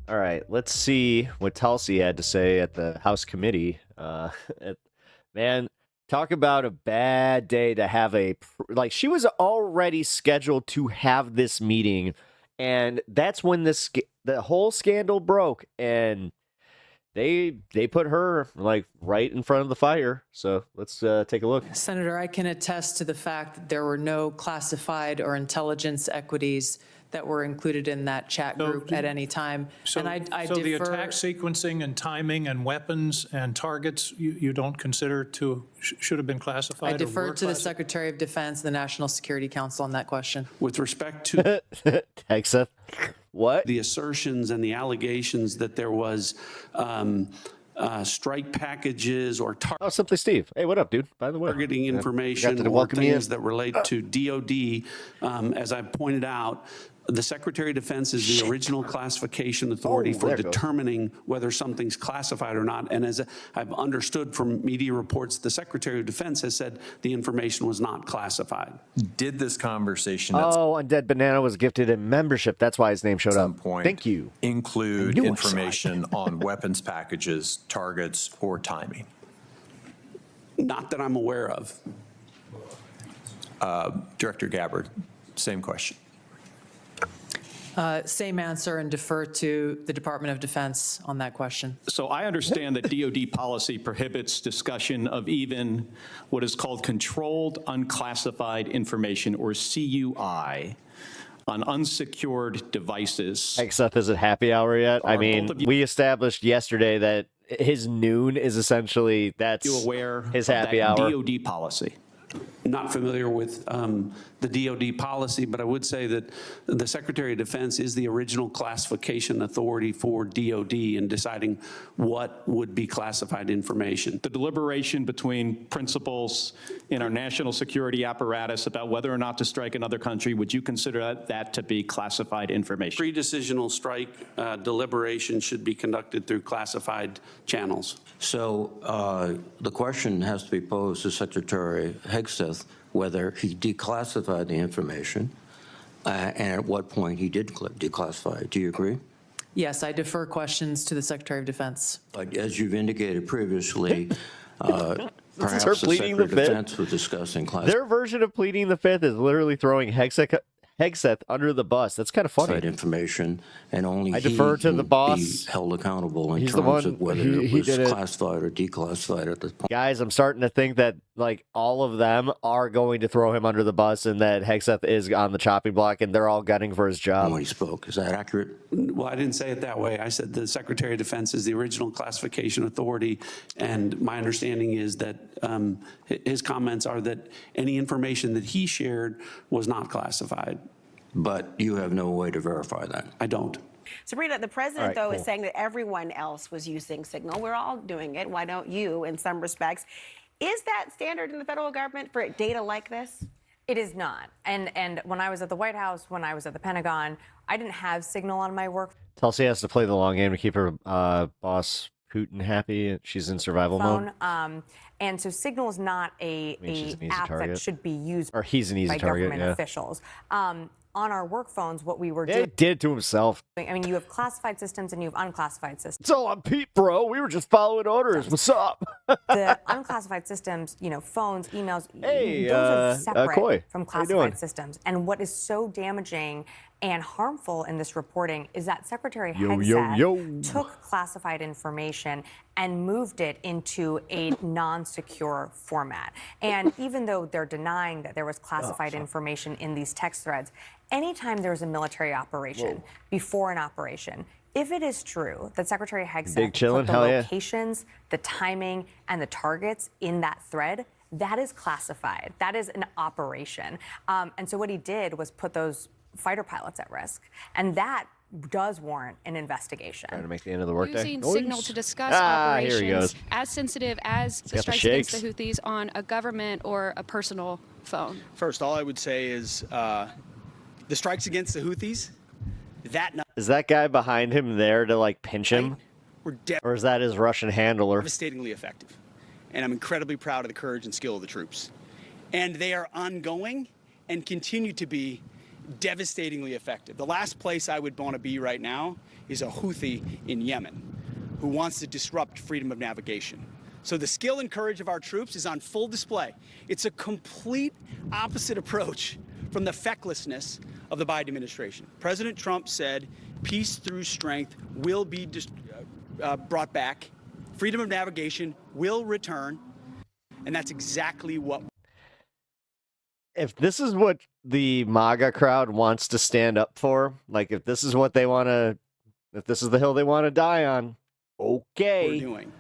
All right, let's see what Tulsi had to say at the House committee. Man, talk about a bad day to have like she was already scheduled to have this meeting, and that's when the whole scandal broke, and they put her like right in front of the fire. So let's take a look. Senator, I can attest to the fact that there were no classified or intelligence equities that were included in that chat group at any time. So, and I so the defer, attack sequencing and timing and weapons and targets, you don't consider should have been classified? I defer or were to the classified? Secretary of Defense, the National Security Council on that question. With respect to Texas, what? the assertions and the allegations that there was strike packages or Oh, Simply Steve. Hey, what up, dude? By the way, targeting information forgot to or welcome you things in. that relate to DOD, as I pointed out, the Secretary of Defense is the original classification authority for there it goes. determining whether something's classified or not. And as I've understood from media reports, the Secretary of Defense has said the information was not classified. Did this conversation Oh, Undead Banana was gifted a membership. That's why his name showed at some up. point Thank you. include I knew I saw it. information on weapons packages, targets, or timing? Not that I'm aware of. Director Gabbard, same question. Same answer, and defer to the Department of Defense on that question. So I understand that DoD policy prohibits discussion of even what is called controlled unclassified information, or CUI, on unsecured devices. Hey, Seth, is it happy hour yet? I Are mean, both of you- we established yesterday that his noon is essentially Are you aware his of happy that hour. DoD policy? Not familiar with the DOD policy, but I would say that the Secretary of Defense is the original classification authority for DOD in deciding what would be classified information. The deliberation between principals in our national security apparatus about whether or not to strike another country, would you consider that to be classified information? Pre-decisional strike deliberation should be conducted through classified channels. So the question has to be posed to Secretary Hegseth whether he declassified the information and at what point he did declassify it. Do you agree? Yes, I defer questions to the Secretary of Defense. But as you've indicated previously, perhaps her the pleading Secretary the of fifth? Defense was discussing classified Their version of pleading the fifth is literally throwing Hegseth under the bus. That's kind of funny. information, and only I he defer to can the boss. be held accountable in He's the terms one of whether he it was did it. classified or declassified at this point. Guys, I'm starting to think that like all of them are going to throw him under the bus, and that Hegseth is on the chopping block, and they're all gunning for his job. When he spoke, is that accurate? Well, I didn't say it that way. I said the Secretary of Defense is the original classification authority, and my understanding is that his comments are that any information that he shared was not classified. But you have no way to verify that. I don't. Sabrina, the president, All right, though, cool. is saying that everyone else was using Signal. We're all doing it. Why don't you, in some respects? Is that standard in the federal government for data like this? It is not. And when I was at the White House, when I was at the Pentagon, I didn't have Signal on my work Tulsi has to play the long game to keep her boss Putin happy. She's in survival mode. phone. And so Signal is not she's an easy app target. that should be used Or he's an easy by target, government yeah. officials. On our work phones, what we were Yeah, he doing, did to himself. I mean, you have classified systems and you have unclassified systems. It's all on Pete, bro. We were just following orders. What's up? The unclassified systems, phones, emails, Hey, those are separate Coy. from How you doing? classified systems. And what is so damaging and harmful in this reporting is that Secretary Hegseth took classified information and moved it into a non-secure format. And even though they're denying that there was classified information in these text threads, anytime there's a military operation, before an operation, if it is true that Secretary Hegseth chillin', put the hell yeah. locations, the timing, and the targets in that thread, that is classified. That is an operation. And so what he did was put those fighter pilots at risk. And that does warrant an investigation. Trying to make the end of the workday. Using Signal to discuss Here he goes. operations as sensitive as the got the strikes against shakes. the Houthis on a government or a personal phone. First, all I would say is the strikes against the Houthis, that Is that guy behind him there to like pinch him? were Or is that his Russian handler? devastatingly effective. And I'm incredibly proud of the courage and skill of the troops. And they are ongoing and continue to be devastatingly effective. The last place I would want to be right now is a Houthi in Yemen who wants to disrupt freedom of navigation. So the skill and courage of our troops is on full display. It's a complete opposite approach from the fecklessness of the Biden administration. President Trump said peace through strength will be brought back. Freedom of navigation will return. And that's exactly what. If this is what the MAGA crowd wants to stand up for, like if this is what they want to, if this is the hill they want to die on, okay. We're doing.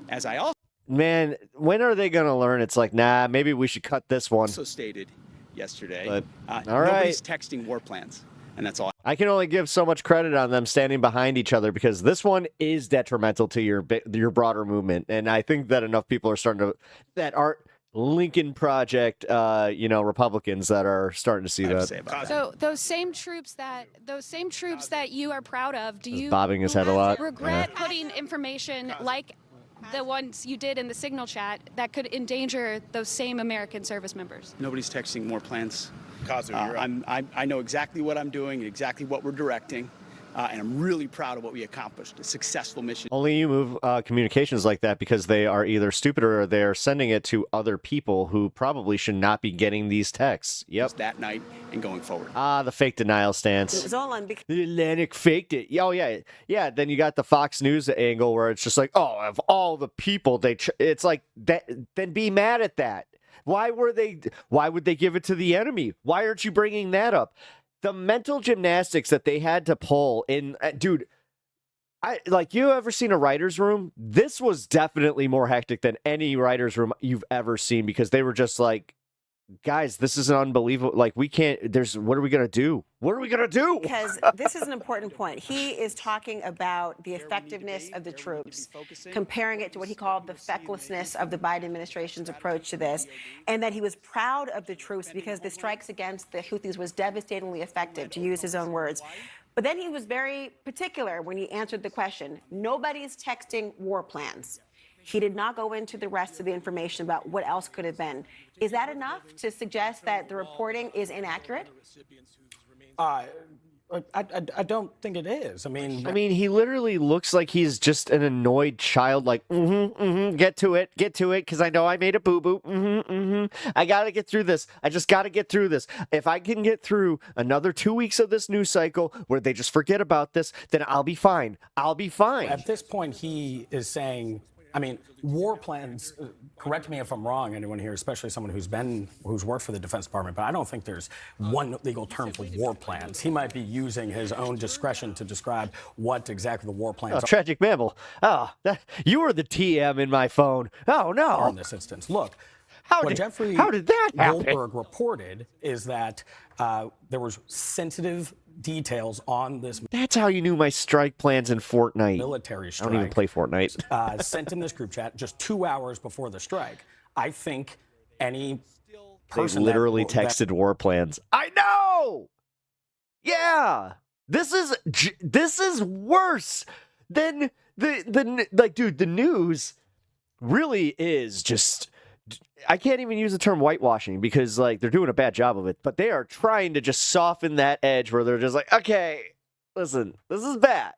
As I also Man, when are they going to learn? It's like, nah, maybe we should cut this one. stated yesterday, But, all nobody's right. texting war plans. And that's all. I can only give so much credit on them standing behind each other because this one is detrimental to your broader movement. And I think that enough people are starting to, that aren't Lincoln Project, Republicans that are starting to see that. So those same troops that you are proud of, do you Bobbing his head a lot. regret putting information like the ones you did in the Signal chat that could endanger those same American service members? Nobody's texting more plans. I know exactly what I'm doing, exactly what we're directing, and I'm really proud of what we accomplished. A successful mission. Only you move communications like that because they are either stupid or they're sending it to other people who probably should not be getting these texts. Yep. That night and going forward. The fake denial stance. It was all on because The Atlantic faked it. Oh, yeah. Yeah, then you got the Fox News angle where it's just like, oh, of all the people, it's like, that. Then be mad at that. Why would they give it to the enemy? Why aren't you bringing that up? The mental gymnastics that they had to pull in, dude, you ever seen a writer's room? This was definitely more hectic than any writer's room you've ever seen because they were just like, guys, this is unbelievable. Like, what are we going to do? What are we going to do? because this is an important point. He is talking about the effectiveness of the troops, comparing it to what he called the fecklessness of the Biden administration's approach to this, and that he was proud of the troops because the strikes against the Houthis was devastatingly effective, to use his own words. But then he was very particular when he answered the question. Nobody's texting war plans. He did not go into the rest of the information about what else could have been. Is that enough to suggest that the reporting is inaccurate? I don't think it is. I mean, he literally looks like he's just an annoyed child, like, get to it, because I know I made a boo-boo, I gotta get through this. I just gotta get through this. If I can get through another 2 weeks of this news cycle where they just forget about this, then I'll be fine. I'll be fine. at this point, he is saying, I mean, war plans, correct me if I'm wrong, anyone here, especially someone who's worked for the Defense Department, but I don't think there's one legal term for war plans. He might be using his own discretion to describe what exactly the war plans are. Tragic mammal. You were the TM in my phone. Oh, no. In this instance. Look, How what did Jeffrey that happen? Goldberg reported is that there was sensitive details on this That's how you knew my strike plans in Fortnite. military I strike. don't even play Fortnite. Sent in this group chat just 2 hours before the strike. I think any They person literally that texted war plans. I know. Yeah, this is worse than the news really is just. I can't even use the term whitewashing because they're doing a bad job of it, but they are trying to just soften that edge where they're just like, okay, listen, this is bad.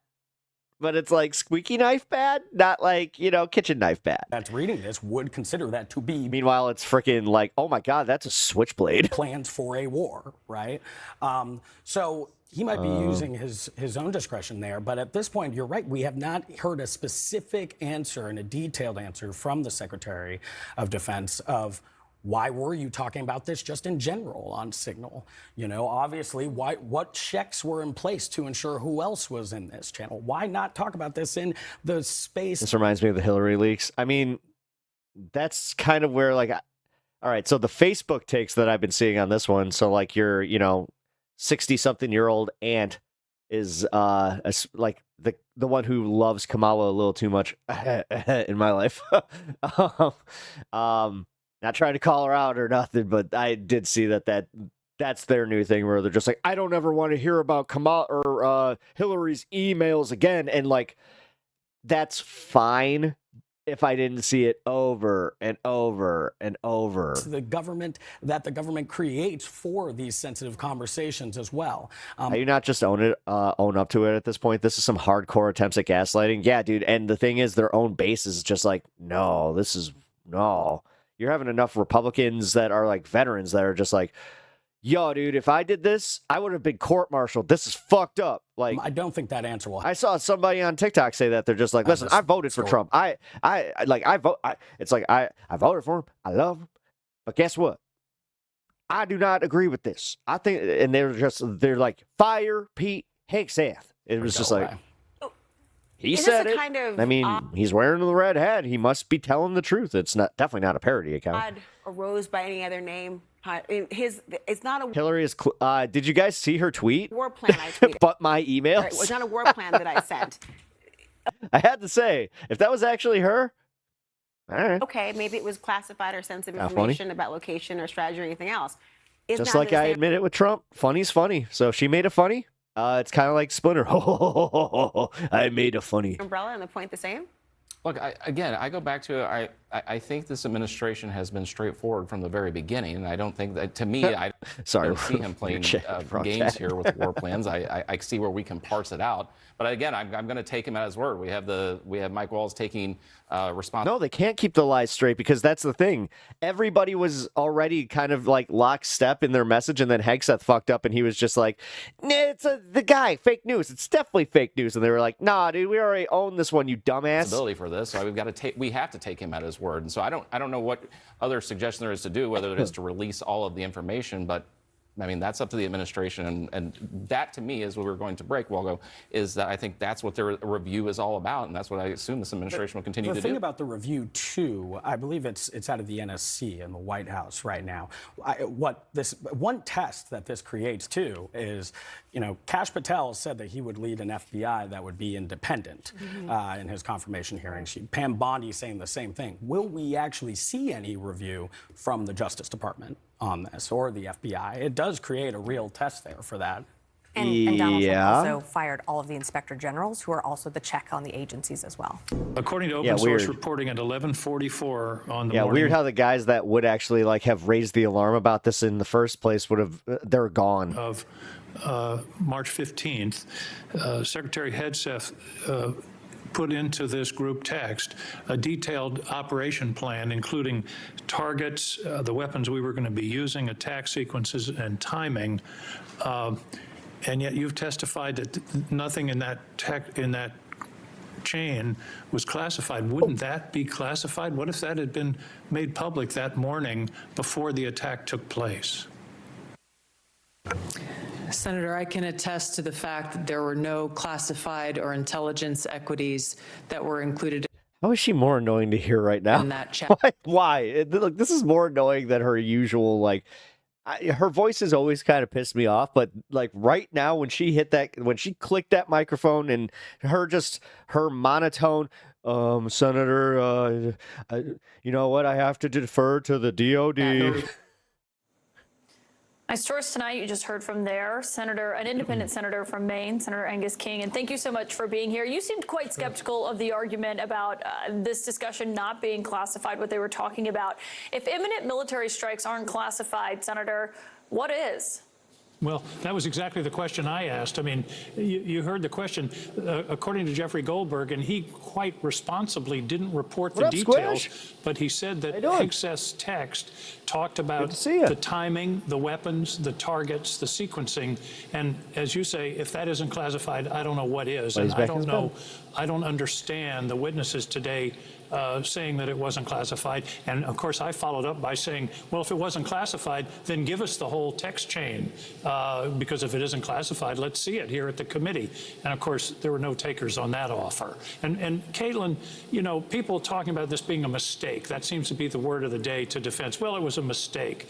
But it's like squeaky knife bad, not like, kitchen knife bad. that's reading this would consider that to be Meanwhile, it's freaking like, oh my God, that's a switchblade. plans for a war, right? So he might be using his own discretion there, but at this point, you're right. We have not heard a specific answer and a detailed answer from the Secretary of Defense of why were you talking about this just in general on Signal? Obviously, what checks were in place to ensure who else was in this channel? Why not talk about this in the space? This reminds me of the Hillary leaks. I mean, that's kind of where all right, so the Facebook takes that I've been seeing on this one. So your, 60-something-year-old aunt is like the one who loves Kamala a little too much in my life. Not trying to call her out or nothing, but I did see that's their new thing where they're just like, I don't ever want to hear about Kamala or Hillary's emails again. And that's fine. if I didn't see it over and over and over. The government creates for these sensitive conversations as well. Are you not just own up to it at this point? This is some hardcore attempts at gaslighting. Yeah, dude. And the thing is, their own base is just like, no. You're having enough Republicans that are like veterans that are just like, yo, dude, if I did this, I would have been court-martialed. This is fucked up. Like, I don't think that answer will. I saw somebody on TikTok say that. They're just like, listen, I voted for Trump. I voted for him. I love him. But guess what? I do not agree with this. I think, and they're like, fire Pete Hegseth. It was just like, he said it. I mean, he's wearing the red hat. He must be telling the truth. It's definitely not a parody account. Arose by any other name. It's not a Hillary is. Did you guys see her tweet? War plan I tweeted. But my emails. It was not a war plan that I sent. I had to say, if that was actually her, all right. Okay, maybe it was classified or sensitive information about location or strategy or anything else. Just like I admit it with Trump, funny's funny. So if she made a funny, it's kind of like Splinter. I made a funny. Umbrella and the point the same? Look, I go back to I think this administration has been straightforward from the very beginning, and I don't think that, to me, I don't see him playing games here with war plans. I see where we can parse it out. But again, I'm going to take him at his word. We have Mike Walls taking responsibility. No, they can't keep the lies straight because that's the thing. Everybody was already kind of like lockstep in their message, and then Hegseth fucked up, and he was just like, it's the guy, fake news. It's definitely fake news. And they were like, nah, dude, we already own this one, you dumbass. For this, so we have to take him at his word. And so I don't know what other suggestion there is to do, whether it is to release all of the information, but I mean, that's up to the administration, and that to me is what we're going to break, Walgo, is that I think that's what their review is all about, and that's what I assume this administration will continue to do. The thing about the review, too, I believe it's out of the NSC in the White House right now. One test that this creates, too, is, Kash Patel said that he would lead an FBI that would be independent in his confirmation hearings. Pam Bondi saying the same thing. Will we actually see any review from the Justice Department on this, or the FBI? It does create a real test there for that. And Donald Trump also fired all of the inspector generals, who are also the check on the agencies as well. According to open source reporting at 11:44 on the morning. Weird how the guys that would actually have raised the alarm about this in the first place they're gone. Of March 15th, Secretary Hegseth put into this group text a detailed operation plan, including targets, the weapons we were going to be using, attack sequences, and timing. And yet you've testified that nothing in that chain was classified. Wouldn't that be classified? What if that had been made public that morning before the attack took place? Senator, I can attest to the fact that there were no classified or intelligence equities that were included. How is she more annoying to hear right now? In that chat. Why? Look, this is more annoying than her usual, her voice has always kind of pissed me off, but right now when she clicked that microphone and her monotone, Senator, you know what? I have to defer to the DOD. My source tonight, you just heard from an independent senator from Maine, Senator Angus King, and thank you so much for being here. You seemed quite skeptical of the argument about this discussion not being classified, what they were talking about. If imminent military strikes aren't classified, Senator, what is? Well, that was exactly the question I asked. I mean, you heard the question. According to Jeffrey Goldberg, and he quite responsibly didn't report the details, but he said that Hegseth's text talked about the timing, the weapons, the targets, the sequencing. And as you say, if that isn't classified, I don't know what is. And I don't know. I don't understand the witnesses today saying that it wasn't classified. And of course, I followed up by saying, well, if it wasn't classified, then give us the whole text chain. Because if it isn't classified, let's see it here at the committee. And of course, there were no takers on that offer. And Caitlin, people talking about this being a mistake, that seems to be the word of the day to defense. Well, it was a mistake.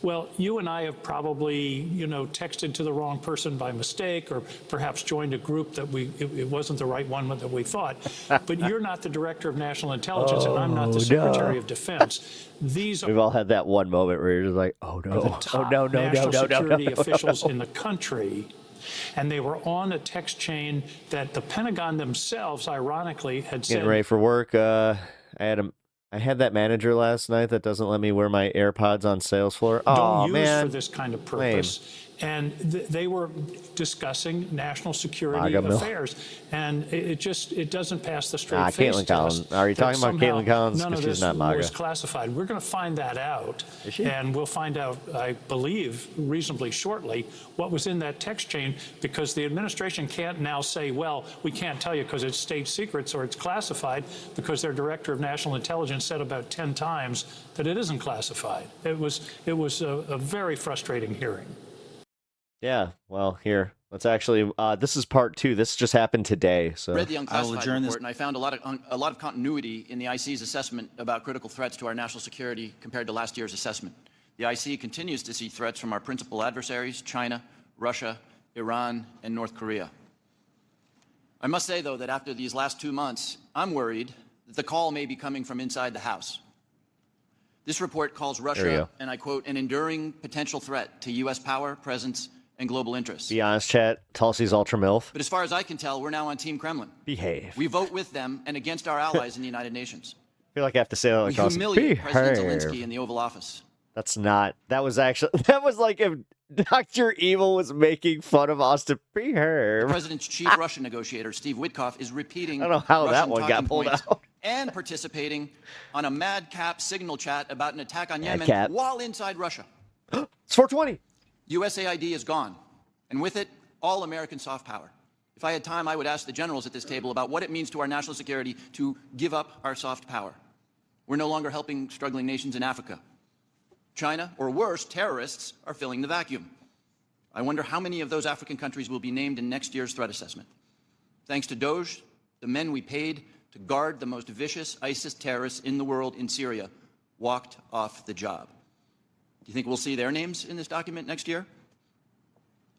Well, you and I have probably, texted to the wrong person by mistake, or perhaps joined a group that it wasn't the right one that we thought. But you're not the Director of National Intelligence, and I'm not the Secretary of Defense. We've all had that one moment where you're just like, oh no, national security officials in the country. And they were on a text chain that the Pentagon themselves, ironically, had said. Getting ready for work. I had that manager last night that doesn't let me wear my AirPods on sales floor. Oh, Don't use man. for this kind of purpose. And they were discussing national security affairs, and it doesn't pass the straight face Caitlin test. Collins. Are you talking about Caitlin Collins? None of She's this not MAGA. was classified. We're going to find that out, Is she? and we'll find out, I believe, reasonably shortly, what was in that text chain, because the administration can't now say, well, we can't tell you because it's state secrets or it's classified, because their director of national intelligence said about 10 times that it isn't classified. It was a very frustrating hearing. Yeah, well, here, let's actually, this is part 2. This just happened today, so. Read the unclassified report, and I found a lot of continuity in the IC's assessment about critical threats to our national security compared to last year's assessment. The IC continues to see threats from our principal adversaries, China, Russia, Iran, and North Korea. I must say, though, that after these last 2 months, I'm worried that the call may be coming from inside the House. This report calls Russia, and I quote, an enduring potential threat to U.S. power, presence, and global interests. Be honest, chat. Tulsi's ultra MILF. But as far as I can tell, we're now on Team Kremlin. Behave. We vote with them and against our allies in the United Nations. I feel like I have to say that like We humiliate President Zelensky in the Oval Office. That's not. That was like if Dr. Evil was making fun of Austin. The president's chief Russian negotiator, Steve Witkoff, is repeating I don't know how Russian that one got talking pulled points out. and participating on a madcap signal chat about an attack on Yemen Madcap. while inside Russia. It's 420. USAID is gone, and with it, all American soft power. If I had time, I would ask the generals at this table about what it means to our national security to give up our soft power. We're no longer helping struggling nations in Africa. China, or worse, terrorists, are filling the vacuum. I wonder how many of those African countries will be named in next year's threat assessment. Thanks to Doge, the men we paid to guard the most vicious ISIS terrorists in the world in Syria walked off the job. Do you think we'll see their names in this document next year?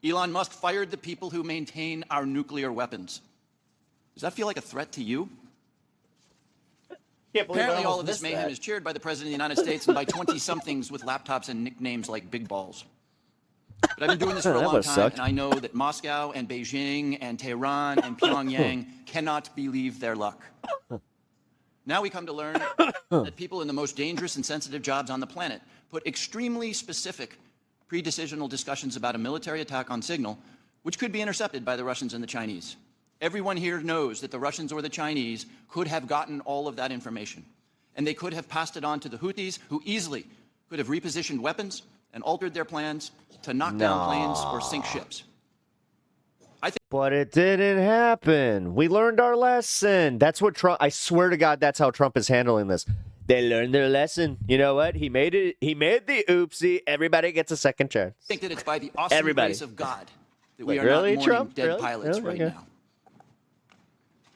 Elon Musk fired the people who maintain our nuclear weapons. Does that feel like a threat to you? Apparently all of this mayhem is cheered by the President of the United States and by 20-somethings with laptops and nicknames like Big Balls. But I've been doing this for a long time, and I know that Moscow and Beijing and Tehran and Pyongyang cannot believe their luck. Now we come to learn that people in the most dangerous and sensitive jobs on the planet put extremely specific pre-decisional discussions about a military attack on signal, which could be intercepted by the Russians and the Chinese. Everyone here knows that the Russians or the Chinese could have gotten all of that information, and they could have passed it on to the Houthis, who easily could have repositioned weapons and altered their plans to knock down planes or sink ships. But it didn't happen. We learned our lesson. That's what Trump, I swear to God, that's how Trump is handling this. They learned their lesson. You know what? He made it. He made the oopsie. Everybody gets a second chance. I think that it's by the awesome grace of God that we are Really, not mourning Trump? dead Really? pilots Really? right Okay. now.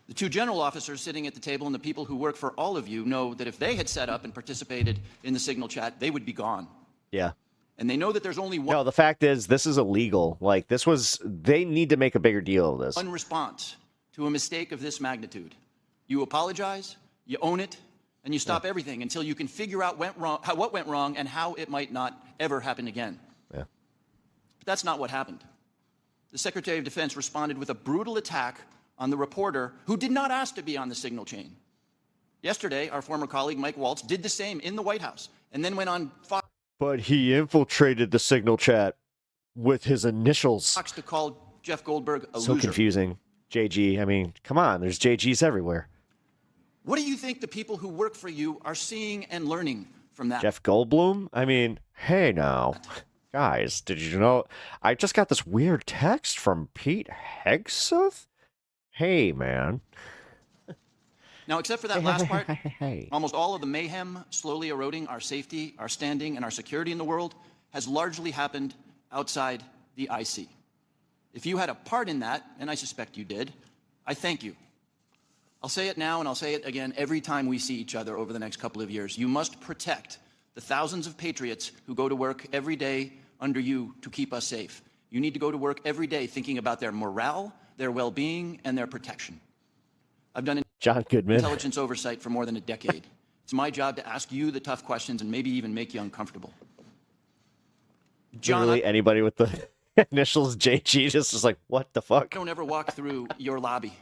The two general officers sitting at the table and the people who work for all of you know that if they had set up and participated in the signal chat, they would be gone. Yeah. And they know that there's only one. No, the fact is, this is illegal. Like, this was, they need to make a bigger deal of this. One response to a mistake of this magnitude. You apologize, you own it, and you stop everything until you can figure out what went wrong and how it might not ever happen again. Yeah. But that's not what happened. The Secretary of Defense responded with a brutal attack on the reporter who did not ask to be on the signal chain. Yesterday, our former colleague Mike Waltz did the same in the White House and then went on Fox But he infiltrated the signal chat with his initials. to call Jeff Goldberg a So loser. confusing. JG, I mean, come on, there's JGs everywhere. What do you think the people who work for you are seeing and learning from that? Jeff Goldblum? I mean, hey now. Guys, did you know? I just got this weird text from Pete Hegseth. Hey, man. Now, except for that last part, almost all of the mayhem slowly eroding our safety, our standing, and our security in the world has largely happened outside the IC. If you had a part in that, and I suspect you did, I thank you. I'll say it now and I'll say it again every time we see each other over the next couple of years. You must protect the thousands of patriots who go to work every day under you to keep us safe. You need to go to work every day thinking about their morale, their well-being, and their protection. I've done John Goodman. intelligence oversight for more than a decade. It's my job to ask you the tough questions and maybe even make you uncomfortable. John, Literally anybody with the initials JG just is like, what the fuck? I don't ever walk through your lobby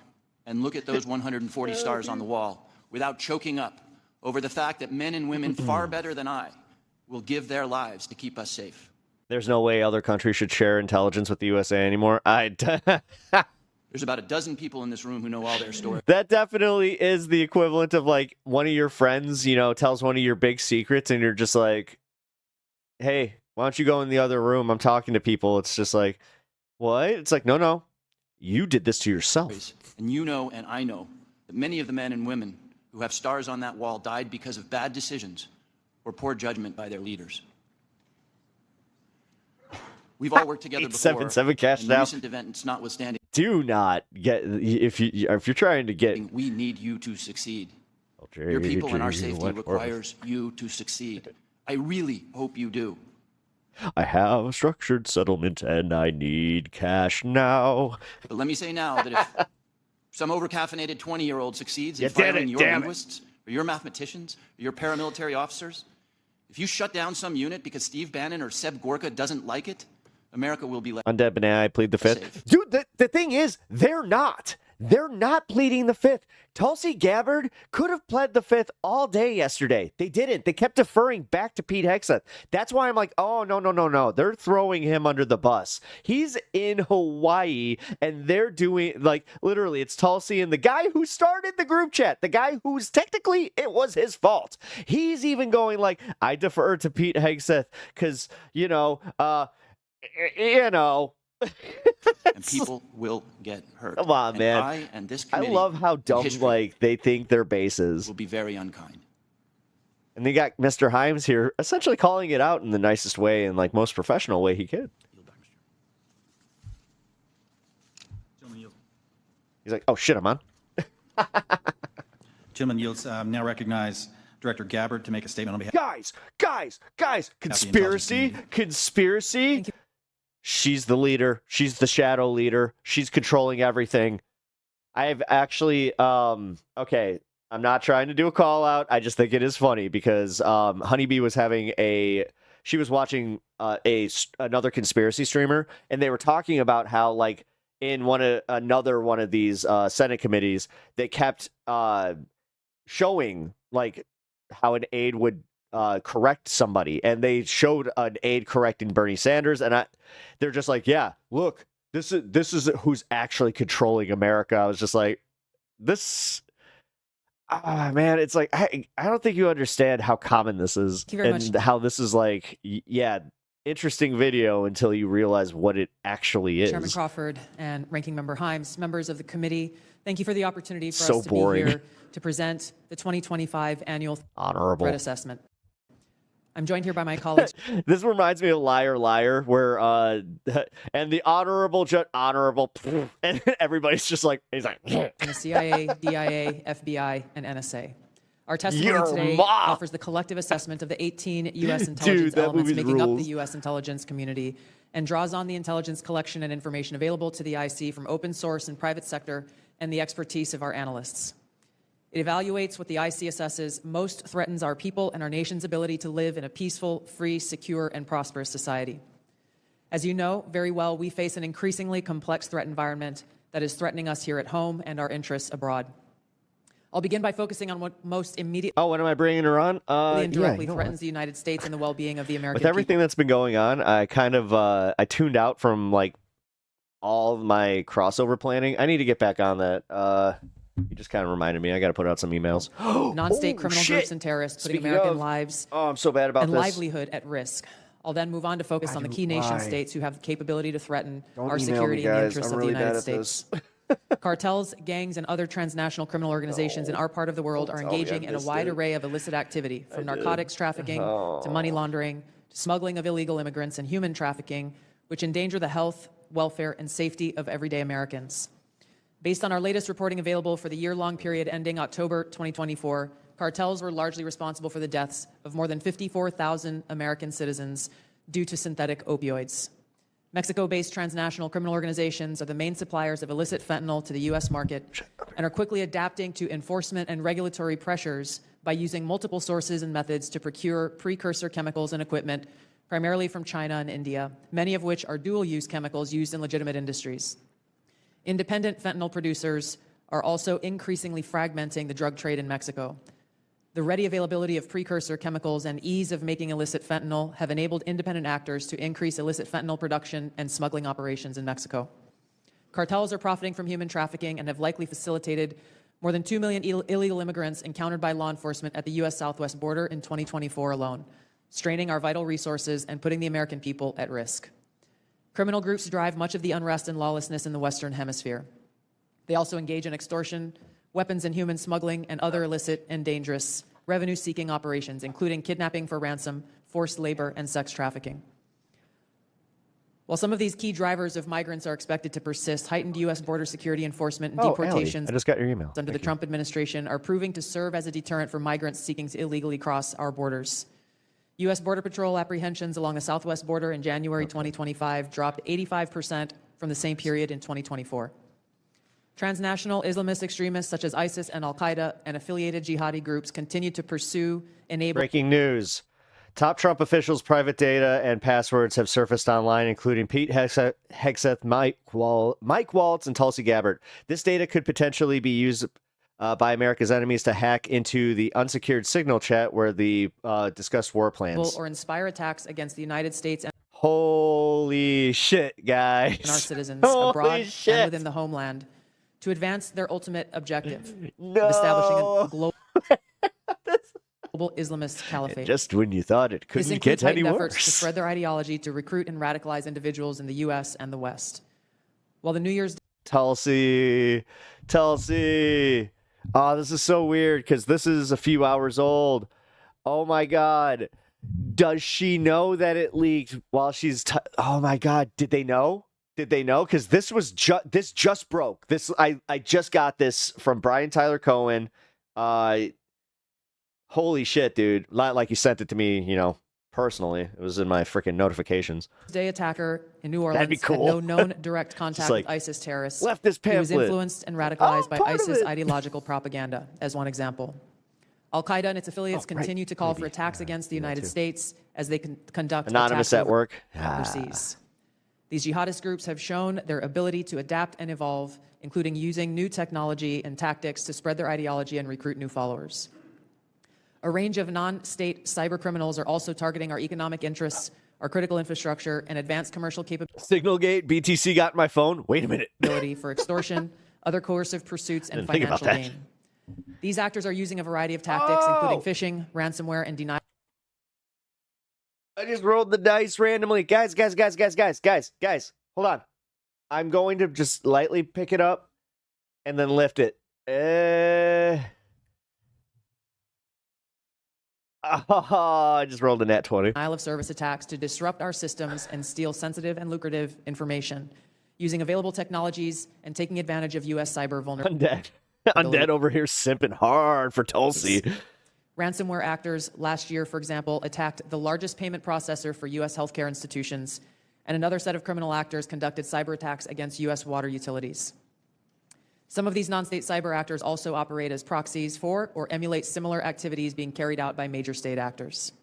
and look at those 140 stars on the wall without choking up over the fact that men and women far better than I will give their lives to keep us safe. There's no way other countries should share intelligence with the USA anymore. There's about a dozen people in this room who know all their stories. That definitely is the equivalent of like one of your friends, you know, tells one of your big secrets and you're just like, hey, why don't you go in the other room? I'm talking to people. It's just like, what? It's like, no, you did this to yourself. And you know, and I know, that many of the men and women who have stars on that wall died because of bad decisions or poor judgment by their leaders. We've all worked together before. 877 cash and now. Recent events notwithstanding. Do not get if you're trying to get. We need you to succeed. Your people and our safety requires you to succeed. I really hope you do. I have a structured settlement and I need cash now. But let me say now that if some overcaffeinated 20-year-old succeeds in firing your linguists or your mathematicians or your paramilitary officers, if you shut down some unit because Steve Bannon or Seb Gorka doesn't like it, America will be left. Undead Banana, I plead the fifth. Dude, the thing is, they're not. They're not pleading the fifth. Tulsi Gabbard could have pled the fifth all day yesterday. They didn't. They kept deferring back to Pete Hegseth. That's why I'm like, oh, no. They're throwing him under the bus. He's in Hawaii, and they're doing, like, literally, it's Tulsi and the guy who started the group chat, the guy who's technically, it was his fault. He's even going like, I defer to Pete Hegseth because, and people will get hurt. Come on, man. I and this committee, I love how dumb they think their base is. Will be very unkind. And they got Mr. Himes here essentially calling it out in the nicest way and like most professional way he could. He's like, oh shit, I'm on. Gentleman yields. Now recognize Director Gabbard to make a statement on behalf. Guys, conspiracy. She's the leader. She's the shadow leader. She's controlling everything. I've actually, okay, I'm not trying to do a call out. I just think it is funny because Honeybee was she was watching another conspiracy streamer, and they were talking about how, like, in another one of these Senate committees, they kept showing, like, how an aide would correct somebody, and they showed an aide correcting Bernie Sanders, and they're just like, yeah, look, this is who's actually controlling America. I was just like, man, it's like I don't think you understand how common this is and how this is like, yeah, interesting video until you realize what it actually is. Chairman Crawford and Ranking Member Himes, members of the committee, thank you for the opportunity for So us to boring. be here to present the 2025 annual Honorable threat assessment. I'm joined here by my colleagues. This reminds me of Liar Liar, where and the honorable, and everybody's just like, he's like, and the CIA, DIA, FBI, and NSA. Our testimony Your today mom. offers the collective assessment of the 18 U.S. intelligence elements making up the U.S. intelligence community and draws on the intelligence collection and information available to the IC from open source and private sector and the expertise of our analysts. It evaluates what the IC assesses most threatens our people and our nation's ability to live in a peaceful, free, secure, and prosperous society. As you know very well, we face an increasingly complex threat environment that is threatening us here at home and our interests abroad. I'll begin by focusing on what most immediately oh, when am I bringing her on? and directly yeah, threatens the United States and the well-being of the American With everything people. that's been going on, I kind of I tuned out from like all of my crossover planning. I need to get back on that. You just kind of reminded me. I got to put out some emails. Non-state criminal groups and terrorists putting Speaking American of, lives oh, I'm so bad about and this. livelihood at risk. I'll then move on to focus on the key nation states who have the capability to threaten Don't our email me, security and the guys. interests I'm of the really United bad at States. Cartels, gangs, and other transnational criminal organizations in our part of the world are Don't tell me I engaging in a missed wide it. array of illicit activity, from narcotics trafficking to money laundering to smuggling of illegal immigrants and human trafficking, which endanger the health, welfare, and safety of everyday Americans. Based on our latest reporting available for the year-long period ending October 2024, cartels were largely responsible for the deaths of more than 54,000 American citizens due to synthetic opioids. Mexico-based transnational criminal organizations are the main suppliers of illicit fentanyl to the U.S. market and are quickly adapting to enforcement and regulatory pressures by using multiple sources and methods to procure precursor chemicals and equipment, primarily from China and India, many of which are dual-use chemicals used in legitimate industries. Independent fentanyl producers are also increasingly fragmenting the drug trade in Mexico. The ready availability of precursor chemicals and ease of making illicit fentanyl have enabled independent actors to increase illicit fentanyl production and smuggling operations in Mexico. Cartels are profiting from human trafficking and have likely facilitated more than 2 million illegal immigrants encountered by law enforcement at the U.S. southwest border in 2024 alone, straining our vital resources and putting the American people at risk. Criminal groups drive much of the unrest and lawlessness in the Western Hemisphere. They also engage in extortion, weapons and human smuggling, and other illicit and dangerous revenue-seeking operations, including kidnapping for ransom, forced labor, and sex trafficking. While some of these key drivers of migrants are expected to persist, heightened U.S. border security enforcement and deportations I just got your email. under the Trump administration are proving to serve as a deterrent for migrants seeking to illegally cross our borders. U.S. Border Patrol apprehensions along the southwest border in January 2025 dropped 85% from the same period in 2024. Transnational Islamist extremists such as ISIS and al-Qaeda and affiliated jihadi groups continue to pursue, enable... Breaking news. Top Trump officials' private data and passwords have surfaced online, including Pete Hegseth, Mike Waltz, and Tulsi Gabbard. This data could potentially be used by America's enemies to hack into the unsecured Signal chat where the discussed war plans. Or inspire attacks against the United States and... Holy shit, guys. ...and our citizens Holy abroad shit. and within the homeland to advance their ultimate objective of establishing a global Islamist caliphate. Just when you thought it This couldn't includes get any heightened efforts to worse. spread their ideology to recruit and radicalize individuals in the U.S. and the West. While the New Year's... Tulsi. Oh, this is so weird because this is a few hours old. Oh my God. Does she know that it leaked while she's... oh my God. Did they know? Because this was this just broke. I just got this from Brian Tyler Cohen. Holy shit, dude. Like you sent it to me, personally. It was in my freaking notifications. Day attacker in New Orleans That'd be cool. had no known direct contact like, with ISIS terrorists. left this He was pamphlet. influenced and radicalized by part of ISIS it. ideological propaganda, as one example. Al-Qaeda and its affiliates continue to call for attacks against the United States as they conduct Anonymous attacks at work. overseas. These jihadist groups have shown their ability to adapt and evolve, including using new technology and tactics to spread their ideology and recruit new followers. A range of non-state cyber criminals are also targeting our economic interests, our critical infrastructure, and advanced commercial capability. Signalgate, BTC got my phone. Wait a minute. For extortion, other coercive pursuits, and Didn't think about financial that. gain. These actors are using a variety of tactics, including phishing, ransomware, and denial. I just rolled the dice randomly. Guys. Hold on. I'm going to just lightly pick it up and then lift it. I just rolled a nat 20. Denial of service attacks to disrupt our systems and steal sensitive and lucrative information, using available technologies and taking advantage of U.S. cyber vulnerability. Undead over here simping hard for Tulsi. Ransomware actors last year, for example, attacked the largest payment processor for U.S. healthcare institutions, and another set of criminal actors conducted cyber attacks against U.S. water utilities. Some of these non-state cyber actors also operate as proxies for or emulate similar activities being carried out by major state actors.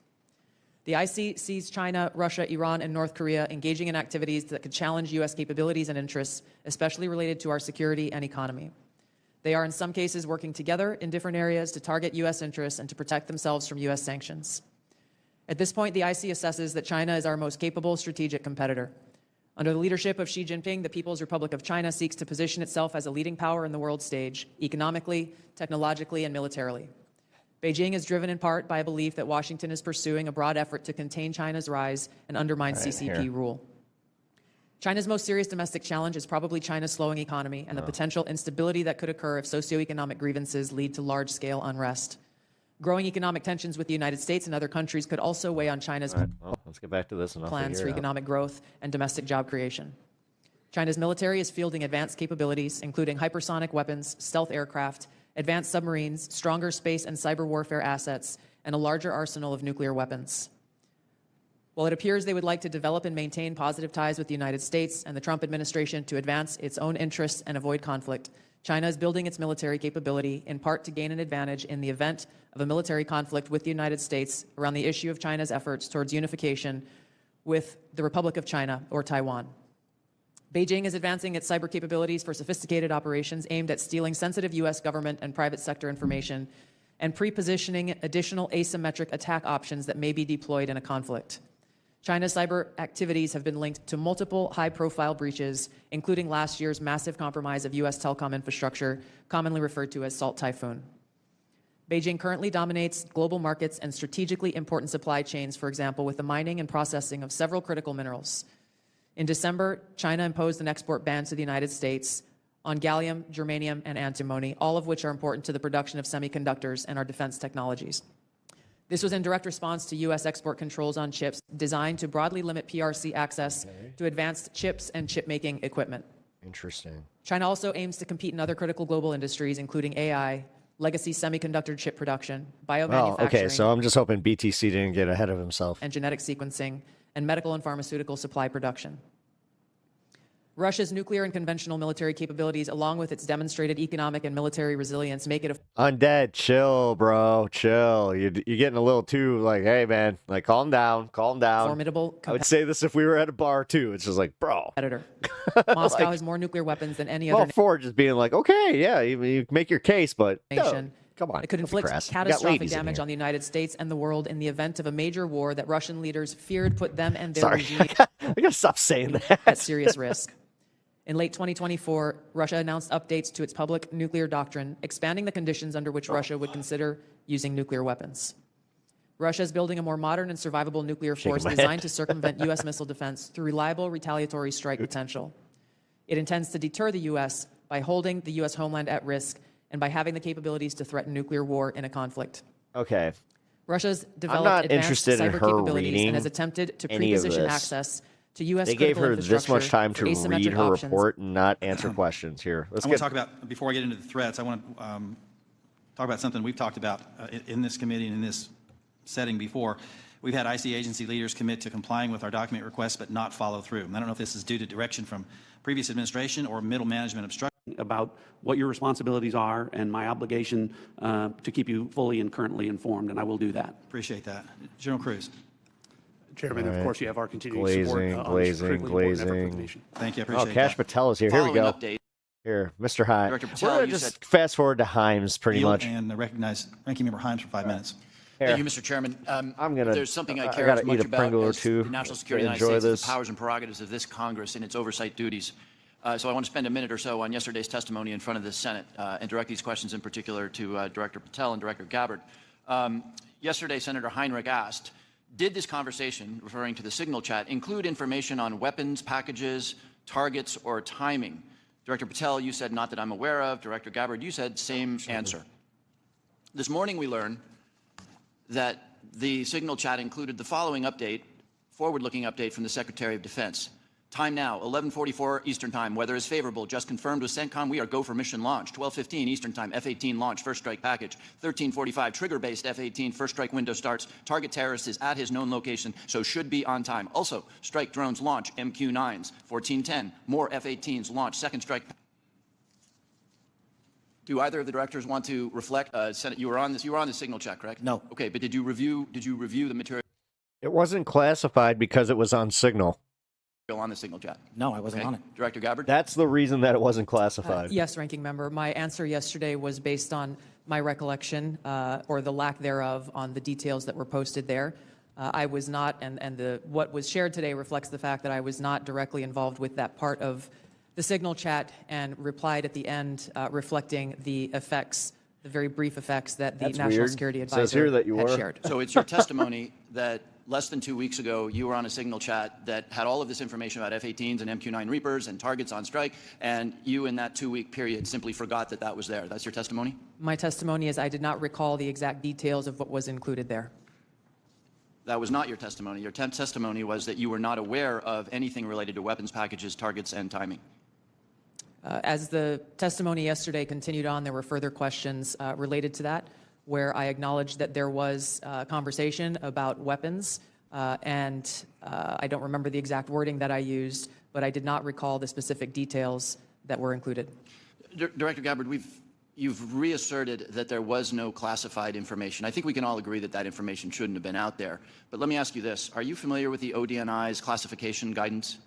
The IC sees China, Russia, Iran, and North Korea engaging in activities that could challenge U.S. capabilities and interests, especially related to our security and economy. They are in some cases working together in different areas to target U.S. interests and to protect themselves from U.S. sanctions. At this point, the IC assesses that China is our most capable strategic competitor. Under the leadership of Xi Jinping, the People's Republic of China seeks to position itself as a leading power in the world stage, economically, technologically, and militarily. Beijing is driven in part by a belief that Washington is pursuing a broad effort to contain China's rise and undermine CCP rule. China's most serious domestic challenge is probably China's slowing economy and the potential instability that could occur if socioeconomic grievances lead to large-scale unrest. Growing economic tensions with the United States and other countries could also weigh on China's Let's get back to this and I'll plans for figure it out. economic growth and domestic job creation. China's military is fielding advanced capabilities, including hypersonic weapons, stealth aircraft, advanced submarines, stronger space and cyber warfare assets, and a larger arsenal of nuclear weapons. While it appears they would like to develop and maintain positive ties with the United States and the Trump administration to advance its own interests and avoid conflict, China is building its military capability in part to gain an advantage in the event of a military conflict with the United States around the issue of China's efforts towards unification with the Republic of China or Taiwan. Beijing is advancing its cyber capabilities for sophisticated operations aimed at stealing sensitive U.S. government and private sector information and pre-positioning additional asymmetric attack options that may be deployed in a conflict. China's cyber activities have been linked to multiple high-profile breaches, including last year's massive compromise of U.S. telecom infrastructure, commonly referred to as Salt Typhoon. Beijing currently dominates global markets and strategically important supply chains, for example, with the mining and processing of several critical minerals. In December, China imposed an export ban to the United States on gallium, germanium, and antimony, all of which are important to the production of semiconductors and our defense technologies. This was in direct response to U.S. export controls on chips designed to broadly limit PRC access to advanced chips and chip-making equipment. Interesting. China also aims to compete in other critical global industries, including AI, legacy semiconductor chip production, biomanufacturing, okay, so I'm just hoping BTC didn't get ahead of himself. and genetic sequencing, and medical and pharmaceutical supply production. Russia's nuclear and conventional military capabilities, along with its demonstrated economic and military resilience, make it a Undead, chill, bro, chill. You're getting a little too like, hey, man, like, calm down, calm down. formidable I would say this if we were at a bar too. It's just like, bro. competitor. Moscow has more nuclear weapons than any other For just being like, okay, yeah, you make your case, but nation. come on, It could don't be inflict crass. You got catastrophic ladies in damage here. on the United States and the world in the event of a major war that Russian leaders feared put them and their Sorry, regime I gotta stop saying that. at serious risk. In late 2024, Russia announced updates to its public nuclear doctrine, expanding the conditions under which Russia would consider using nuclear weapons. Russia is building a more modern and survivable nuclear force my head. designed to circumvent U.S. missile defense through reliable retaliatory strike potential. It intends to deter the U.S. by holding the U.S. homeland at risk and by having the capabilities to threaten nuclear war in a conflict. Okay. Russia's not developed advanced interested in cyber her capabilities reading and has attempted to any of pre-position this. access to U.S. They gave critical her this infrastructure much time for to asymmetric read her options. report and not answer questions. Here, let's I want get. to talk about, before I get into the threats, I want to talk about something we've talked about in this committee and in this setting before. We've had IC agency leaders commit to complying with our document requests but not follow through. And I don't know if this is due to direction from previous administration or middle management obstruction. About what your responsibilities are and my obligation to keep you fully and currently informed, and I will do that. Appreciate that. General Cruz. Chairman, All of right. course, you have our continued support on this critically important effort for the nation. Thank you. I Oh, appreciate Cash that. Patel is here. Here we Following go. update. Here, Mr. Himes. Director We're Patel, gonna you just said- fast forward to Himes, pretty Yield much. And recognize Ranking Member Himes for 5 minutes. Thank you, Mr. Chairman. I'm gonna. There's something I I care gotta as much eat a about Pringle or as two the national to security of the enjoy United States, this. the powers and prerogatives of this Congress and its oversight duties. So I want to spend a minute or so on yesterday's testimony in front of the Senate and direct these questions in particular to Director Patel and Director Gabbard. Yesterday, Senator Heinrich asked, did this conversation, referring to the signal chat, include information on weapons, packages, targets, or timing? Director Patel, you said not that I'm aware of. Director Gabbard, you said same answer. This morning we learned that the signal chat included the following update, forward-looking update from the Secretary of Defense. Time now, 11:44 Eastern Time. Weather is favorable. Just confirmed with CENTCOM. We are go for mission launch. 12:15 Eastern Time. F-18 launch. First strike package. 13:45 trigger-based F-18. First strike window starts. Target terrorist is at his known location, so should be on time. Also, strike drones launch. MQ-9s. 14:10. More F-18s launch. Second strike. Do either of the directors want to reflect? Senate, you were on this. You were on the signal chat, correct? No. Okay, but did you review the material It wasn't classified because it was on Signal. on the signal chat? No, I wasn't Okay. on it. Director Gabbard. That's the reason that it wasn't classified. Yes, Ranking Member. My answer yesterday was based on my recollection or the lack thereof on the details that were posted there. I was not, and what was shared today reflects the fact that I was not directly involved with that part of the signal chat and replied at the end reflecting the effects, the very brief effects that the That's National weird. Security Says Advisor here that you had were. shared. So it's your testimony that less than 2 weeks ago, you were on a signal chat that had all of this information about F-18s and MQ-9 Reapers and targets on strike, and you in that 2-week period simply forgot that that was there. That's your testimony? My testimony is I did not recall the exact details of what was included there. That was not your testimony. Your testimony was that you were not aware of anything related to weapons packages, targets, and timing. As the testimony yesterday continued on, there were further questions related to that, where I acknowledged that there was conversation about weapons, and I don't remember the exact wording that I used, but I did not recall the specific details that were included. Director Gabbard, you've reasserted that there was no classified information. I think we can all agree that that information shouldn't have been out there. But let me ask you this. Are you familiar with the ODNI's classification guidance?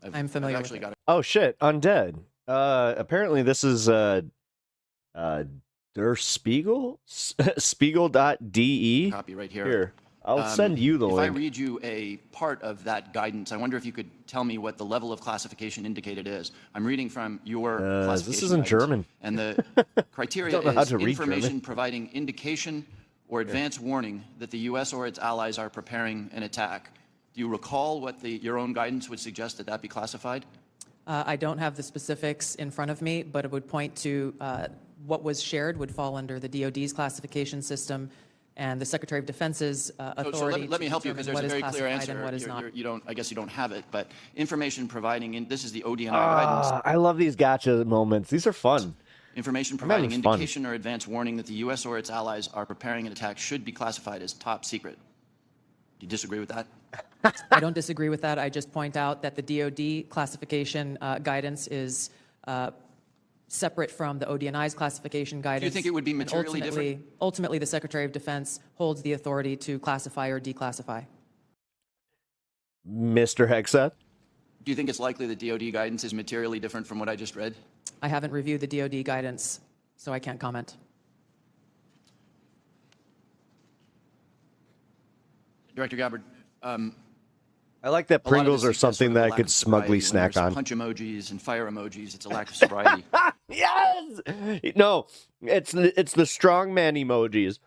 I'm familiar I've actually with got it. Oh shit, Undead. Apparently this is Der Spiegel? Spiegel.de? Copy right here. Here, I'll send you the if link. I read you a part of that guidance, I wonder if you could tell me what the level of classification indicated is. I'm reading from your classification this isn't guidance, German. and the criteria Don't know how is to read information German. providing indication or advance warning that the U.S. or its allies are preparing an attack. Do you recall what your own guidance would suggest that be classified? I don't have the specifics in front of me, but it would point to what was shared would fall under the DoD's classification system and the Secretary of Defense's authority. So let me help you, because there's a very clear answer. And what is not. I guess you don't have it, but information providing, this is the ODNI guidance. I love these gotcha moments. These are fun. Information providing indication or advance warning that the U.S. or its allies are preparing an attack should be classified as top secret. Do you disagree with that? I don't disagree with that. I just point out that the DoD classification guidance is separate from the ODNI's classification guidance. Do you think it would be materially different? Ultimately, the Secretary of Defense holds the authority to classify or declassify. Mr. Hegseth? Do you think it's likely that DoD guidance is materially different from what I just read? I haven't reviewed the DoD guidance, so I can't comment. Director Gabbard, I like that Pringles are something that I could smugly snack on. Punch emojis and fire emojis. It's a lack of sobriety. Yes! No, it's the strongman emojis.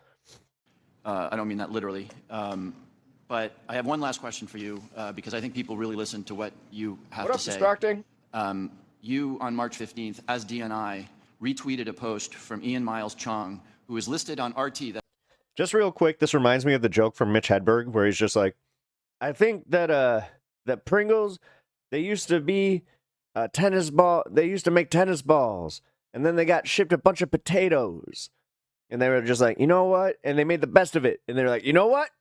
I don't mean that literally. But I have one last question for you, because I think people really listen to what you have to say. What up, distracting? You, on March 15th, as DNI, retweeted a post from Ian Miles Chong, who is listed on RT. Just real quick, this reminds me of the joke from Mitch Hedberg, where he's just like, I think that that Pringles, they used to be tennis ball. They used to make tennis balls, and then they got shipped a bunch of potatoes, and they were just like, you know what? And they made the best of it, and they were like, you know what?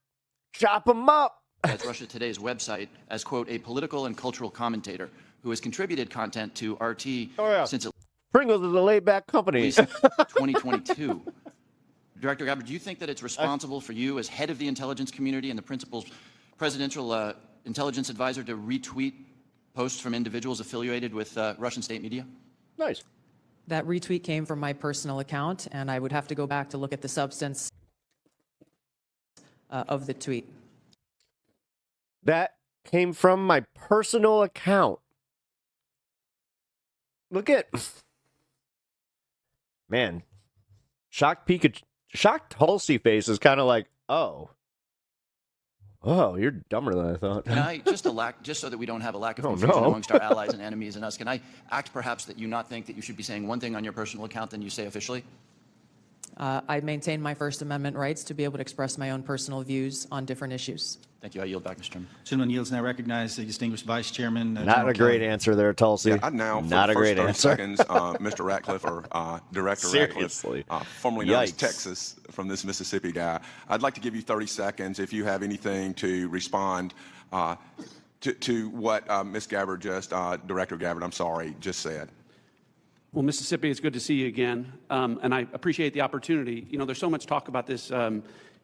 Chop them up. That's Russia Today's website as, quote, a political and cultural commentator who has contributed content to RT since at Pringles is a laid-back company. least 2022. Director Gabbard, do you think that it's responsible for you as head of the intelligence community and the principal's presidential intelligence advisor to retweet posts from individuals affiliated with Russian state media? Nice. That retweet came from my personal account, and I would have to go back to look at the substance of the tweet. That came from my personal account. Look at... Man. Shocked Tulsi face is kind of like, oh, you're dumber than I thought. Can I, just so that we don't have a lack of confusion amongst our allies and enemies and us, can I act perhaps that you not think that you should be saying one thing on your personal account than you say officially? I maintain my First Amendment rights to be able to express my own personal views on different issues. Thank you. I yield back, Mr. Chairman. Gentleman yields now. Recognize the distinguished Vice Chairman. Not a great answer there, Tulsi. Yeah, now, for not the a first great 30 answer. seconds, Mr. Ratcliffe, or Director Seriously. Ratcliffe, formerly known as Yikes. Texas, from this Mississippi guy. I'd like to give you 30 seconds if you have anything to respond to what Ms. Gabbard Director Gabbard, just said. Well, Mississippi, it's good to see you again, and I appreciate the opportunity. You know, there's so much talk about this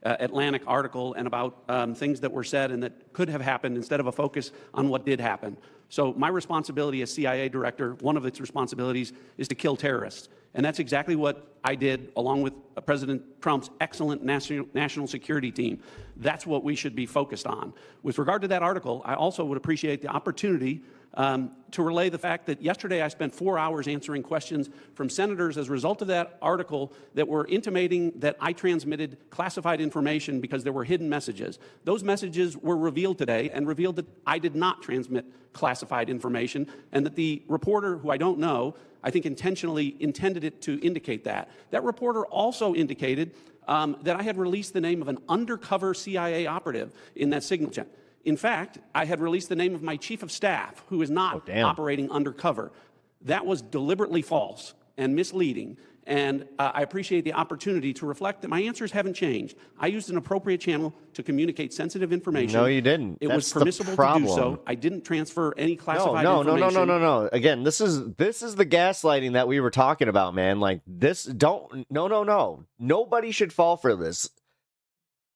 Atlantic article and about things that were said and that could have happened instead of a focus on what did happen. So my responsibility as CIA director, one of its responsibilities is to kill terrorists. And that's exactly what I did along with President Trump's excellent national security team. That's what we should be focused on. With regard to that article, I also would appreciate the opportunity to relay the fact that yesterday I spent 4 hours answering questions from senators as a result of that article that were intimating that I transmitted classified information because there were hidden messages. Those messages were revealed today and revealed that I did not transmit classified information, and that the reporter, who I don't know, I think intentionally intended it to indicate that. That reporter also indicated that I had released the name of an undercover CIA operative in that signal chat. In fact, I had released the name of my chief of staff, who is not operating undercover. That was deliberately false and misleading, and I appreciate the opportunity to reflect that my answers haven't changed. I used an appropriate channel to communicate sensitive information. No, you didn't. It was That's the permissible to do problem. so. I didn't transfer any classified information. No. Again, this is the gaslighting that we were talking about, man. Like this, no. Nobody should fall for this.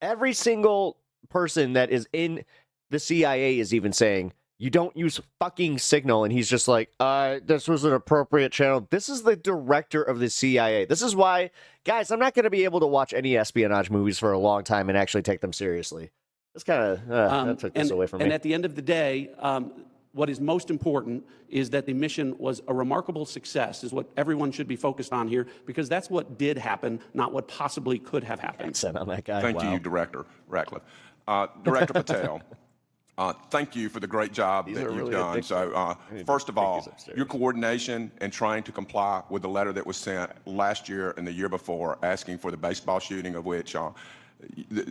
Every single person that is in the CIA is even saying, You don't use fucking Signal. And he's just like, this was an appropriate channel. This is the director of the CIA. This is why, guys, I'm not going to be able to watch any espionage movies for a long time and actually take them seriously. That's kind of, that took this away from me. And at the end of the day, what is most important is that the mission was a remarkable success, is what everyone should be focused on here, because that's what did happen, not what possibly could have happened. On that guy. Thank you, Director Ratcliffe. Director Patel, thank you for the great job that you've really done. addictive. So, first of all, your coordination and trying to comply with the letter that was sent last year and the year before asking for the baseball shooting, of which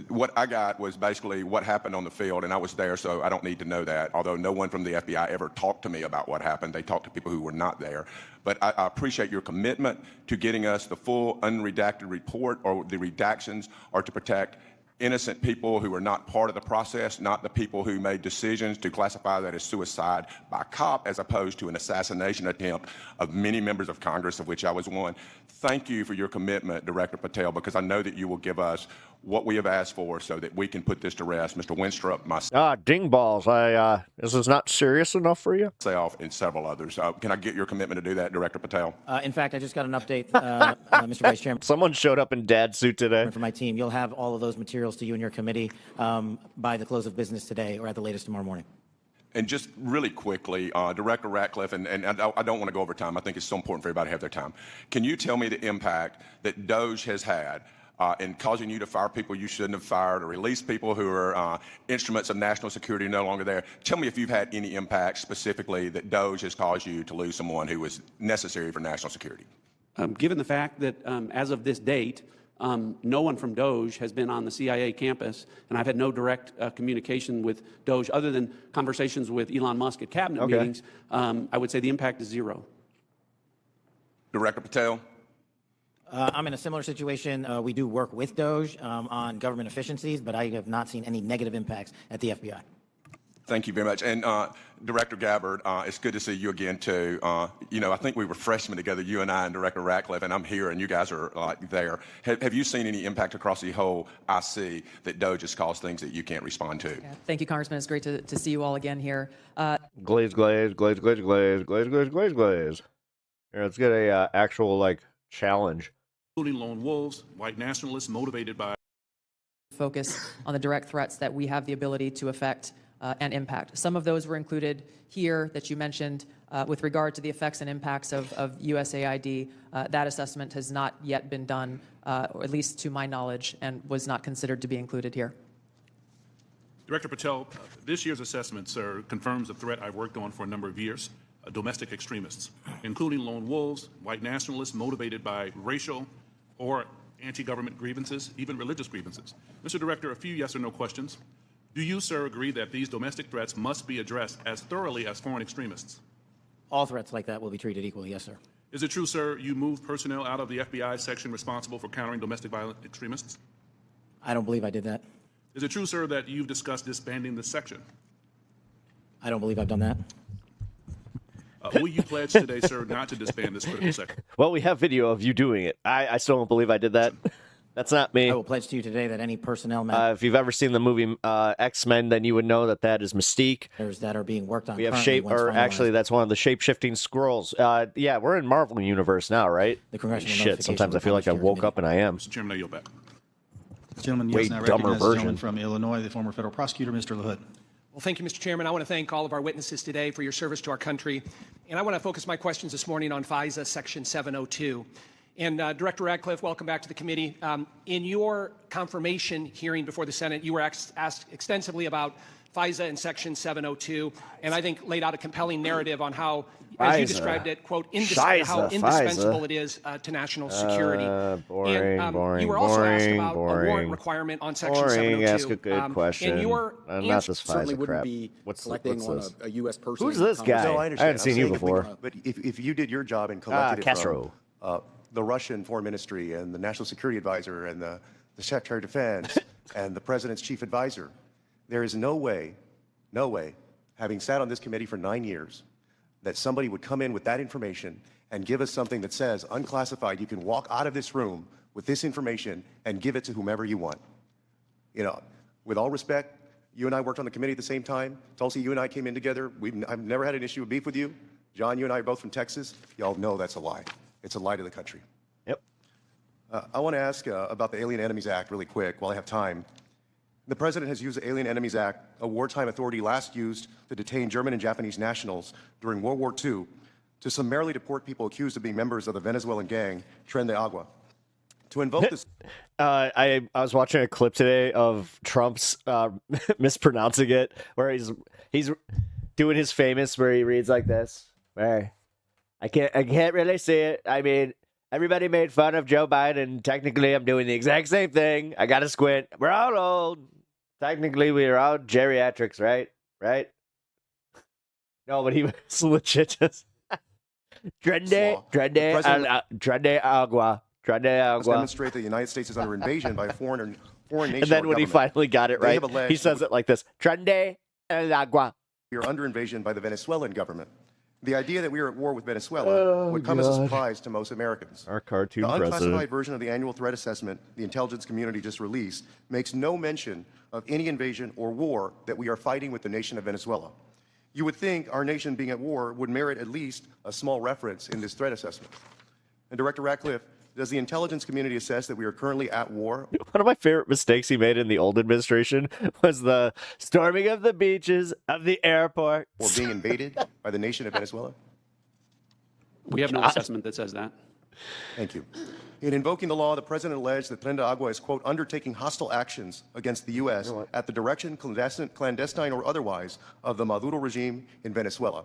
what I got was basically what happened on the field, and I was there, so I don't need to know that, although no one from the FBI ever talked to me about what happened. They talked to people who were not there. But I appreciate your commitment to getting us the full unredacted report, or the redactions are to protect innocent people who are not part of the process, not the people who made decisions to classify that as suicide by cop, as opposed to an assassination attempt of many members of Congress, of which I was one. Thank you for your commitment, Director Patel, because I know that you will give us what we have asked for so that we can put this to rest. Mr. Winstrup, myself, ding balls. This is not serious enough for you? And several others. Can I get your commitment to do that, Director Patel? In fact, I just got an update, Mr. Vice Chairman. Someone showed up in dad suit today. For my team, you'll have all of those materials to you and your committee by the close of business today, or at the latest tomorrow morning. And just really quickly, Director Ratcliffe, and I don't want to go over time. I think it's so important for everybody to have their time. Can you tell me the impact that DOJ has had in causing you to fire people you shouldn't have fired, or release people who are instruments of national security no longer there? Tell me if you've had any impact specifically that DOJ has caused you to lose someone who was necessary for national security. Given the fact that as of this date, no one from DOJ has been on the CIA campus, and I've had no direct communication with DOJ other than conversations with Elon Musk at cabinet meetings, I would say the impact is zero. Director Patel? I'm in a similar situation. We do work with DOJ on government efficiencies, but I have not seen any negative impacts at the FBI. Thank you very much. And Director Gabbard, it's good to see you again, too. I think we were freshmen together, you and I and Director Ratcliffe, and I'm here and you guys are there. Have you seen any impact across the whole IC that DOJ has caused things that you can't respond to? Yeah, thank you, Congressman. It's great to see you all again here. Glaze. Here, let's get a actual, challenge. Including lone wolves, white nationalists motivated by focus on the direct threats that we have the ability to affect and impact. Some of those were included here that you mentioned with regard to the effects and impacts of USAID. That assessment has not yet been done, or at least to my knowledge, and was not considered to be included here. Director Patel, this year's assessment, sir, confirms a threat I've worked on for a number of years, domestic extremists, including lone wolves, white nationalists motivated by racial or anti-government grievances, even religious grievances. Mr. Director, a few yes or no questions. Do you, sir, agree that these domestic threats must be addressed as thoroughly as foreign extremists? All threats like that will be treated equally, yes, sir. Is it true, sir, you moved personnel out of the FBI section responsible for countering domestic violent extremists? I don't believe I did that. Is it true, sir, that you've discussed disbanding this section? I don't believe I've done that. Will you pledge today, sir, not to disband this critical section? Well, we have video of you doing it. I still don't believe I did that. That's not me. I will pledge to you today that any personnel if you've ever seen the movie X-Men, then you would know that that is Mystique. Matters that are being worked on. We have actually, that's one of the shape-shifting squirrels. Yeah, we're in Marvel Universe now, right? The congressional Shit, sometimes I feel like I woke up and I am. Mr. Chairman, I yield back. Gentleman, Way yes, and I dumber recognize the gentleman version. from Illinois, the former federal prosecutor, Mr. LaHood. Well, thank you, Mr. Chairman. I want to thank all of our witnesses today for your service to our country. And I want to focus my questions this morning on FISA Section 702. And Director Ratcliffe, welcome back to the committee. In your confirmation hearing before the Senate, you were asked extensively about FISA and Section 702, and I think laid out a compelling narrative on how, as you described it, quote, how indispensable it is to national security. Boring. You were also asked about a warrant requirement on Section 702. Ask a good question. And your not this certainly FISA wouldn't crap. be What's collecting on this? a U.S. person. Who's this guy? No, I understand. haven't seen you saying before. But if you did your job and collected it Castro. from the Russian Foreign Ministry and the National Security Advisor and the Secretary of Defense and the President's Chief Advisor, there is no way, having sat on this committee for 9 years, that somebody would come in with that information and give us something that says, unclassified, you can walk out of this room with this information and give it to whomever you want. You know, with all respect, You and I worked on the committee at the same time. Tulsi, you and I came in together. I've never had an issue of beef with you. John, you and I are both from Texas. Y'all know that's a lie. It's a lie to the country. Yep. I want to ask about the Alien Enemies Act really quick while I have time. The president has used the Alien Enemies Act, a wartime authority last used to detain German and Japanese nationals during World War II, to summarily deport people accused of being members of the Venezuelan gang Tren de Agua. To invoke this... I was watching a clip today of Trump's mispronouncing it, where he's doing his famous where he reads like this. Where I can't really see it. I mean, everybody made fun of Joe Biden. Technically, I'm doing the exact same thing. I got to squint. We're all old. Technically, we are all geriatrics, right? Right? No, but he was legit just Tren de Agua. Let's demonstrate that the United States is under invasion by a foreign nation. And then when he finally got it right, he says it like this: Tren de Agua. We are under invasion by the Venezuelan government. The idea that we are at war with Venezuela would come as a surprise to most Americans. Our cartoon the president. unclassified version of the annual threat assessment the intelligence community just released makes no mention of any invasion or war that we are fighting with the nation of Venezuela. You would think our nation being at war would merit at least a small reference in this threat assessment. And Director Ratcliffe, does the intelligence community assess that we are currently at war? One of my favorite mistakes he made in the old administration was the storming of the beaches of the airport. Or being invaded by the nation of Venezuela? We have no assessment that says that. Thank you. In invoking the law, the president alleged that Tren de Agua is, quote, undertaking hostile actions against the U.S. at the direction, clandestine or otherwise, of the Maduro regime in Venezuela.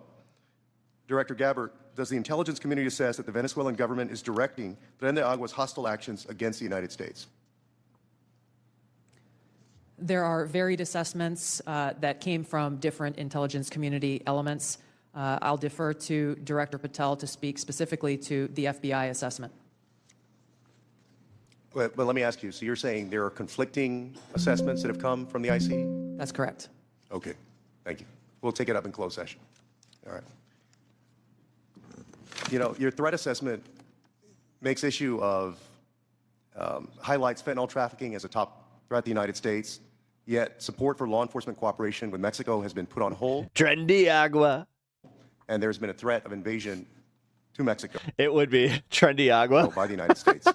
Director Gabbard, does the intelligence community assess that the Venezuelan government is directing Tren de Agua's hostile actions against the United States? There are varied assessments that came from different intelligence community elements. I'll defer to Director Patel to speak specifically to the FBI assessment. But let me ask you, so you're saying there are conflicting assessments that have come from the IC? That's correct. Okay, thank you. We'll take it up in closed session. All right. You know, your threat assessment makes issue of, highlights fentanyl trafficking as a top threat to the United States, yet support for law enforcement cooperation with Mexico has been put on hold. Tren de Agua. And there's been a threat of invasion to Mexico. It would be Tren de Agua. By the United States.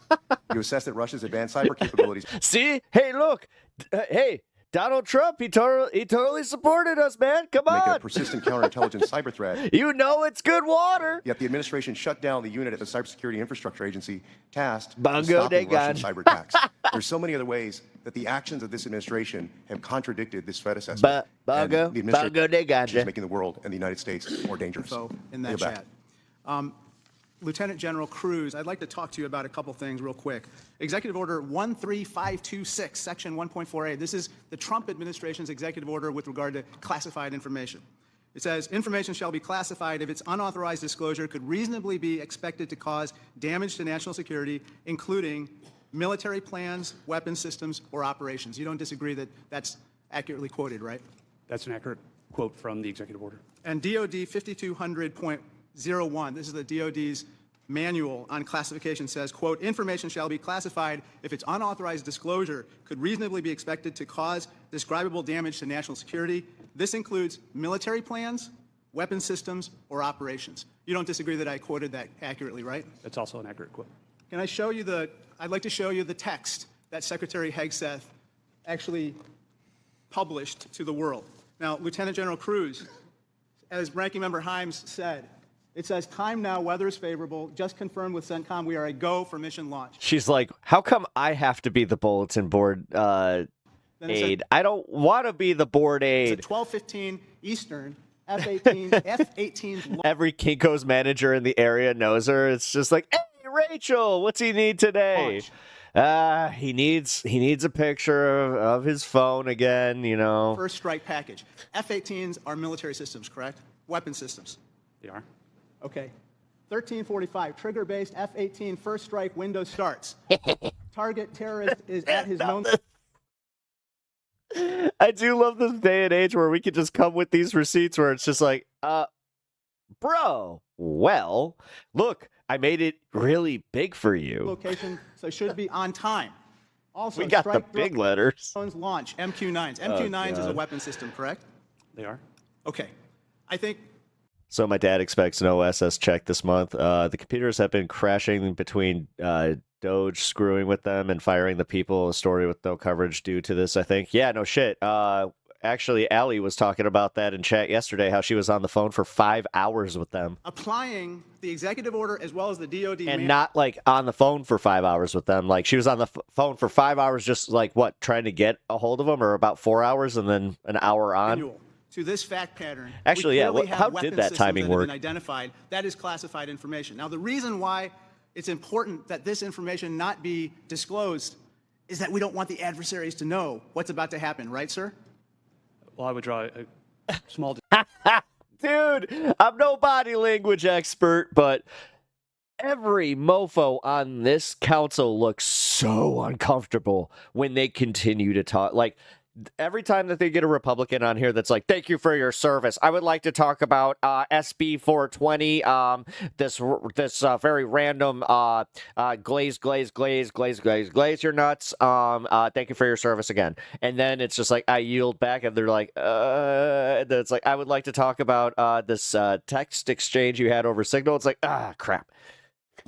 You assess that Russia's advanced cyber capabilities. See? Hey, look. Hey, Donald Trump, he totally supported us, man. Come on. Make a persistent counterintelligence cyber threat. You know it's good water. Yet the administration shut down the unit at the Cybersecurity Infrastructure Agency tasked with Bongo stopping de Russian God. cyber attacks. There's so many other ways that the actions of this administration have contradicted this threat assessment. Bongo de God. is making the world and the United States more dangerous. In that chat. Lieutenant General Cruz, I'd like to talk to you about a couple things real quick. Executive Order 13526, Section 1.4a. This is the Trump administration's executive order with regard to classified information. It says, information shall be classified if its unauthorized disclosure could reasonably be expected to cause damage to national security, including military plans, weapons systems, or operations. You don't disagree that that's accurately quoted, right? That's an accurate quote from the executive order. And DOD 5200.01, this is the DOD's manual on classification, says, quote, information shall be classified if its unauthorized disclosure could reasonably be expected to cause describable damage to national security. This includes military plans, weapon systems, or operations. You don't disagree that I quoted that accurately, right? That's also an accurate quote. Can I show you I'd like to show you the text that Secretary Hegseth actually published to the world. Now, Lieutenant General Cruz, as Ranking Member Himes said, it says, time now, weather is favorable. Just confirmed with CENTCOM, we are a go for mission launch. She's like, how come I have to be the bulletin board aide? I don't want to be the board aide. It's at 12:15 Eastern, F-18's Every Kinko's manager in the area knows her. It's just like, hey, Rachel, what's he need today? He needs a picture of his phone again, you know. First strike package. F-18s are military systems, correct? Weapon systems. They are. Okay. 1345, trigger-based F-18 first strike window starts. Target terrorist is at his known... I do love this day and age where we can just come with these receipts where it's just like, bro, well, look, I made it really big for you. Location, so it should be on time. Also, We got the strike big letters. drones launch MQ-9s. MQ-9s is a God. weapon system, correct? They are. Okay. I think So my dad expects no SS check this month. The computers have been crashing between Doge screwing with them and firing the people. A story with no coverage due to this, I think. Yeah, no shit. Actually, Allie was talking about that in chat yesterday, how she was on the phone for 5 hours with them. applying the executive order as well as the DOD And not like on the phone for 5 hours with them. Like she was on the phone for 5 hours, just like what, trying to get a hold of them, or about 4 hours and then an hour on. manual to this fact pattern. Actually, we yeah, clearly how have did weapon that systems timing that have work? been identified. That is classified information. Now, the reason why it's important that this information not be disclosed is that we don't want the adversaries to know what's about to happen, right, sir? Well, I would draw a small. Dude, I'm no body language expert, but every mofo on this council looks so uncomfortable when they continue to talk. Like, every time that they get a Republican on here that's like, thank you for your service, I would like to talk about SB 420, this very random glaze your nuts, thank you for your service again. And then it's just like, I yield back, and they're like, and then it's like, I would like to talk about this text exchange you had over Signal. It's like, crap.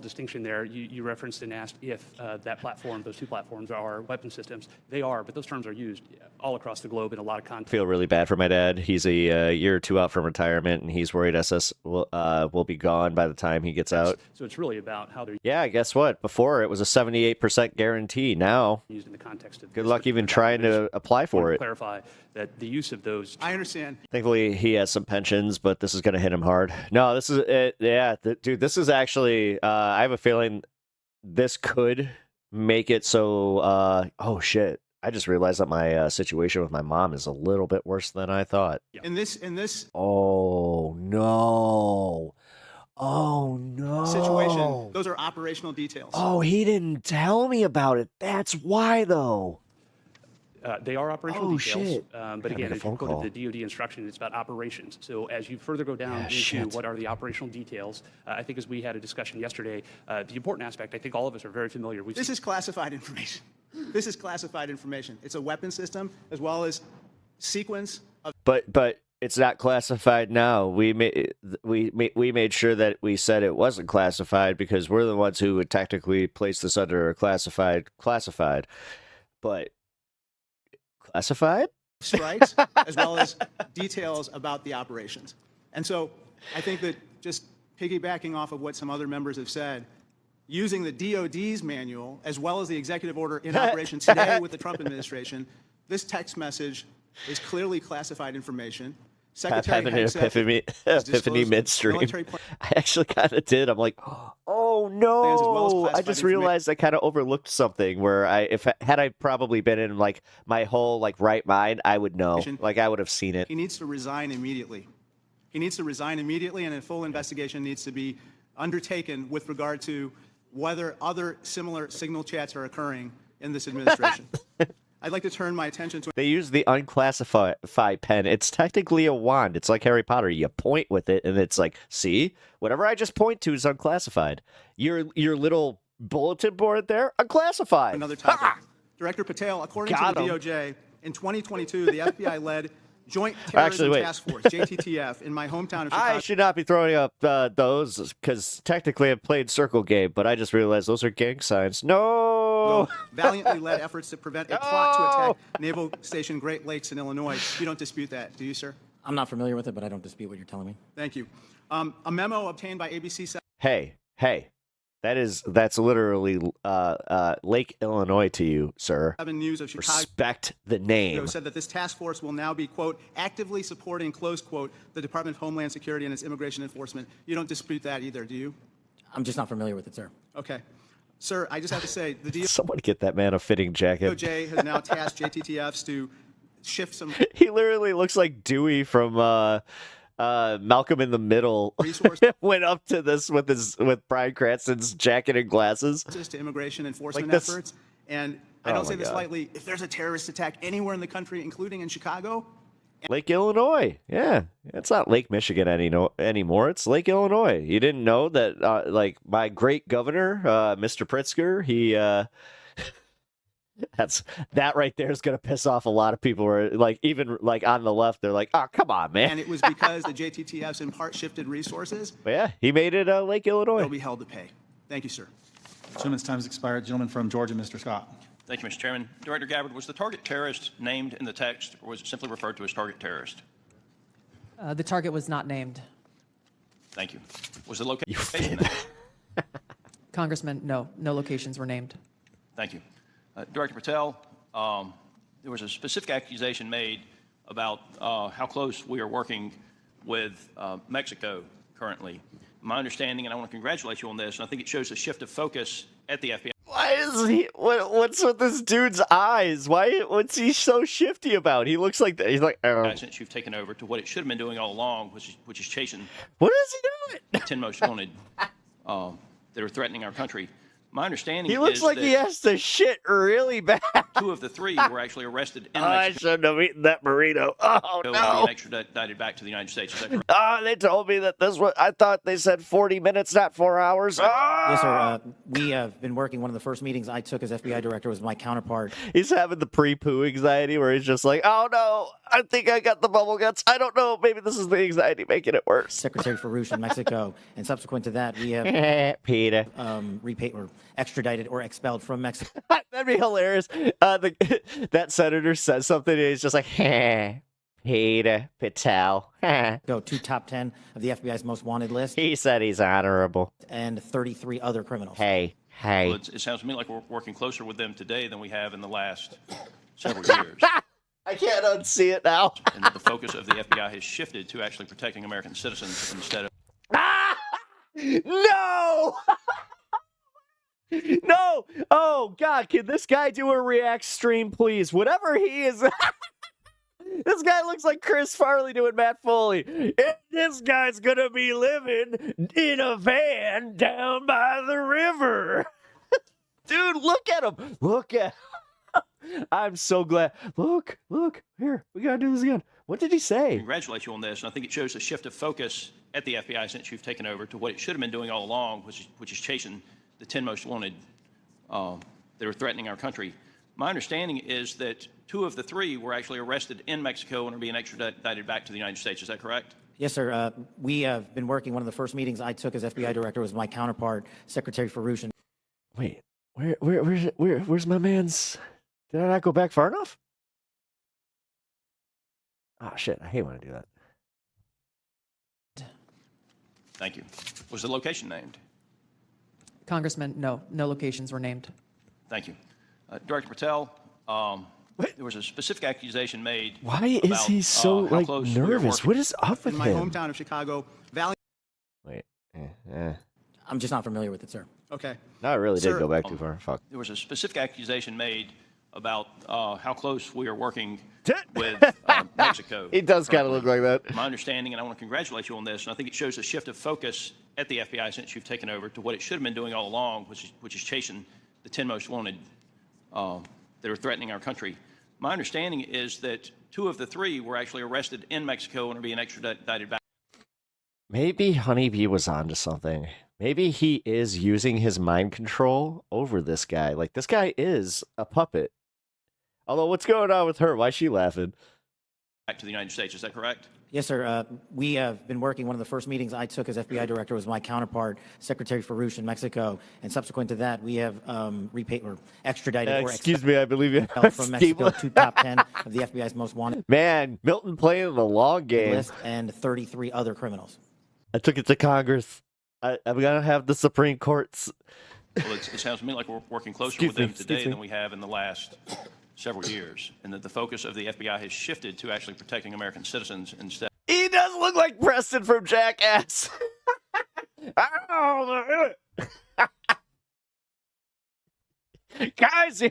Distinction there. You referenced and asked if that platform, those two platforms, are weapon systems. They are, but those terms are used all across the globe in a lot of I contexts. feel really bad for my dad. He's a year or two out from retirement, and he's worried SS will be gone by the time he gets out. So it's really about how they're Yeah, guess what? Before it was a 78% guarantee. Now, used in the context of good luck even trying to apply for it. Clarify that the use of those. I understand. Thankfully, he has some pensions, but this is going to hit him hard. No, this is it. Yeah, dude, this is actually. I have a feeling this could make it so. Oh shit! I just realized that my situation with my mom is a little bit worse than I thought. In this Oh no! Oh no! situation, those are operational details. Oh, he didn't tell me about it. That's why, though. They are operational details, shit. but Gotta again, make a as phone you call. quoted the DoD instruction, it's about operations. So as you further go down into shit. what are the operational details, I think as we had a discussion yesterday, the important aspect, I think all of us are very familiar with. This is classified information. This is classified information. It's a weapon system as well as sequence of. But it's not classified now. We made sure that we said it wasn't classified because we're the ones who would technically place this under a classified. But classified? Strikes as well as details about the operations. And so I think that just piggybacking off of what some other members have said, using the DOD's manual as well as the executive order in operation today with the Trump administration, this text message is clearly classified information. Having an epiphany midstream. I actually kind of did. I'm like, oh no! I just realized I kind of overlooked something. Where had I probably been in like my whole like right mind, I would know. Like I would have seen it. He needs to resign immediately. He needs to resign immediately, and a full investigation needs to be undertaken with regard to whether other similar signal chats are occurring in this administration. I'd like to turn my attention to. They use the unclassified pen. It's technically a wand. It's like Harry Potter. You point with it, and it's like, see, whatever I just point to is unclassified. Your little bulletin board there, unclassified. Another topic. Director Patel, according to the DOJ, in 2022, the FBI led Joint Terrorism Task Force, JTTF, in my hometown of Chicago. I should not be throwing up those because technically I played Circle Game, but I just realized those are gang signs. No! Valiantly led efforts to prevent a plot to attack Naval Station Great Lakes in Illinois. You don't dispute that, do you, sir? I'm not familiar with it, but I don't dispute what you're telling me. Thank you. A memo obtained by ABC. Hey, that's literally Lake Illinois to you, sir. 7 News of Chicago. Respect the name. Said that this task force will now be, quote, actively supporting, close quote, the Department of Homeland Security and its immigration enforcement. You don't dispute that either, do you? I'm just not familiar with it, sir. Okay. Sir, I just have to say, the Someone get that man a fitting jacket. DOJ has now tasked JTTFs to shift some. He literally looks like Dewey from Malcolm in the Middle. Went up to this with Bryan Cranston's jacket and glasses. To immigration enforcement Like this. efforts. And I don't say this lightly. If there's a terrorist attack anywhere in the country, including in Chicago. Lake Illinois. Yeah. It's not Lake Michigan anymore. It's Lake Illinois. You didn't know that, like, my great governor, Mr. Pritzker, he That right there is going to piss off a lot of people. Where like even like on the left, they're like, "Oh, come on, man." And it was because the JTTFs in part shifted resources. But yeah, he made it Lake Illinois. They'll be held to pay. Thank you, sir. Gentleman's time has expired. Gentleman from Georgia, Mr. Scott. Thank you, Mr. Chairman. Director Gabbard, was the target terrorist named in the text, or was it simply referred to as target terrorist? The target was not named. Thank you. Was the location named? Congressman, no locations were named. Thank you. Director Patel, there was a specific accusation made about how close we are working with Mexico currently. My understanding, and I want to congratulate you on this, and I think it shows a shift of focus at the FBI. Why is he? What's with this dude's eyes? What's he so shifty about? He looks like that. He's like, oh. Since you've taken over to what it should have been doing all along, which is chasing. What is he doing? 10 most wanted that are threatening our country. My understanding He looks is like that he has to shit really bad. 2 of the 3 were actually arrested in I Mexico. shouldn't have eaten that burrito. Oh, no. And extradited back to the United States. Is that correct? They told me that this was, I thought they said 40 minutes, not 4 hours. Yes, sir. We have been working. One of the first meetings I took as FBI director was my counterpart. He's having the pre-poo anxiety where he's just like, oh, no, I think I got the bubble guts. I don't know. Maybe this is the anxiety making it worse. Secretary Farouche in Mexico. And subsequent to that, we have Peter. Repaid or extradited or expelled from Mexico. That'd be hilarious. That senator says something and he's just like, Peter Patel. Go to top 10 of the FBI's most wanted list. He said he's honorable. And 33 other criminals. Hey. Well, it sounds to me like we're working closer with them today than we have in the last several years. I can't unsee it now. And that the focus of the FBI has shifted to actually protecting American citizens instead of... No! No! Oh, God, can this guy do a React stream, please? Whatever he is... This guy looks like Chris Farley doing Matt Foley. And this guy's gonna be living in a van down by the river. Dude, look at him. Look at him. I'm so glad. Look. Here, we gotta do this again. What did he say? Congratulate you on this, and I think it shows a shift of focus at the FBI since you've taken over to what it should have been doing all along, which is chasing the 10 most wanted that are threatening our country. My understanding is that 2 of the 3 were actually arrested in Mexico and are being extradited back to the United States. Is that correct? Yes, sir. We have been working. One of the first meetings I took as FBI director was my counterpart, Secretary Farouche. Wait, where's my man's? Did I not go back far enough? Oh shit! I hate when I do that. Thank you. Was the location named? Congressman, no locations were named. Thank you. Director Patel, there was a specific accusation made. Why is he so like nervous? What is up with in my him? hometown of Chicago, Valley. Wait, I'm just not familiar with it, sir. Okay. No, I really did go back too far. Fuck. There was a specific accusation made about how close we are working with Mexico. He does kind of look like that. My understanding, and I want to congratulate you on this, and I think it shows a shift of focus at the FBI since you've taken over to what it should have been doing all along, which is chasing the 10 most wanted that are threatening our country. My understanding is that 2 of the 3 were actually arrested in Mexico and are being extradited back. Maybe Honeybee was onto something. Maybe he is using his mind control over this guy. Like, this guy is a puppet. Although, what's going on with her? Why is she laughing? Back to the United States, is that correct? Yes, sir. We have been working. One of the first meetings I took as FBI director was my counterpart, Secretary Farouche in Mexico. And subsequent to that, we have repaid or extradited excuse me, I believe you. from Mexico to top 10 of the FBI's most wanted. Man, Milton playing the long game. List and 33 other criminals. I took it to Congress. I'm going to have the Supreme Court's. Well, it sounds to me like we're working closer with them today than we have in the last several years, and that the focus of the FBI has shifted to actually protecting American citizens instead. He does look like Preston from Jackass. Guys,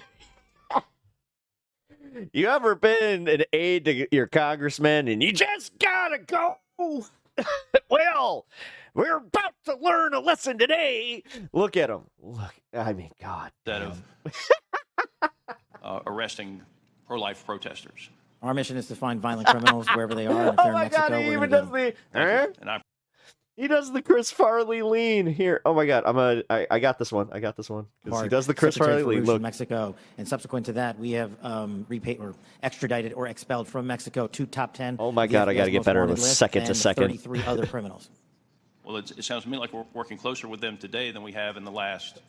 you ever been an aide to your congressman and you just gotta go? Well, we're about to learn a lesson today. Look at him. Look, I mean, God. Instead of arresting pro-life protesters. Our mission is to find violent criminals wherever they are. And if they're in Mexico, we're going to he He does the Chris Farley lean here. Oh my God, I got this one. I got this one. 'Cause he does the Chris Secretary Farley lean. Farouche Look, in Mexico, and subsequent to that, we have repaid or extradited or expelled from Mexico 2 top 10. oh my God, I got to get better with second to second. 33 other criminals. Well, it sounds to me like we're working closer with them today than we have in the last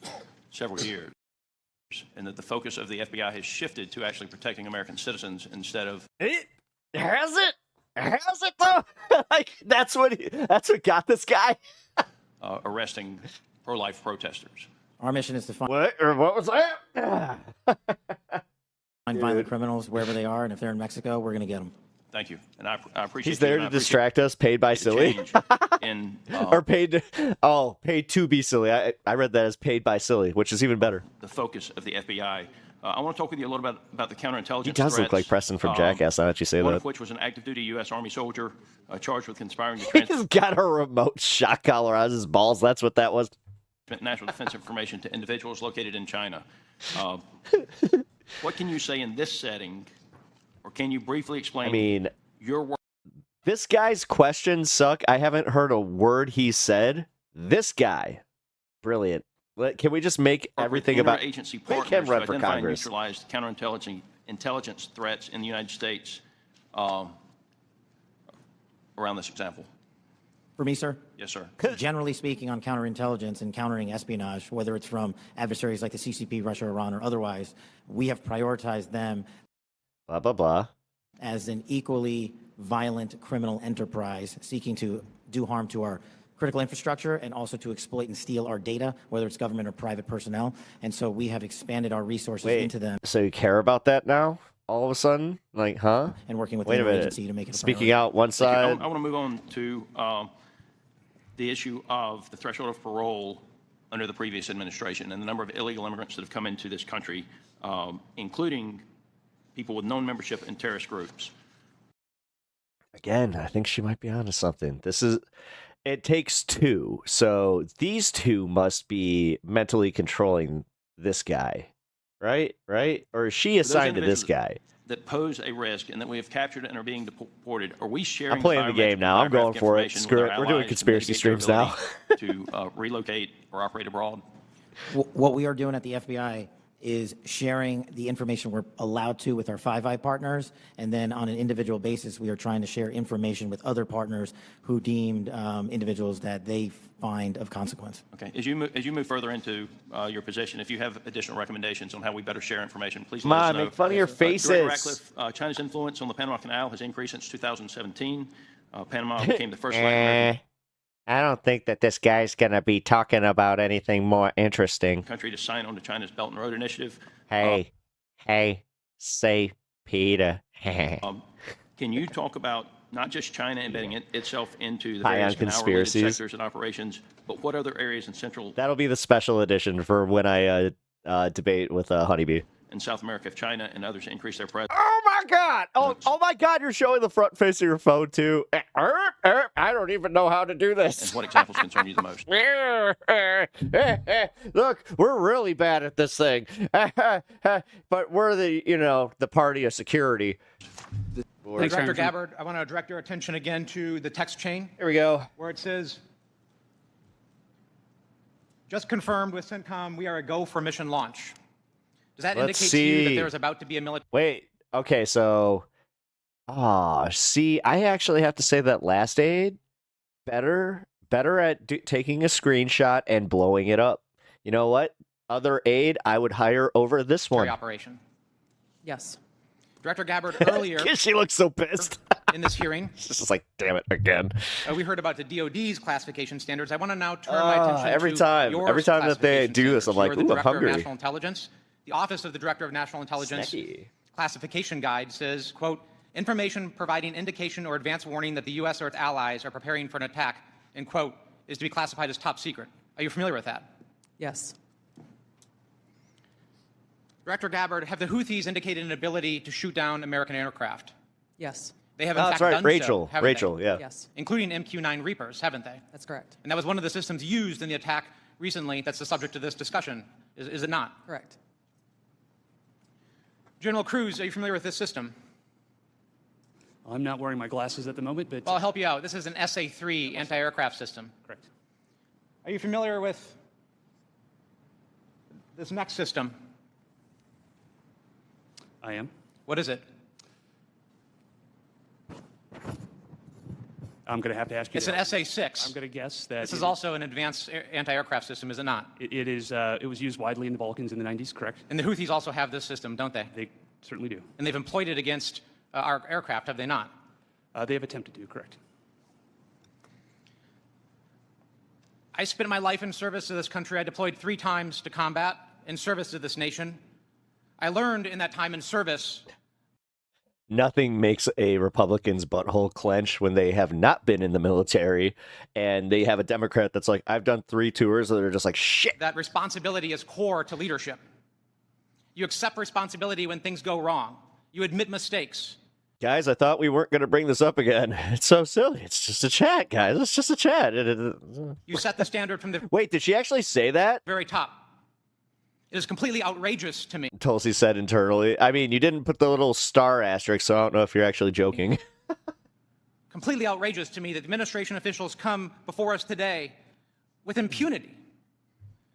several years, and that the focus of the FBI has shifted to actually protecting American citizens instead of. Has it? Has it though? Like that's what got this guy. Arresting pro-life protesters. Our mission is to find what was that? find violent criminals wherever they are, and if they're in Mexico, we're going to get them. Thank you, and I appreciate. He's there to distract us, paid by silly, or paid to be silly. I read that as paid by silly, which is even better. The focus of the FBI. I want to talk with you a little bit about the counterintelligence. He does threats, look like Preston from Jackass. Now that you say one that. of which was an active duty U.S. Army soldier charged with conspiring to He's got a remote shock collar on his balls. That's what that was. National defense information to individuals located in China. What can you say in this setting, or can you briefly explain? I mean, your work. This guy's questions suck. I haven't heard a word he said. This guy, brilliant. Can we just make everything about agency make partners him run to for identify and Congress? neutralize intelligence threats in the United States around this example? For me, sir? Yes, sir. Generally speaking, on counterintelligence and countering espionage, whether it's from adversaries like the CCP, Russia, Iran, or otherwise, we have prioritized them blah, blah, blah. As an equally violent criminal enterprise seeking to do harm to our critical infrastructure and also to exploit and steal our data, whether it's government or private personnel. And so we have expanded our resources into them. So you care about that now? All of a sudden? Like, huh? And working with the agency to make it a Speaking priority. out one side. I want to move on to the issue of the threshold of parole under the previous administration and the number of illegal immigrants that have come into this country, including people with known membership in terrorist groups. Again, I think she might be onto something. It takes two. So these two must be mentally controlling this guy, right? Right? Or is she assigned to this guy? That pose a risk and that we have captured and are being deported. Are we sharing? I'm playing the game now. I'm going for it. Screw it. We're doing conspiracy streams now. To relocate or operate abroad? What we are doing at the FBI is sharing the information we're allowed to with our Five Eye partners, and then on an individual basis, we are trying to share information with other partners who deemed individuals that they find of consequence. Okay. As you move further into your position, if you have additional recommendations on how we better share information, please Come let us on, know. make fun of your faces. Director Ratcliffe, China's influence on the Panama Canal has increased since 2017. Panama became the first Latin American I don't think that this guy's going to be talking about anything more interesting. country to sign on to China's Belt and Road Initiative. Hey, say Peter. Can you talk about not just China embedding itself into the High various on canal-related conspiracies. sectors and operations, but what other areas in Central That'll be the special edition for when I debate with Honeybee. and South America if China and others increase their presence? Oh my God! Oh my God! You're showing the front face of your phone too. I don't even know how to do this. And what examples concern you the most? Look, we're really bad at this thing, but we're the party of security. Director Gabbard, I want to direct your attention again to the text chain. Here we go. Where it says, just confirmed with CENTCOM, we are a go for mission launch. Does that indicate to you that there is about to be a military? Wait. Okay. So, see, I actually have to say that last aid better at taking a screenshot and blowing it up. You know what? Other aid I would hire over this one. Operation. Yes. Director Gabbard, earlier. She looks so pissed. In this hearing. She's just like, damn it, again. We heard about the DOD's classification standards. I want to now turn my attention every to time that they classification do this, I'm like, standards. ooh, You're I'm the Director hungry. of National Intelligence. The Office of the Director of National Intelligence Snacky. classification guide says, quote, information providing indication or advance warning that the U.S. or its allies are preparing for an attack, end quote, is to be classified as top secret. Are you familiar with that? Yes. Director Gabbard, have the Houthis indicated an ability to shoot down American aircraft? Yes. They have in That's fact right, done Rachel. so, haven't Rachel, they? yeah. Yes. Including MQ-9 Reapers, haven't they? That's correct. And that was one of the systems used in the attack recently that's the subject of this discussion, is it not? Correct. General Cruz, are you familiar with this system? I'm not wearing my glasses at the moment, but... Well, I'll help you out. This is an SA-3 anti-aircraft system. Correct. Are you familiar with this next system? I am. What is it? I'm going to have to ask you It's that. an SA-6. I'm going to guess that... This is also an advanced anti-aircraft system, is it not? It is. It was used widely in the Balkans in the 90s, correct? And the Houthis also have this system, don't they? They certainly do. And they've employed it against our aircraft, have they not? They have attempted to, correct. I spent my life in service to this country. I deployed 3 times to combat in service to this nation. I learned in that time in service. Nothing makes a Republican's butthole clench when they have not been in the military and they have a Democrat that's like, I've done 3 tours, and they're just like, shit. That responsibility is core to leadership. You accept responsibility when things go wrong. You admit mistakes. Guys, I thought we weren't going to bring this up again. It's so silly. It's just a chat, guys. It's just a chat. You set the standard from the Wait, did she actually say that? very top. It is completely outrageous to me. Tulsi said internally. I mean, you didn't put the little star asterisk, so I don't know if you're actually joking. Completely outrageous to me that administration officials come before us today with impunity.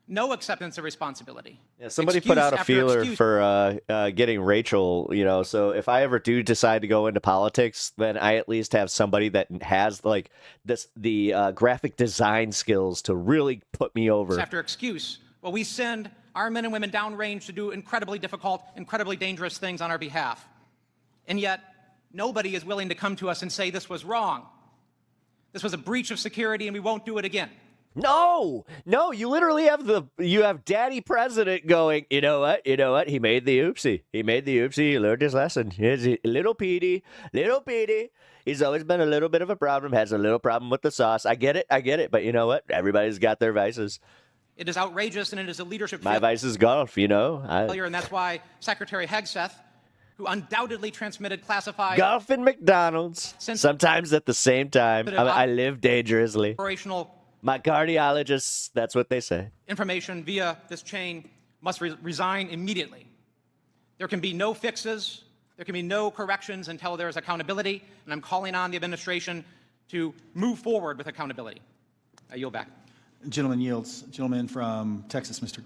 No acceptance of responsibility. Yeah, somebody Excuse put out a after feeler excuse. for getting Rachel, you know, so if I ever do decide to go into politics, then I at least have somebody that has like the graphic design skills to really put me over. After excuse. Well, we send our men and women downrange to do incredibly difficult, incredibly dangerous things on our behalf. And yet, nobody is willing to come to us and say this was wrong. This was a breach of security and we won't do it again. No, you literally have Daddy President going, you know what, he made the oopsie. He learned his lesson. He's little Petey. He's always been a little bit of a problem, has a little problem with the sauce. I get it, but you know what? Everybody's got their vices. It is outrageous and it is a leadership My vice is golf, you know. failure, and that's why Secretary Hegseth, who undoubtedly transmitted classified Golf and McDonald's, sometimes at the same time. I live dangerously. operational My cardiologists, that's what they say. information via this chain must resign immediately. There can be no fixes, there can be no corrections until there is accountability, and I'm calling on the administration to move forward with accountability. I yield back. Gentleman yields. Gentleman from Texas, Mr.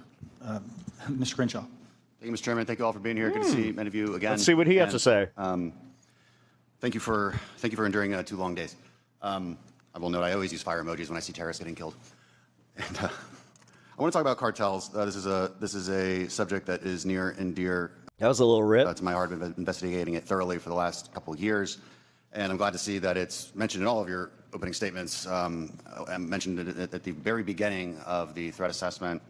Crenshaw. Thank you, Mr. Chairman. Thank you all for being here. Good to see many of you again. Let's see what he has to say. Thank you for enduring 2 long days. I will note I always use fire emojis when I see terrorists getting killed. And I want to talk about cartels. This is a subject that is near and dear. That was a little rip. To my heart. I've been investigating it thoroughly for the last couple of years, and I'm glad to see that it's mentioned in all of your opening statements. I mentioned it at the very beginning of the threat assessment.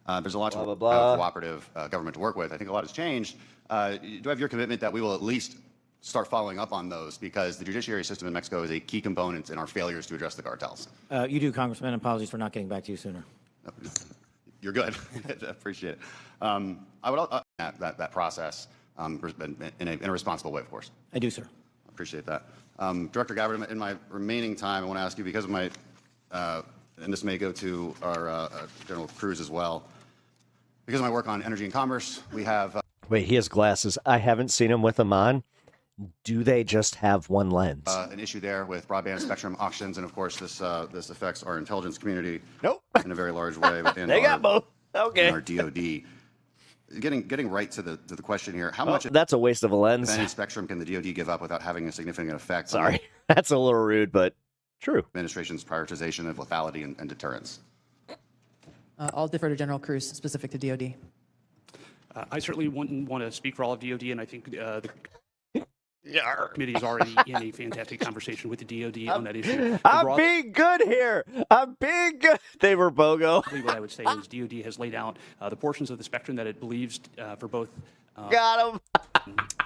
There's a lot to cooperative government to work with. I think a lot has changed. Do I have your commitment that we will at least start following up on those, because the judiciary system in Mexico is a key component in our failures to address the cartels? You do, Congressman. Apologies for not getting back to you sooner. You're good. I appreciate it. I would that process in a responsible way, of course. I do, sir. I appreciate that. Director Gabbard, in my remaining time, I want to ask you, because of my, and this may go to our General Cruz as well, because of my work on energy and commerce, we have... Wait, he has glasses. I haven't seen him with them on. Do they just have one lens? An issue there with broadband spectrum auctions, and of course this affects our intelligence community in a very large way. And they got both. Okay. And our DoD. Getting right to the question here, how much? That's a waste of a lens. Any spectrum can the DoD give up without having a significant effect? Sorry, that's a little rude, but true. Administration's prioritization of lethality and deterrence. I'll defer to General Cruz, specific to DoD. I certainly wouldn't want to speak for all of DoD, and I think the committee is already in a fantastic conversation with the DoD on that issue. I'm being good here. I'm being good. They were BOGO. What I would say is DoD has laid out the portions of the spectrum that it believes for both got him.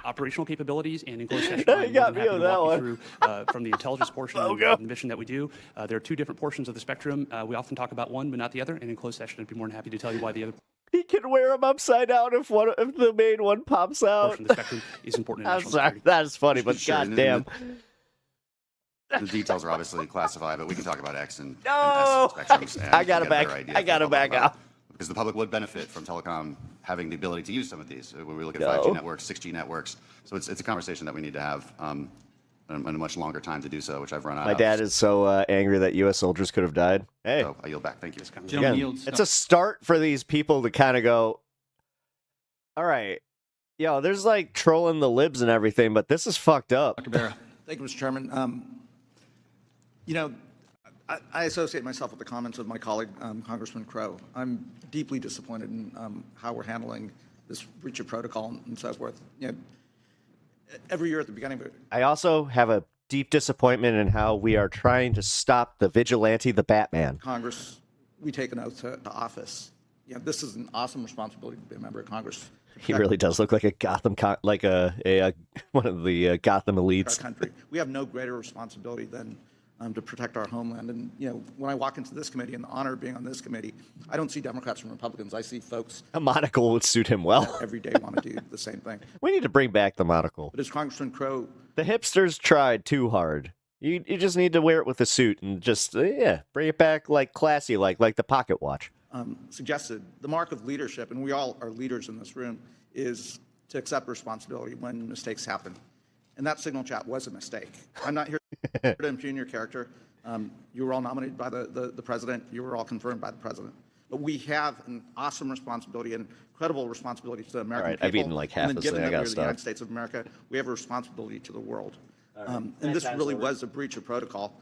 Operational capabilities and in closed session. You got me on that one. Through, from the intelligence portion of the mission that we do. There are 2 different portions of the spectrum. We often talk about one, but not the other. And in closed session, I'd be more than happy to tell you why the other He can wear them upside down if the main one pops out. portion of the spectrum is important. I'm sorry, that's funny, but Sure, goddamn. The details are obviously classified, but we can talk about X and No! S spectrums. And I gotta get a better back. idea I gotta of back what out. because the public would benefit from telecom having the ability to use some of these. When we look at 5G networks, 6G networks, so it's a conversation that we need to have and a much longer time to do so, which I've run out of. My dad is so angry that U.S. soldiers could have died. Hey, so I yield back. Thank you. Again, it's a start for these people to kind of go, all right, yo, there's like trolling the libs and everything, but this is fucked up. Dr. Barra. Thank you, Mr. Chairman. You know, I associate myself with the comments of my colleague, Congressman Crow. I'm deeply disappointed in how we're handling this breach of protocol and so forth. You know, every year at the beginning of it. I also have a deep disappointment in how we are trying to stop the vigilante, the Batman. Congress, we take an oath to office. You know, this is an awesome responsibility to be a member of Congress. He really does look like a Gotham, like a one of the Gotham elites. Our country. We have no greater responsibility than to protect our homeland. And you know, when I walk into this committee and the honor of being on this committee, I don't see Democrats and Republicans. I see folks. A monocle would suit him well. Every day want to do the same thing. We need to bring back the monocle. But as Congressman Crow, the hipsters tried too hard. You just need to wear it with a suit and just bring it back like classy, like the pocket watch. Suggested the mark of leadership, and we all are leaders in this room, is to accept responsibility when mistakes happen. And that signal chat was a mistake. I'm not here to impugn your character. You were all nominated by the president. You were all confirmed by the president. But we have an awesome responsibility and incredible responsibility to the American people. I've eaten like half and then this given thing. that I we're gotta the United stop. States of America, we have a responsibility to the world. And this really was a breach of protocol.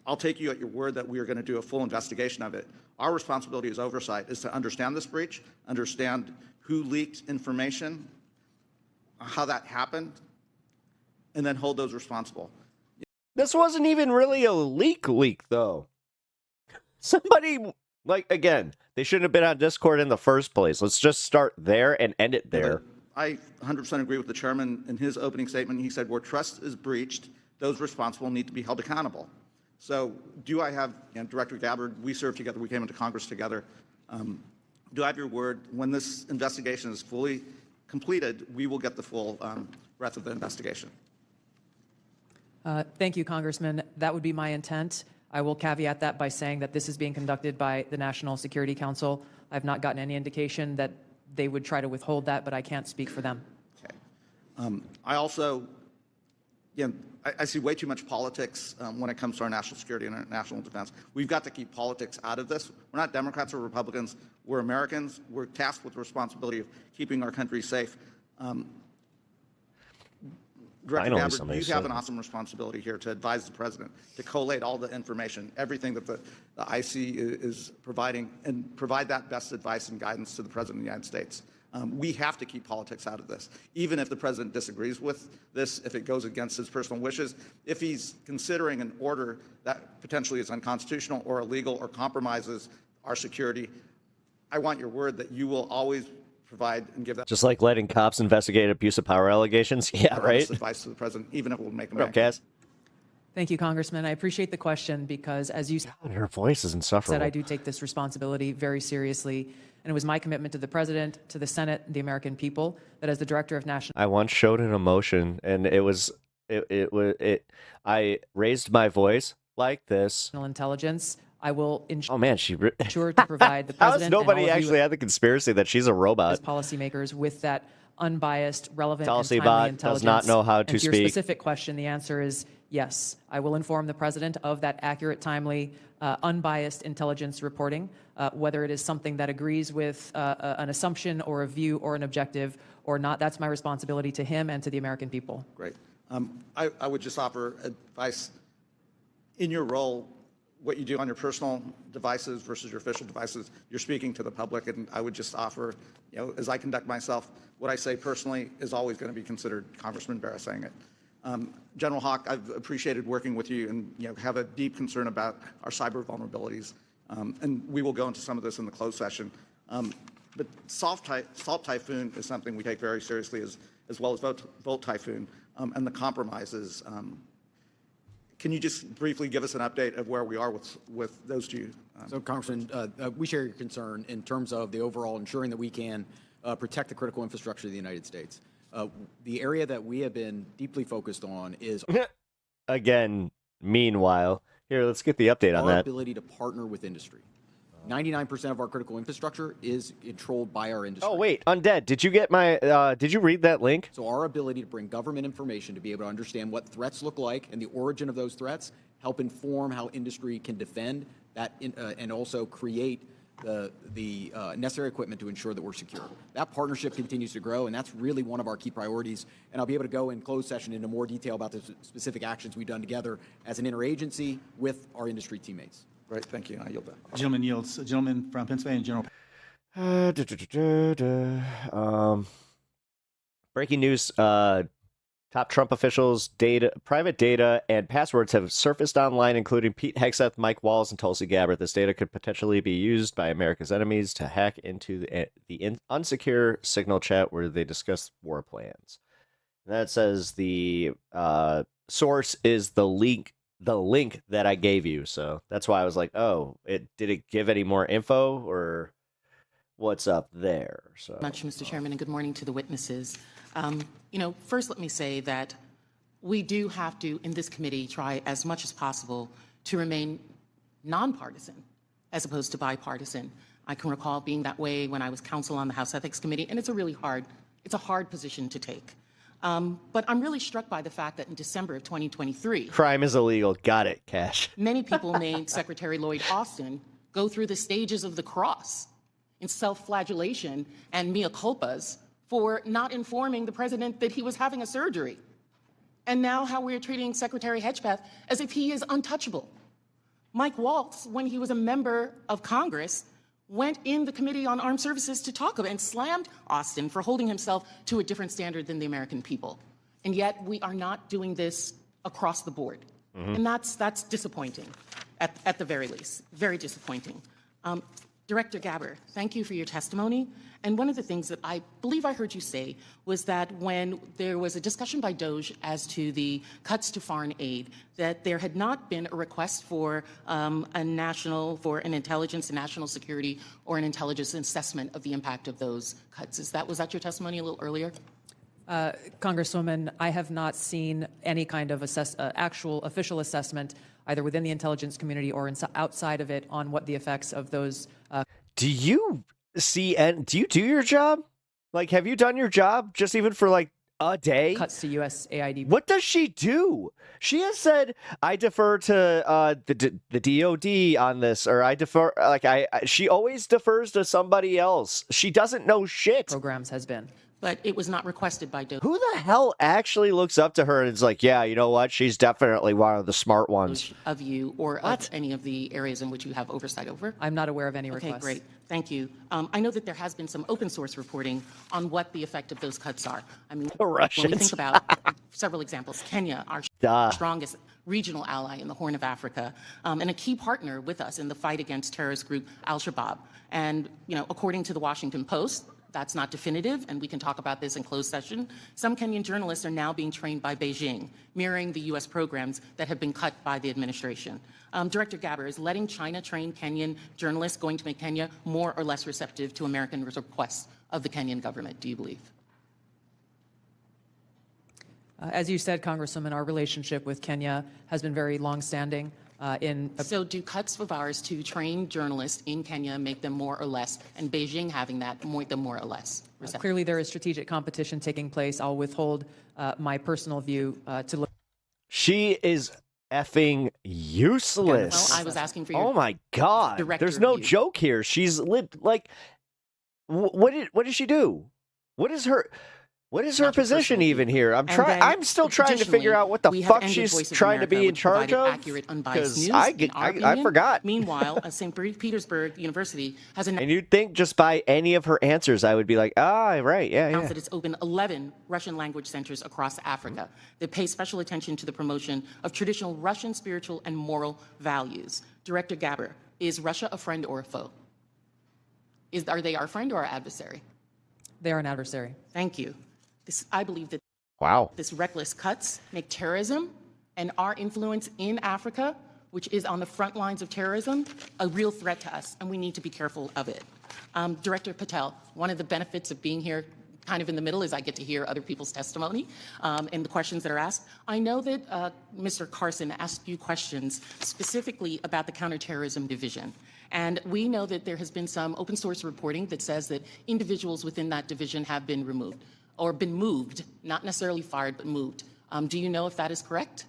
I'll take you at your word that we are going to do a full investigation of it. Our responsibility as oversight is to understand this breach, understand who leaked information, how that happened, and then hold those responsible. This wasn't even really a leak, though. Somebody, again, they shouldn't have been on Discord in the first place. Let's just start there and end it there. I 100% agree with the chairman in his opening statement. He said, where trust is breached, those responsible need to be held accountable. So do I have, Director Gabbard, we served together, we came into Congress together. Do I have your word, when this investigation is fully completed, we will get the full breadth of the investigation? Thank you, Congressman. That would be my intent. I will caveat that by saying that this is being conducted by the National Security Council. I've not gotten any indication that they would try to withhold that, but I can't speak for them. Okay. I also, I see way too much politics when it comes to our national security and our national defense. We've got to keep politics out of this. We're not Democrats or Republicans. We're Americans. We're tasked with the responsibility of keeping our country safe. Director Gabbard, you have an awesome responsibility here to advise the president, to collate all the information, everything that the IC is providing, and provide that best advice and guidance to the president of the United States. We have to keep politics out of this, even if the president disagrees with this, if it goes against his personal wishes, if he's considering an order that potentially is unconstitutional or illegal or compromises our security. I want your word that you will always provide and give that. Just like letting cops investigate abuse of power allegations. Yeah, right. Advice to the president, even if it will make him. Cass? Thank you, Congressman. I appreciate the question because, as you God, her voice is insufferable. said, I do take this responsibility very seriously, and it was my commitment to the president, to the Senate, the American people, that as the director of national. I once showed an emotion, and I raised my voice like this. Intelligence. I will ensure. Oh man, ensure to provide the president. How has nobody actually had the conspiracy that she's a robot? As policymakers, with that unbiased, relevant, Tulsi and timely Gabbard intelligence. does not know how to and to your speak. specific question, the answer is yes. I will inform the president of that accurate, timely, unbiased intelligence reporting, whether it is something that agrees with an assumption or a view or an objective or not. That's my responsibility to him and to the American people. Great. I would just offer advice in your role. What you do on your personal devices versus your official devices, you're speaking to the public, and I would just offer, as I conduct myself, what I say personally is always going to be considered Congressman Barra saying it. General Hawk, I've appreciated working with you and have a deep concern about our cyber vulnerabilities, and we will go into some of this in the closed session. But Salt Typhoon is something we take very seriously, as well as Volt Typhoon and the compromises. Can you just briefly give us an update of where we are with those two? So, Congressman, we share your concern in terms of the overall ensuring that we can protect the critical infrastructure of the United States. The area that we have been deeply focused on is Again, meanwhile, here, let's get the update on our that. ability to partner with industry. 99% of our critical infrastructure is controlled by our industry. Oh, wait, Undead, did you get my, did you read that link? So our ability to bring government information to be able to understand what threats look like and the origin of those threats help inform how industry can defend that and also create the necessary equipment to ensure that we're secure. That partnership continues to grow, and that's really one of our key priorities. And I'll be able to go in closed session into more detail about the specific actions we've done together as an interagency with our industry teammates. Great, thank you. I yield back. Gentleman yields. Gentleman from Pennsylvania, General. Breaking news, top Trump officials' private data and passwords have surfaced online, including Pete Hegseth, Mike Walls, and Tulsi Gabbard. This data could potentially be used by America's enemies to hack into the unsecure Signal chat where they discuss war plans. And that says the source is the link that I gave you. So that's why I was like, oh, did it give any more info or what's up there? So much, Mr. Chairman, and good morning to the witnesses. First let me say that we do have to, in this committee, try as much as possible to remain nonpartisan as opposed to bipartisan. I can recall being that way when I was counsel on the House Ethics Committee, and it's a hard position to take. But I'm really struck by the fact that in December of 2023, crime is illegal. Got it, Cash. many people made Secretary Lloyd Austin go through the stages of the cross in self-flagellation and mea culpas for not informing the president that he was having a surgery. And now how we're treating Secretary Hedgepeth as if he is untouchable. Mike Waltz, when he was a member of Congress, went in the Committee on Armed Services to talk about and slammed Austin for holding himself to a different standard than the American people. And yet we are not doing this across the board. And that's disappointing, at the very least, very disappointing. Director Gabbard, thank you for your testimony. And one of the things that I believe I heard you say was that when there was a discussion by DOJ as to the cuts to foreign aid, that there had not been a request for an intelligence and national security or an intelligence assessment of the impact of those cuts. Was that your testimony a little earlier? Congresswoman, I have not seen any kind of actual official assessment either within the intelligence community or outside of it on what the effects of those. Do you see and do you do your job? Like, have you done your job just even for like a day? Cuts to USAID. What does she do? She has said, I defer to the DOD on this, or I defer, she always defers to somebody else. She doesn't know shit. Programs has been. But it was not requested by DOJ. Who the hell actually looks up to her and is like, yeah, you know what? She's definitely one of the smart ones. Of you or of any of the areas in which you have oversight over? I'm not aware of any requests. Okay, great. Thank you. I know that there has been some open source reporting on what the effect of those cuts are. I mean, the Russians. When we think about several examples, Kenya, our strongest regional ally in the Horn of Africa, and a key partner with us in the fight against terrorist group Al-Shabaab. And, according to the Washington Post, that's not definitive, and we can talk about this in closed session. Some Kenyan journalists are now being trained by Beijing, mirroring the U.S. programs that have been cut by the administration. Director Gabbard, is letting China train Kenyan journalists going to make Kenya more or less receptive to American requests of the Kenyan government, do you believe? As you said, Congresswoman, our relationship with Kenya has been very longstanding. So do cuts of ours to train journalists in Kenya make them more or less, and Beijing having that make them more or less receptive? Clearly there is strategic competition taking place. I'll withhold my personal view to look. She is effing useless. Well, I was asking for your Oh my God. There's no joke here. She's like, what did she do? What is her position even here? I'm still trying to figure out what the fuck she's trying to be in charge of. Because I forgot. Meanwhile, St. Petersburg University has announced. And you'd think just by any of her answers, I would be like, right, yeah. That it's opened 11 Russian language centers across Africa that pay special attention to the promotion of traditional Russian spiritual and moral values. Director Gabbard, is Russia a friend or a foe? Are they our friend or our adversary? They are an adversary. Thank you. I believe that this reckless cuts make terrorism and our influence in Africa, which is on the front lines of terrorism, a real threat to us, and we need to be careful of it. Director Patel, one of the benefits of being here kind of in the middle is I get to hear other people's testimony and the questions that are asked. I know that Mr. Carson asked you questions specifically about the counterterrorism division. And we know that there has been some open source reporting that says that individuals within that division have been removed or been moved, not necessarily fired, but moved. Do you know if that is correct?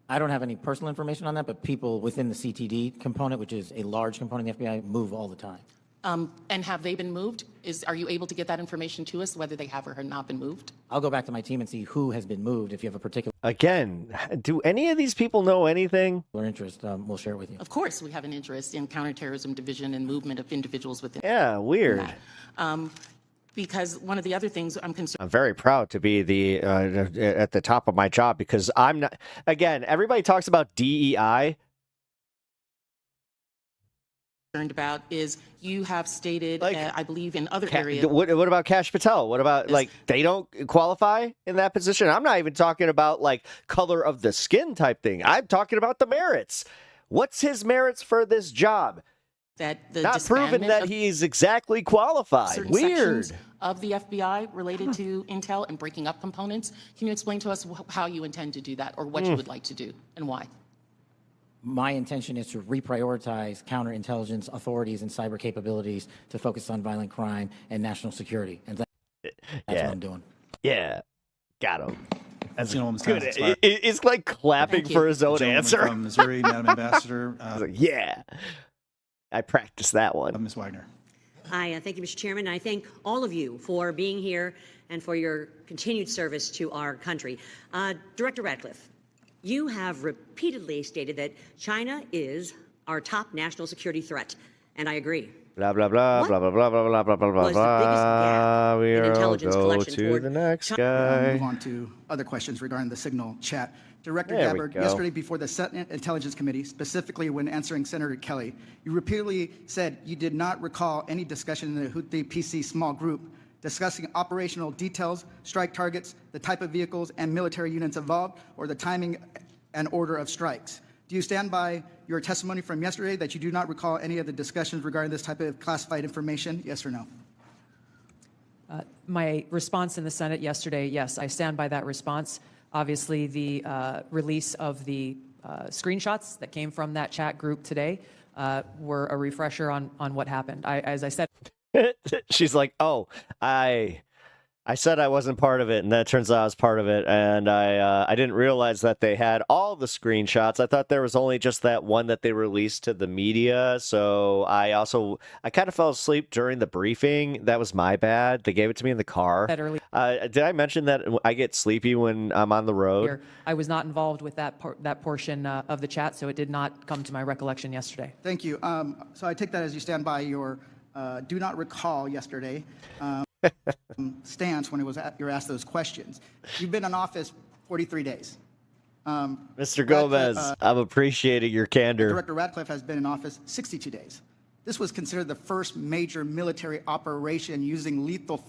I don't have any personal information on that, but people within the CTD component, which is a large component of the FBI, move all the time. And have they been moved? Are you able to get that information to us, whether they have or have not been moved? I'll go back to my team and see who has been moved. If you have a particular Again, do any of these people know anything? interest, we'll share it with you. Of course, we have an interest in counterterrorism division and movement of individuals within. Yeah, weird. Because one of the other things I'm concerned. I'm very proud to be the at the top of my job because I'm not. Again, everybody talks about DEI. Concerned about is you have stated, I believe, in other areas. What about Kash Patel? What about like they don't qualify in that position? I'm not even talking about like color of the skin type thing. I'm talking about the merits. What's his merits for this job? That the not proven that he's exactly qualified. Certain Weird. sections of the FBI related to intel and breaking up components. Can you explain to us how you intend to do that, or what you would like to do, and why? My intention is to reprioritize counterintelligence authorities and cyber capabilities to focus on violent crime and national security. And that's what I'm doing. Yeah, got him. That's Gentleman's good. time has expired. It's like clapping for his own Gentleman answer. From Missouri, Madam Ambassador. Yeah, I practiced that one. Ms. Wagner. Hi, thank you, Mr. Chairman. I thank all of you for being here and for your continued service to our country. Director Ratcliffe, you have repeatedly stated that China is our top national security threat, and I agree. Blah blah blah blah blah blah blah blah blah blah Was the biggest gap We in will intelligence go collection to toward the next Move guy. on to other questions regarding the signal chat. Director There we Gabbard, go. yesterday before the Senate Intelligence Committee, specifically when answering Senator Kelly, you repeatedly said you did not recall any discussion in the Houthi PC small group discussing operational details, strike targets, the type of vehicles and military units involved, or the timing and order of strikes. Do you stand by your testimony from yesterday that you do not recall any of the discussions regarding this type of classified information? Yes or no? My response in the Senate yesterday, yes, I stand by that response. Obviously, the release of the screenshots that came from that chat group today were a refresher on what happened. As I said, She's like, oh, I said I wasn't part of it, and that turns out I was part of it, and I didn't realize that they had all the screenshots. I thought there was only just that one that they released to the media, so I kind of fell asleep during the briefing. That was my bad. They gave it to me in the car. Did I mention that I get sleepy when I'm on the road? I was not involved with that portion of the chat, so it did not come to my recollection yesterday. Thank you. So I take that as you stand by your do not recall yesterday stance when you're asked those questions. You've been in office 43 days. Mr. Gomez, I'm appreciating your candor. Director Ratcliffe has been in office 62 days. This was considered the first major military operation using lethal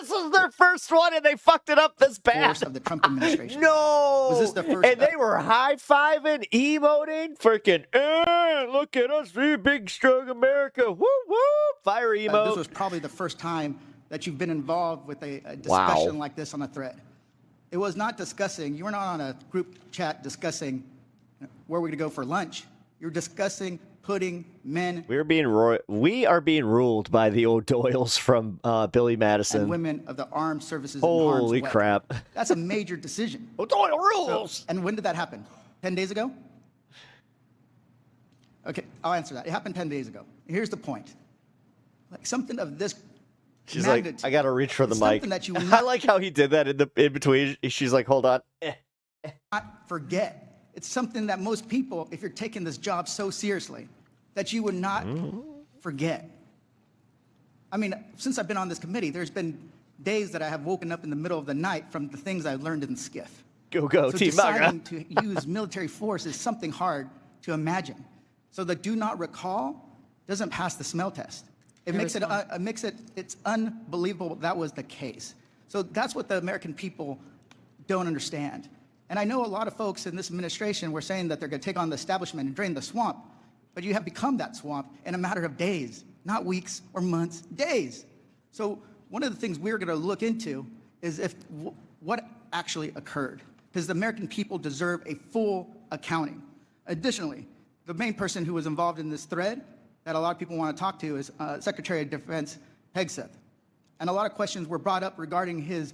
This was their first one, and they fucked it up this bad. force of the Trump administration. No! Was this the first? And they were high-fiving, emoting, freaking, look at us, we big, strong America, woo, woo, fire emote. This was probably the first time that you've been involved with a discussion like this on a threat. It was not discussing, you were not on a group chat discussing where we're going to go for lunch. You're discussing putting men We are being ruled by the O'Doyles from Billy Madison. and women of the armed services in Holy harm's way. crap. That's a major decision. O'Doyle rules! So, and when did that happen? 10 days ago? Okay, I'll answer that. It happened 10 days ago. Here's the point. Like something of this She's magnitude, like, I gotta reach for the it's mic. something that you I like how he did that in between. She's like, hold on. not forget. It's something that most people, if you're taking this job so seriously, that you would not forget. I mean, since I've been on this committee, there's been days that I have woken up in the middle of the night from the things I've learned in the SCIF. Go, So Team MAGA. deciding to use military force is something hard to imagine. So the do not recall doesn't pass the smell test. It's unbelievable that was the case. So that's what the American people don't understand. And I know a lot of folks in this administration were saying that they're going to take on the establishment and drain the swamp, but you have become that swamp in a matter of days, not weeks or months, days. So one of the things we're going to look into is what actually occurred, because the American people deserve a full accounting. Additionally, the main person who was involved in this thread that a lot of people want to talk to is Secretary of Defense Hegseth. And a lot of questions were brought up regarding his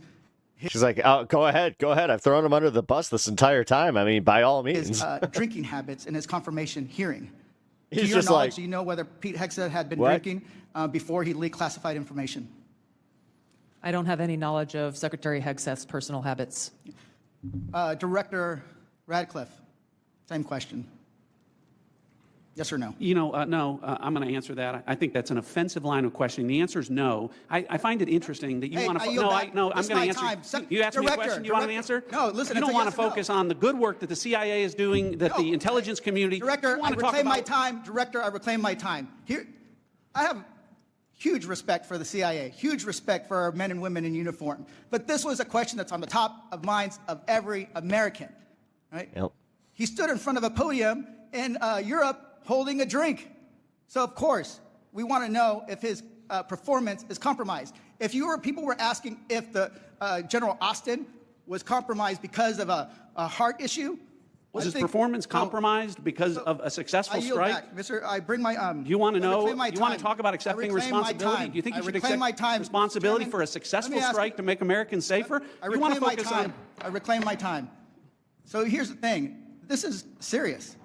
She's like, oh, go ahead. I've thrown him under the bus this entire time. I mean, by all means. drinking habits in his confirmation hearing. He's to your just knowledge, like, do you know whether Pete Hegseth had been what? drinking before he leaked classified information? I don't have any knowledge of Secretary Hegseth's personal habits. Director Radcliffe, same question. Yes or no? No, I'm going to answer that. I think that's an offensive line of questioning. The answer is no. I find it interesting that you want to. I'm going to answer. You asked me a question. You want an answer? No, listen. You don't want to focus on the good work that the CIA is doing, that the intelligence community. Director, I reclaim my time. Director, I reclaim my time. Here, I have huge respect for the CIA, huge respect for our men and women in uniform. But this was a question that's on the top of minds of every American, right? Yep. He stood in front of a podium in Europe holding a drink. So, of course, we want to know if his performance is compromised. If people were asking if the General Austin was compromised because of a heart issue. Was his performance compromised because of a successful strike? Back. Mr. I bring my. You want to know? You want to talk about accepting responsibility? Do you think you should accept responsibility for a successful strike to make Americans safer? You want to focus on? I reclaim my time. So here's the thing. This is serious.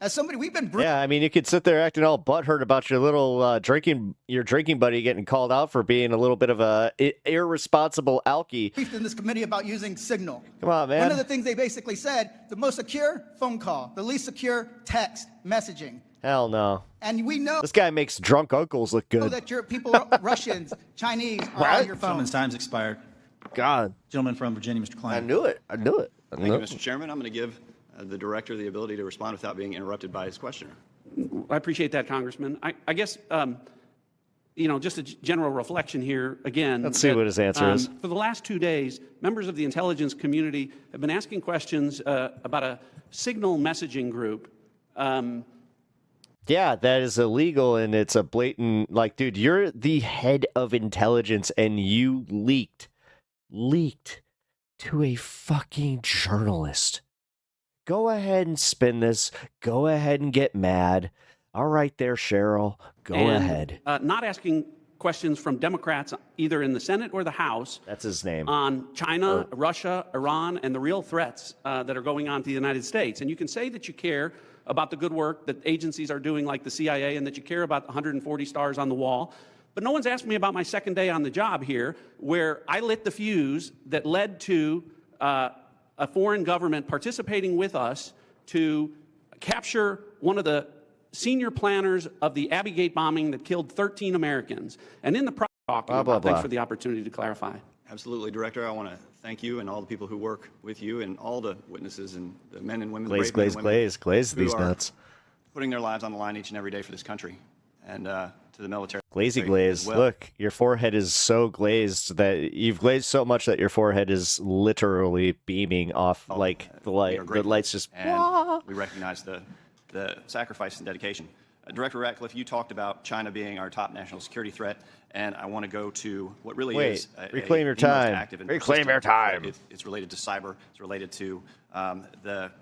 As somebody, we've been. Yeah, I mean, you could sit there acting all butthurt about your little drinking buddy getting called out for being a little bit of a irresponsible alky. Briefed in this committee about using Signal. Come on, man. One of the things they basically said: the most secure phone call, the least secure text messaging. Hell no. And we know this guy makes drunk uncles look good. That your people, Russians, Chinese, are on your phone. Gentleman's time's expired. God. Gentleman from Virginia, Mr. Klein. I knew it. Thank you, Mr. Chairman. I'm going to give the director the ability to respond without being interrupted by his questioner. I appreciate that, Congressman. I guess, just a general reflection here again. Let's see what his answer is. For the last 2 days, members of the intelligence community have been asking questions about a signal messaging group. Yeah, that is illegal, and it's a blatant, like, dude, you're the head of intelligence, and you leaked to a fucking journalist. Go ahead and spin this. Go ahead and get mad. All right there, Cheryl. Go ahead. Not asking questions from Democrats either in the Senate or the House. That's his name. On China, Russia, Iran, and the real threats that are going on to the United States. And you can say that you care about the good work that agencies are doing like the CIA and that you care about 140 stars on the wall. But no one's asked me about my second day on the job here, where I lit the fuse that led to a foreign government participating with us to capture one of the senior planners of the Abbey Gate bombing that killed 13 Americans. And in the process, thanks for the opportunity to clarify. Absolutely, Director. I want to thank you and all the people who work with you and all the witnesses and the men and women, Glaze these nuts. Putting their lives on the line each and every day for this country and to the military. Glaze. Well. Look, your forehead is so glazed that you've glazed so much that your forehead is literally beaming off like the light. The light's just. And we recognize the sacrifice and dedication. Director Ratcliffe, you talked about China being our top national security threat, and I want to go to what really is reclaim your time. Reclaim your time. It's related to cyber. It's related to the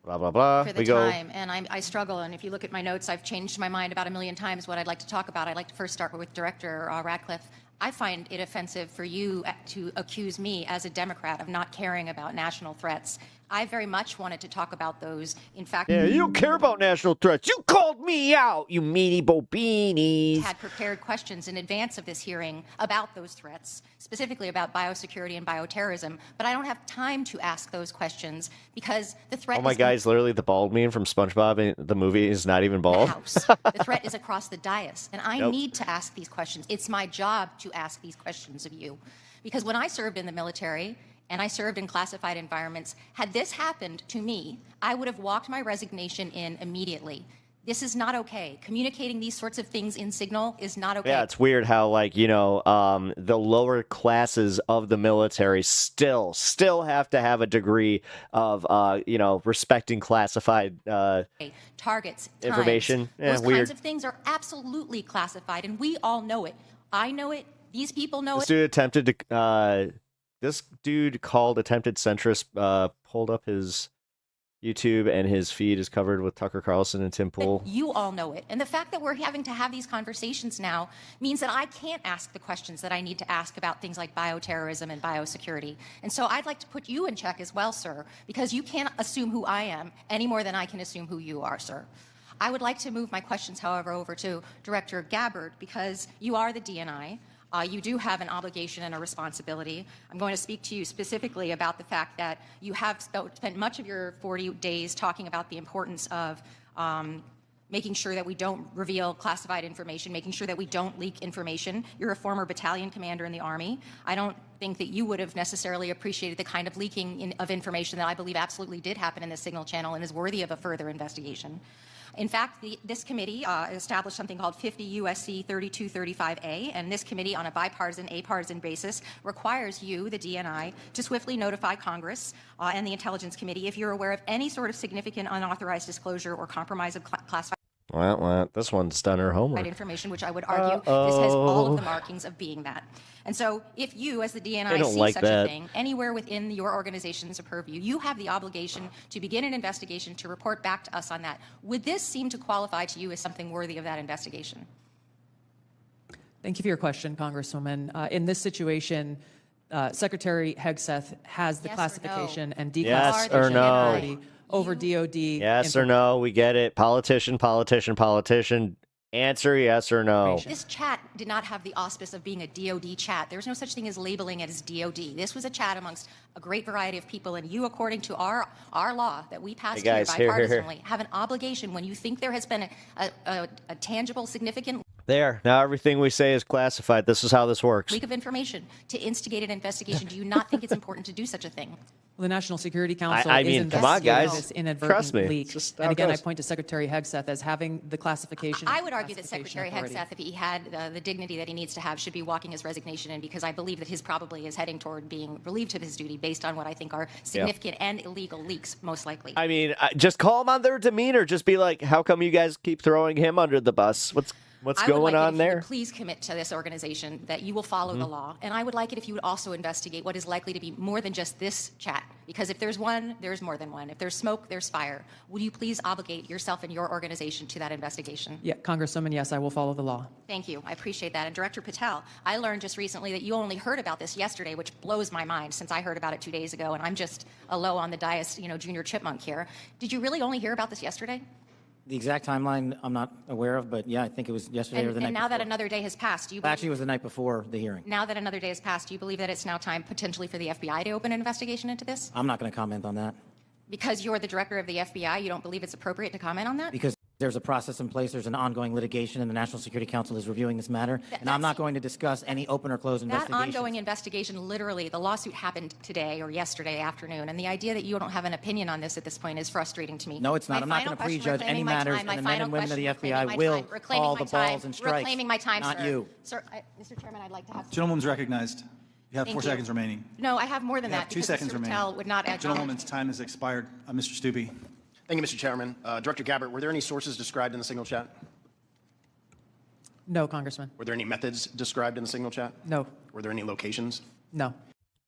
blah blah blah. For the time, and I struggle. And if you look at my notes, I've changed my mind about 1 million times what I'd like to talk about. I'd like to first start with Director Ratcliffe. I find it offensive for you to accuse me as a Democrat of not caring about national threats. I very much wanted to talk about those. In fact, yeah, you don't care about national threats. You called me out, you meanie bobinis. Had prepared questions in advance of this hearing about those threats, specifically about biosecurity and bioterrorism. But I don't have time to ask those questions because the threat. Oh my God, is literally the bald meme from SpongeBob. And the movie is not even bald. The threat is across the dais, and I need to ask these questions. It's my job to ask these questions of you, because when I served in the military. And I served in classified environments. Had this happened to me, I would have walked my resignation in immediately. This is not okay. Communicating these sorts of things in Signal is not okay. Yeah, it's weird how, like, the lower classes of the military still have to have a degree of, respecting classified targets, information. Those kinds of things are absolutely classified, and we all know it. I know it. These people know it. This dude called attempted centrist, pulled up his YouTube and his feed is covered with Tucker Carlson and Tim Pool. You all know it. And the fact that we're having to have these conversations now means that I can't ask the questions that I need to ask about things like bioterrorism and biosecurity. And so I'd like to put you in check as well, sir, because you can't assume who I am any more than I can assume who you are, sir. I would like to move my questions, however, over to Director Gabbard, because you are the DNI. You do have an obligation and a responsibility. I'm going to speak to you specifically about the fact that you have spent much of your 40 days talking about the importance of making sure that we don't reveal classified information, making sure that we don't leak information. You're a former battalion commander in the Army. I don't think that you would have necessarily appreciated the kind of leaking of information that I believe absolutely did happen in the Signal Channel and is worthy of a further investigation. In fact, this committee established something called 50 U.S.C. 3235A, and this committee, on a bipartisan, apartisan basis, requires you, the DNI, to swiftly notify Congress and the Intelligence Committee if you're aware of any sort of significant unauthorized disclosure or compromise of classified This one's done her homework. information, which I would argue this has all of the markings of being that. And so if you, as the DNI, see such a thing anywhere within your organization's purview, you have the obligation to begin an investigation to report back to us on that. Would this seem to qualify to you as something worthy of that investigation? Thank you for your question, Congresswoman. In this situation, Secretary Hegseth has the Yes or classification no? and Yes declassification or no? authority over DOD. Yes or no? We get it. Politician. Answer yes or no. This chat did not have the auspice of being a DOD chat. There's no such thing as labeling it as DOD. This was a chat amongst a great variety of people, and you, according to our law that we passed Hey guys, here here. bipartisanly, have an obligation when you think there has been a tangible, significant There. Now everything we say is classified. This is how this works. leak of information to instigate an investigation. Do you not think it's important to do such a thing? Well, the National Security Council I is mean, come on, investigating guys. this inadvertent Trust me. leak. It's just how And it again, I goes. point to Secretary Hegseth as having the classification. I would argue that classification Secretary authority. Hegseth, if he had the dignity that he needs to have, should be walking his resignation in, because I believe that his probably is heading toward being relieved of his duty based on what I think are significant and illegal leaks, most likely. I mean, just call them on their demeanor. Just be like, how come you guys keep throwing him under the bus? What's I would going like on it if there? You would please commit to this organization that you will follow the law. And I would like it if you would also investigate what is likely to be more than just this chat. Because if there's one, there's more than one. If there's smoke, there's fire. Would you please obligate yourself and your organization to that investigation? Yeah, Congresswoman, yes, I will follow the law. Thank you. I appreciate that. And Director Patel, I learned just recently that you only heard about this yesterday, which blows my mind since I heard about it 2 days ago, and I'm just a low on the dais, junior chipmunk here. Did you really only hear about this yesterday? The exact timeline I'm not aware of, but yeah, I think it was yesterday or the night And now before. that another day has passed, do you believe, Actually, it was the night before the hearing. now that another day has passed, do you believe that it's now time potentially for the FBI to open an investigation into this? I'm not going to comment on that Because you're the director of the FBI, you don't believe it's appropriate to comment on that? because there's a process in place. There's an ongoing litigation, and the National Security Council is reviewing this matter. And I'm not going to discuss any open or closed That investigation. ongoing investigation, literally, the lawsuit happened today or yesterday afternoon, and the idea that you don't have an opinion on this at this point is frustrating to me. No, it's not. My I'm not final going to question, prejudge any reclaiming my matters, time, my and the men final and women of the question, FBI reclaiming my will time, reclaiming call my the balls time, and strikes. reclaiming my time, not sir. you. Sir, Mr. Chairman, I'd like to have... Gentlewoman's recognized. You have Thank 4 you. seconds remaining. No, I have more than You that. have 2 because seconds Mr. remaining. Patel would not add... Gentlewoman's time has expired. Mr. Stubbe. Thank you, Mr. Chairman. Director Gabbard, were there any sources described in the Signal chat? No, Congressman. Were there any methods described in the Signal chat? No. Were there any locations? No.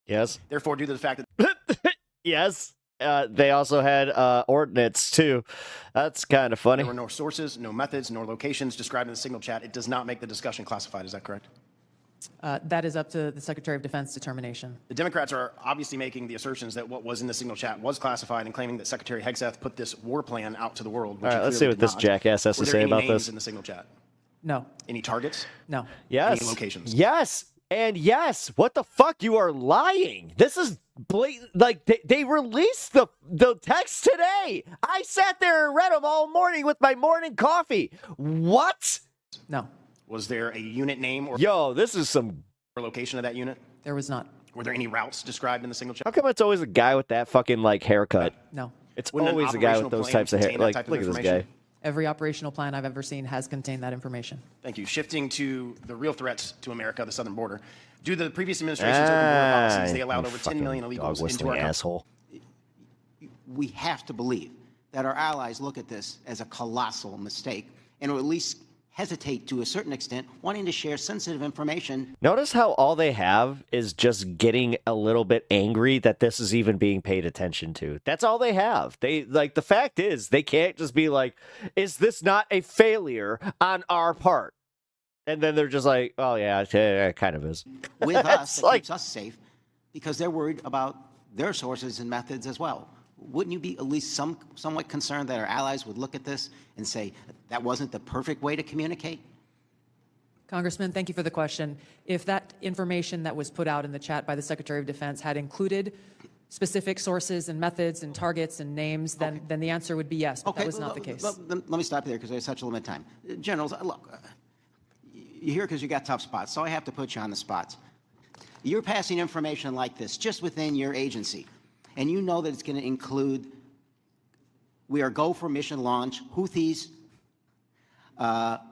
Yes. Therefore, due to the fact that Yes. They also had ordnance too. That's kind of funny. there were no sources, no methods, nor locations described in the Signal chat, it does not make the discussion classified. Is that correct? That is up to the Secretary of Defense determination. The Democrats are obviously making the assertions that what was in the Signal chat was classified and claiming that Secretary Hegseth put this war plan out to the world. Which All right, he let's see clearly what did this not. jackass has Were to there say any about names this. in the Signal chat? No. Any targets? No. Yes. Any locations? Yes. And yes. What the fuck? You are lying. This is blatant. Like they released the text today. I sat there and read them all morning with my morning coffee. What? No. Was there a unit name or Yo, this is some. location of that unit? There was not. Were there any routes described in the Signal chat? How come it's always a guy with that fucking like haircut? No. It's Wouldn't an always a guy with operational those plan types of hair. contain that Like, type of look at this guy. information? Every operational plan I've ever seen has contained that information. Thank you. Shifting to the real threats to America, the southern border. Due to the previous administration's open border policies, they allowed over 10 million illegals into our country. asshole. We have to believe that our allies look at this as a colossal mistake and will at least hesitate to a certain extent, wanting to share sensitive information. Notice how all they have is just getting a little bit angry that this is even being paid attention to. That's all they have. They like the fact is they can't just be like, is this not a failure on our part? And then they're just like, oh yeah, it kind of is. With us, that like, keeps us safe, because they're worried about their sources and methods as well. Wouldn't you be at least somewhat concerned that our allies would look at this and say that wasn't the perfect way to communicate? Congressman, thank you for the question. If that information that was put out in the chat by the Secretary of Defense had included specific sources and methods and targets and names, then the answer would be yes, but that was not the case. Let me stop you there because I have such a limited time. Generals, look, you're here because you got tough spots, so I have to put you on the spots. You're passing information like this just within your agency, and you know that it's going to include, we are go for mission launch, Houthis,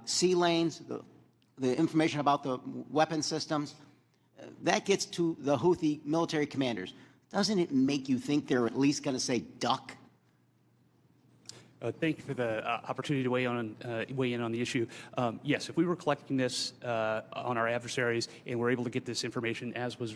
sea lanes, the information about the weapon systems. That gets to the Houthi military commanders. Doesn't it make you think they're at least going to say duck? Thank you for the opportunity to weigh in on the issue. Yes, if we were collecting this on our adversaries and were able to get this information, as was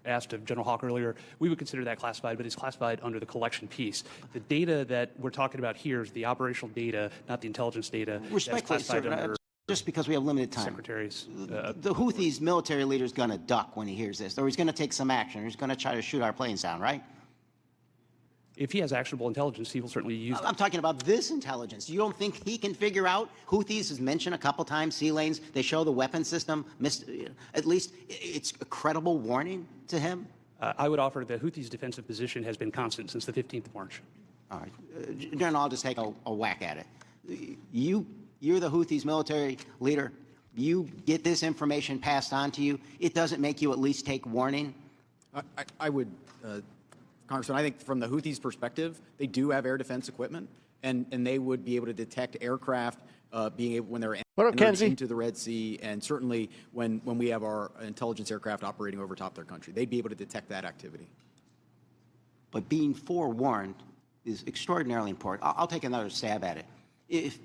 asked of General Hawk earlier, we would consider that classified, but it's classified under the collection piece. The data that we're talking about here is the operational data, not the intelligence data. Respectfully, sir, just because we have limited time. Secretaries. The Houthis military leader is going to duck when he hears this, or he's going to take some action, or he's going to try to shoot our planes down, right? If he has actionable intelligence, he will certainly use it. I'm talking about this intelligence. You don't think he can figure out? Houthis is mentioned a couple times, sea lanes. They show the weapon system. At least it's a credible warning to him. I would offer the Houthis' defensive position has been constant since the 15th of March. All right. General, I'll just take a whack at it. You're the Houthis' military leader. You get this information passed on to you. It doesn't make you at least take warning? I would... Congressman, I think from the Houthis' perspective, they do have air defense equipment, and they would be able to detect aircraft being able when they're entering into the Red Sea, and certainly when we have our intelligence aircraft operating over top their country, they'd be able to detect that activity. But being forewarned is extraordinarily important. I'll take another stab at it. If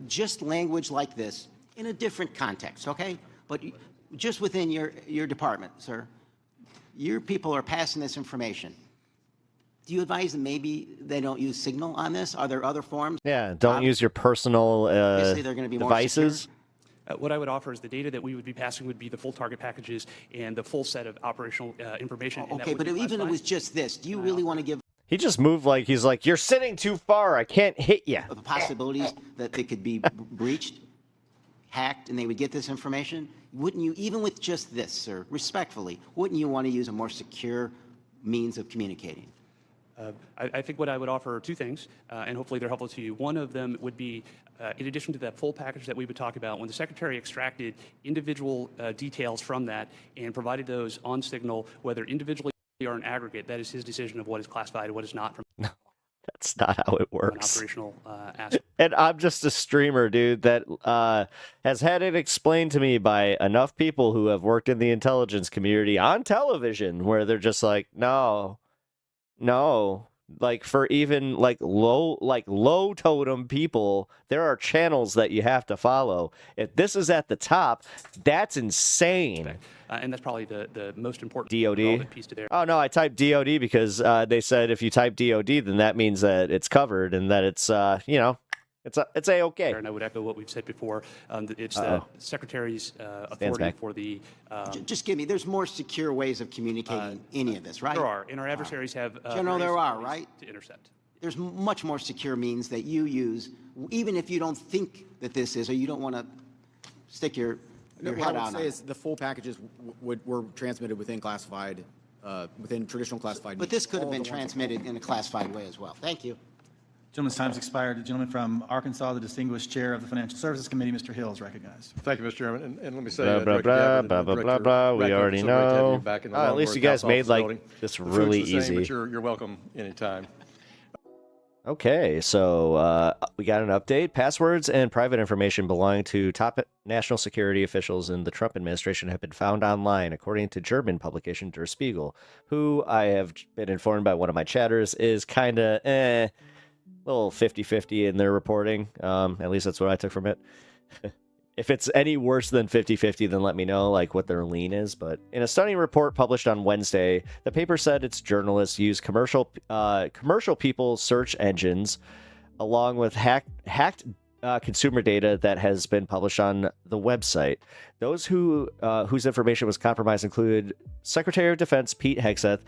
just language like this in a different context, okay, but just within your department, sir, your people are passing this information. Do you advise them maybe they don't use Signal on this? Are there other forms? Yeah, don't use your personal Obviously, they're going to be more devices. What I would offer is the data that we would be passing would be the full target packages and the full set of operational information. Okay, but even if it was just this, do you really want to give He just moved like he's like, you're sitting too far. I can't hit you. the possibilities that they could be breached, hacked, and they would get this information? Wouldn't you, even with just this, sir, respectfully, wouldn't you want to use a more secure means of communicating? I think what I would offer are two things, and hopefully they're helpful to you. One of them would be, in addition to that full package that we would talk about, when the Secretary extracted individual details from that and provided those on Signal, whether individually or in aggregate, that is his decision of what is classified and what is not. From That's not how it works. An operational aspect. And I'm just a streamer, dude, that has had it explained to me by enough people who have worked in the intelligence community on television, where they're just like, no, like for even like low totem people, there are channels that you have to follow. If this is at the top, that's insane. And that's probably the most important DOD piece to there. Oh no, I typed DOD because they said if you type DOD, then that means that it's covered and that it's it's a-okay. And I would echo what we've said before. It's the Secretary's authority for the... Just give me, there's more secure ways of communicating any of this, right? There are, and our adversaries have... General, there are, right? To intercept. There's much more secure means that you use, even if you don't think that this is, or you don't want to stick your head What I out would on say it. is the full packages were transmitted within classified, within traditional classified. But this could have been transmitted in a classified way as well. Thank you. Gentleman's time's expired. The gentleman from Arkansas, the distinguished chair of the Financial Services Committee, Mr. Hill, is recognized. Thank you, Mr. Chairman. And let me say, Blah, blah, blah, blah, blah, blah. We already know. At least you guys made like this really easy. But you're welcome anytime. Okay, so we got an update. Passwords and private information belonging to top national security officials in the Trump administration have been found online, according to German publication Der Spiegel, who I have been informed by one of my chatters is kind of little 50-50 in their reporting. At least that's what I took from it. If it's any worse than 50-50, then let me know, like, what their lean is. But in a stunning report published on Wednesday, the paper said its journalists used commercial people search engines along with hacked consumer data that has been published on the website. Those whose information was compromised included Secretary of Defense Pete Hegseth,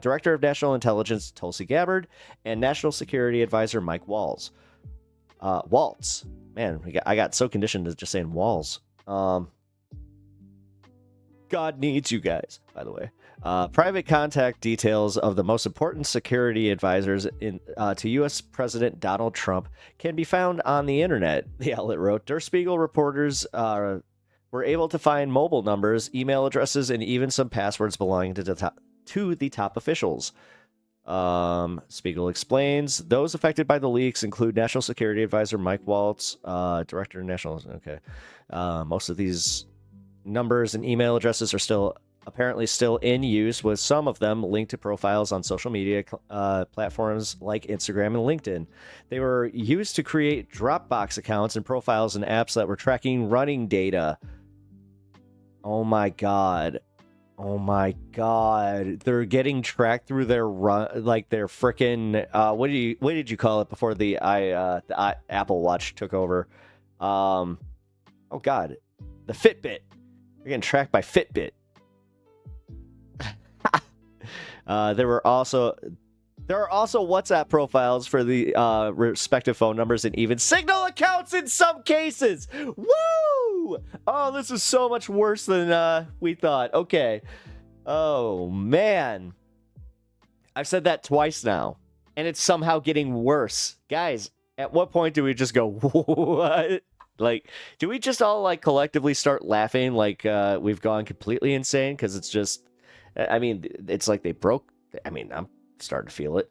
Director of National Intelligence Tulsi Gabbard, and National Security Advisor Mike Waltz. Man, I got so conditioned to just saying Walls. God needs you guys, by the way. Private contact details of the most important security advisors to U.S. President Donald Trump can be found on the internet, the outlet wrote. Der Spiegel reporters were able to find mobile numbers, email addresses, and even some passwords belonging to the top officials. Spiegel explains those affected by the leaks include National Security Advisor Mike Waltz, Director of National. Okay. Most of these numbers and email addresses are apparently still in use, with some of them linked to profiles on social media platforms like Instagram and LinkedIn. They were used to create Dropbox accounts and profiles and apps that were tracking running data. Oh my God. Oh my God. They're getting tracked through their their frickin' what did you call it before the Apple Watch took over? Oh God. The Fitbit. They're getting tracked by Fitbit. There are also WhatsApp profiles for the respective phone numbers and even Signal accounts in some cases. Woo! Oh, this is so much worse than we thought. Okay. Oh, man. I've said that twice now, and it's somehow getting worse. Guys, at what point do we just go, what? Like, do we just all, like, collectively start laughing like we've gone completely insane? Because it's just, I mean, it's like they broke. I mean, I'm starting to feel it.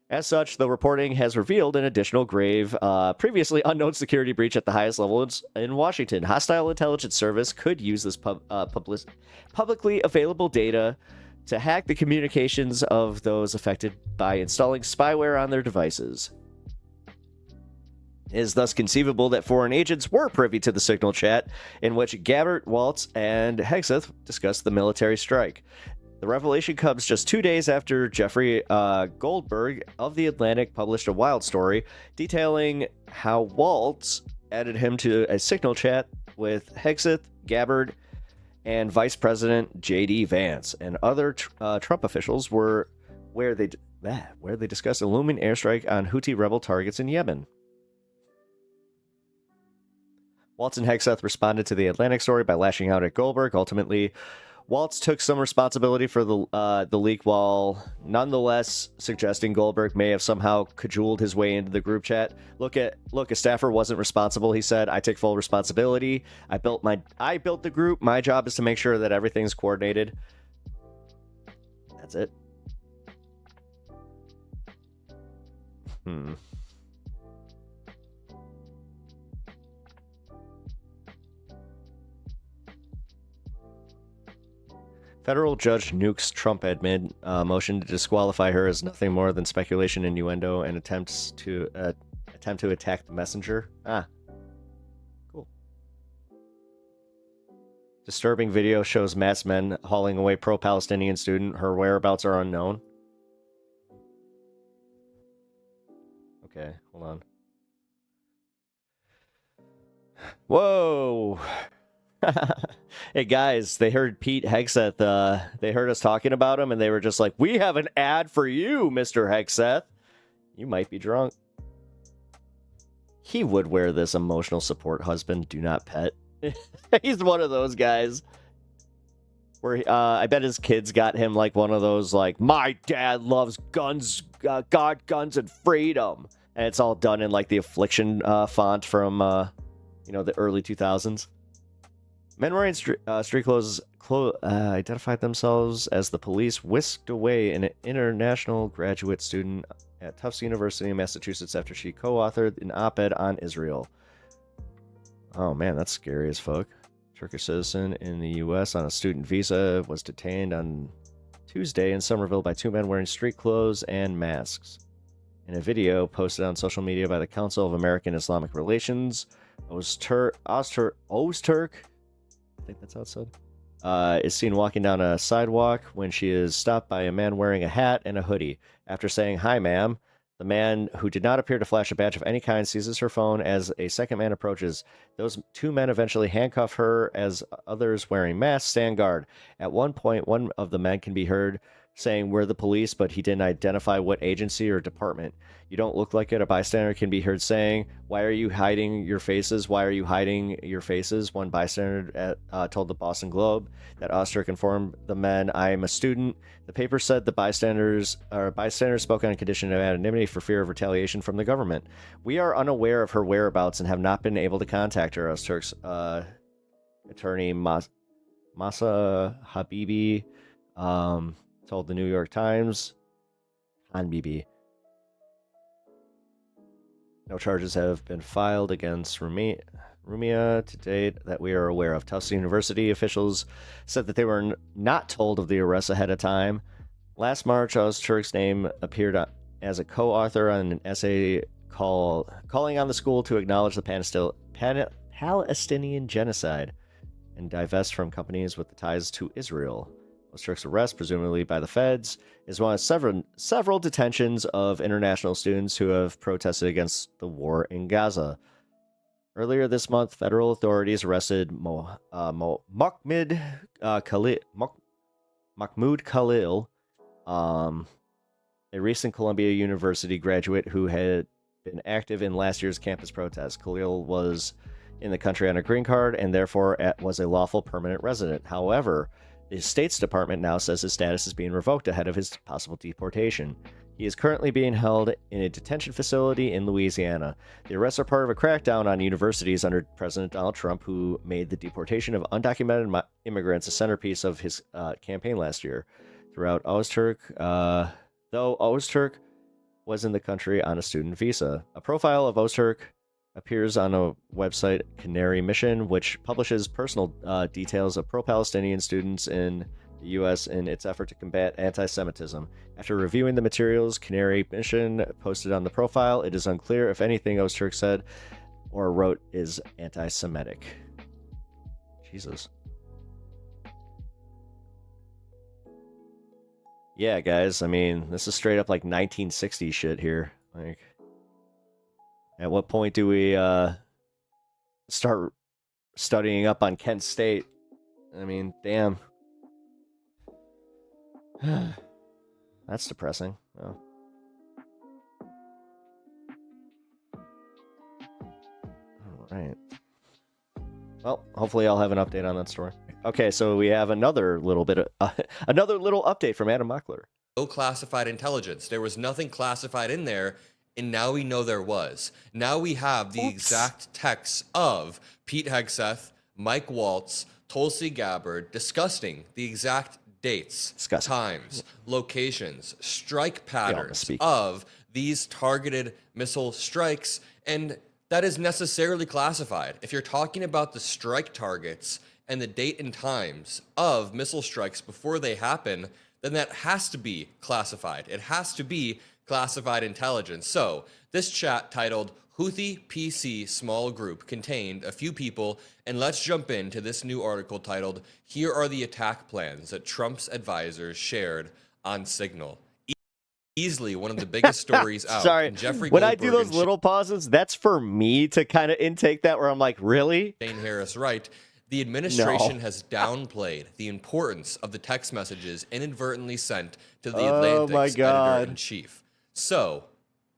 As such, the reporting has revealed an additional grave, previously unknown security breach at the highest levels in Washington. Hostile intelligence service could use this publicly available data to hack the communications of those affected by installing spyware on their devices. It is thus conceivable that foreign agents were privy to the Signal chat in which Gabbard, Waltz, and Hegseth discussed the military strike. The revelation comes just 2 days after Jeffrey Goldberg of The Atlantic published a wild story detailing how Waltz added him to a Signal chat with Hegseth, Gabbard, and Vice President J.D. Vance and other Trump officials where they discussed a looming airstrike on Houthi rebel targets in Yemen. Waltz and Hegseth responded to The Atlantic story by lashing out at Goldberg. Ultimately, Waltz took some responsibility for the leak, while nonetheless suggesting Goldberg may have somehow cajoled his way into the group chat. Look, a staffer wasn't responsible, he said. I take full responsibility. I built the group. My job is to make sure that everything's coordinated. That's it. Federal judge nukes Trump admin motion to disqualify her as nothing more than speculation, innuendo, and attempt to attack the messenger. Cool. Disturbing video shows masked men hauling away pro-Palestinian student. Her whereabouts are unknown. Okay, hold on. Whoa. Hey guys, they heard Pete Hegseth, they heard us talking about him, and they were just like, we have an ad for you, Mr. Hegseth. You might be drunk. He would wear this emotional support husband, do not pet. He's one of those guys. Where I bet his kids got him like one of those, like, my dad loves guns, God, guns, and freedom. And it's all done in like the Affliction font from, the early 2000s. Men wearing street clothes identified themselves as the police whisked away an international graduate student at Tufts University in Massachusetts after she co-authored an op-ed on Israel. Oh man, that's scary as fuck. Turkish citizen in the U.S. on a student visa was detained on Tuesday in Somerville by two men wearing street clothes and masks. In a video posted on social media by the Council of American Islamic Relations, Ozturk, I think that's how it's said, is seen walking down a sidewalk when she is stopped by a man wearing a hat and a hoodie. After saying, "Hi, ma'am," the man, who did not appear to flash a badge of any kind, seizes her phone as a second man approaches. Those two men eventually handcuff her as others wearing masks stand guard. At one point, one of the men can be heard saying, "We're the police," but he didn't identify what agency or department. "You don't look like it," a bystander can be heard saying. "Why are you hiding your faces? Why are you hiding your faces?" One bystander told the Boston Globe that Ozturk informed the men, "I am a student." The paper said the bystanders spoke on a condition of anonymity for fear of retaliation from the government. "We are unaware of her whereabouts and have not been able to contact her," Ozturk's attorney Masa Habibi told the New York Times. Hanbibi. No charges have been filed against Rumia to date that we are aware of. Tulsi University officials said that they were not told of the arrest ahead of time. Last March, Ozturk's name appeared as a co-author on an essay calling on the school to acknowledge the Palestinian genocide and divest from companies with the ties to Israel. Ozturk's arrest, presumably by the feds, is one of several detentions of international students who have protested against the war in Gaza. Earlier this month, federal authorities arrested Mahmoud Khalil, a recent Columbia University graduate who had been active in last year's campus protests. Khalil was in the country on a green card and therefore was a lawful permanent resident. However, the State's Department now says his status is being revoked ahead of his possible deportation. He is currently being held in a detention facility in Louisiana. The arrests are part of a crackdown on universities under President Donald Trump, who made the deportation of undocumented immigrants a centerpiece of his campaign last year. Though Ozturk was in the country on a student visa. A profile of Ozturk appears on a website, Canary Mission, which publishes personal details of pro-Palestinian students in the U.S. in its effort to combat anti-Semitism. After reviewing the materials Canary Mission posted on the profile, it is unclear if anything Ozturk said or wrote is anti-Semitic. Jesus. Yeah, guys, I mean, this is straight up like 1960s shit here. Like, at what point do we start studying up on Kent State? I mean, damn. That's depressing. Oh. All right. Well, hopefully I'll have an update on that story. Okay, so we have another little bit of another little update from Adam Mockler. No classified intelligence. There was nothing classified in there. And now we know there was. Now we have the exact texts of Pete Hegseth, Mike Waltz, Tulsi Gabbard discussing the exact dates, times, locations, strike patterns of these targeted missile strikes. And that is necessarily classified. If you're talking about the strike targets and the date and times of missile strikes before they happen, then that has to be classified. It has to be classified intelligence. So this chat titled Houthi PC Small Group contained a few people, and let's jump into this new article titled Here Are the Attack Plans that Trump's advisors shared on Signal. Easily one of the biggest stories out. Sorry, Jeffrey when I Goldberg do those and little pauses, that's for me to kind of intake that, where I'm like, really? Shane Harris write, the administration has downplayed the importance of the text messages inadvertently sent to the Atlantic's editor-in-chief. So,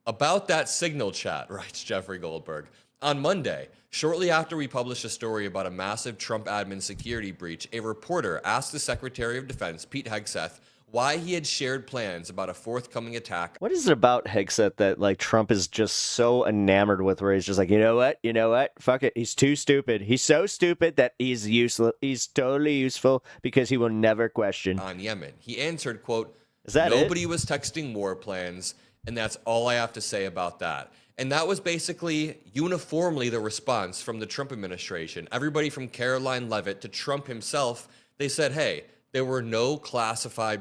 about that Signal chat, writes Jeffrey Goldberg, on Monday, shortly after we published a story about a massive Trump admin security breach, a reporter asked the Secretary of Defense, Pete Hegseth, why he had shared plans about a forthcoming attack. What is it about Hegseth that like Trump is just so enamored with, where he's just like, you know what, fuck it, he's too stupid. He's so stupid that he's useless. He's totally useful because he will never question. On Yemen, he answered, quote, is that nobody was texting war plans, and that's all I have to say about that. And that was basically uniformly the response from the Trump administration. Everybody from Caroline Leavitt to Trump himself, they said, hey, there was no classified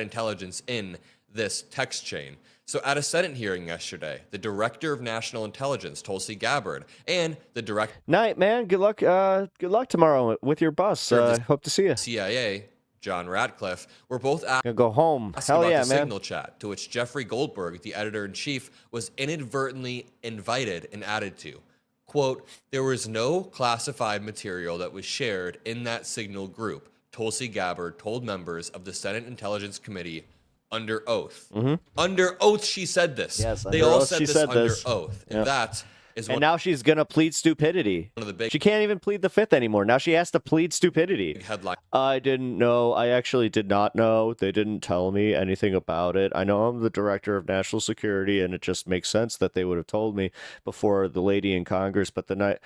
intelligence in this text chain. So at a Senate hearing yesterday, the Director of National Intelligence, Tulsi Gabbard, and the Director Night, man. Good luck. Good luck tomorrow with your bus. Hope to see you. CIA, John Ratcliffe, were both asked Go home. asked Hell about yeah, the man. Signal chat, to which Jeffrey Goldberg, the editor-in-chief, was inadvertently invited and added to. Quote, there was no classified material that was shared in that Signal group, Tulsi Gabbard told members of the Senate Intelligence Committee under oath. Under oath, she said this. Yes, they under all oath said she this said under this. oath. And Yep. that is And one now she's gonna plead stupidity. of the big She can't even plead the fifth anymore. Now she has to plead stupidity. headlines. I didn't know. I actually did not know. They didn't tell me anything about it. I know I'm the director of national security, and it just makes sense that they would have told me before the lady in Congress. But the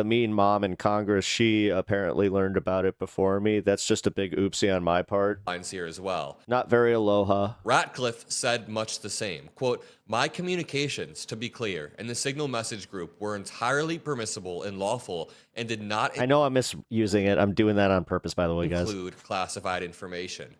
mean mom in Congress, she apparently learned about it before me. That's just a big oopsie on my part. Lines here as well. Not very aloha. Ratcliffe said much the same. Quote, my communications, to be clear, in the Signal message group were entirely permissible and lawful and did not I know I'm misusing it. I'm doing that on purpose, by the way, guys. include classified information.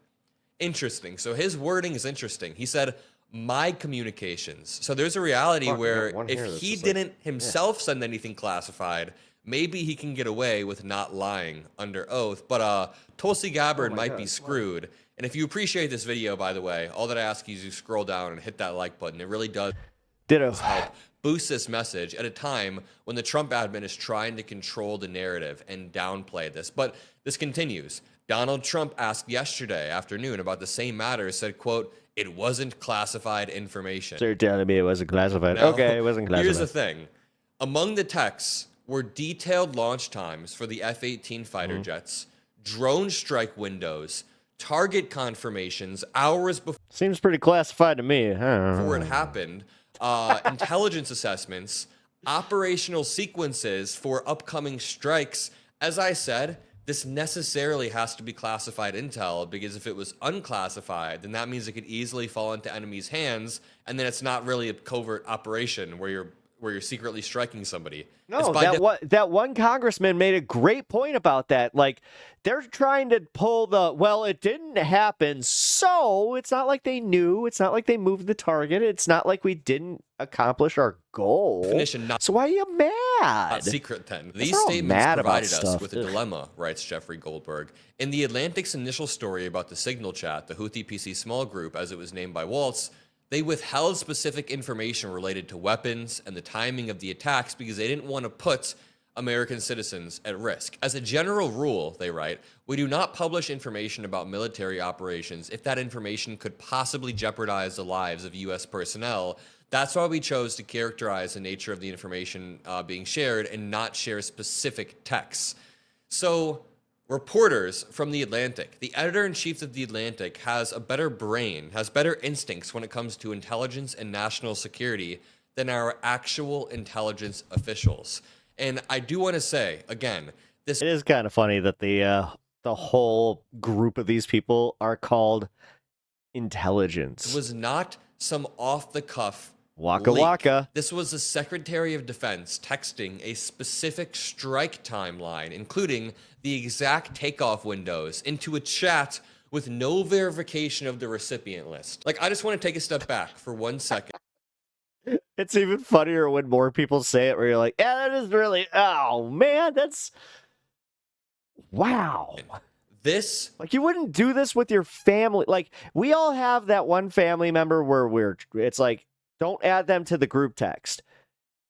Interesting. So his wording is interesting. He said, my communications. So there's a reality Fuck, we where got one here if that's he just like- didn't himself send anything classified, maybe he can get away with not lying under oath. But Tulsi Gabbard might be screwed. And if you appreciate this video, by the way, all that I ask you is you scroll down and hit that like button. It really does help boost this message at a time when the Trump admin is trying to control the narrative and downplay this. But this continues. Donald Trump asked yesterday afternoon about the same matter, said, quote, it wasn't classified information. So you're telling me it wasn't classified. Now, Okay, it wasn't classified. Here's the thing. Among the texts were detailed launch times for the F-18 fighter jets, drone strike windows, target confirmations hours before Seems pretty classified to me. it happened, intelligence assessments, operational sequences for upcoming strikes. As I said, this necessarily has to be classified intel, because if it was unclassified, then that means it could easily fall into enemies' hands, and then it's not really a covert operation where you're secretly striking somebody. No, that one congressman made a great point about that. Like, they're trying to pull well, it didn't happen, so it's not like they knew. It's not like they moved the target. It's not like we didn't accomplish our goal. Definition not So why are you mad? secret then. They're These all statements mad about provided us stuff. with a dilemma, writes Jeffrey Goldberg. In the Atlantic's initial story about the Signal chat, the Houthi PC small group, as it was named by Waltz, they withheld specific information related to weapons and the timing of the attacks because they didn't want to put American citizens at risk. As a general rule, they write, we do not publish information about military operations if that information could possibly jeopardize the lives of U.S. personnel. That's why we chose to characterize the nature of the information being shared and not share specific texts. So reporters from The Atlantic, the editor-in-chief of The Atlantic has a better brain, has better instincts when it comes to intelligence and national security than our actual intelligence officials. And I do want to say, again, this It is kind of funny that the whole group of these people are called intelligence. was not some off-the-cuff Waka leak. waka. This was the Secretary of Defense texting a specific strike timeline, including the exact takeoff windows, into a chat with no verification of the recipient list. Like, I just want to take a step back for 1 second. It's even funnier when more people say it, where you're like, yeah, that is really, oh man, that's, wow. This, like, you wouldn't do this with your family. Like, we all have that one family member where it's like, don't add them to the group text.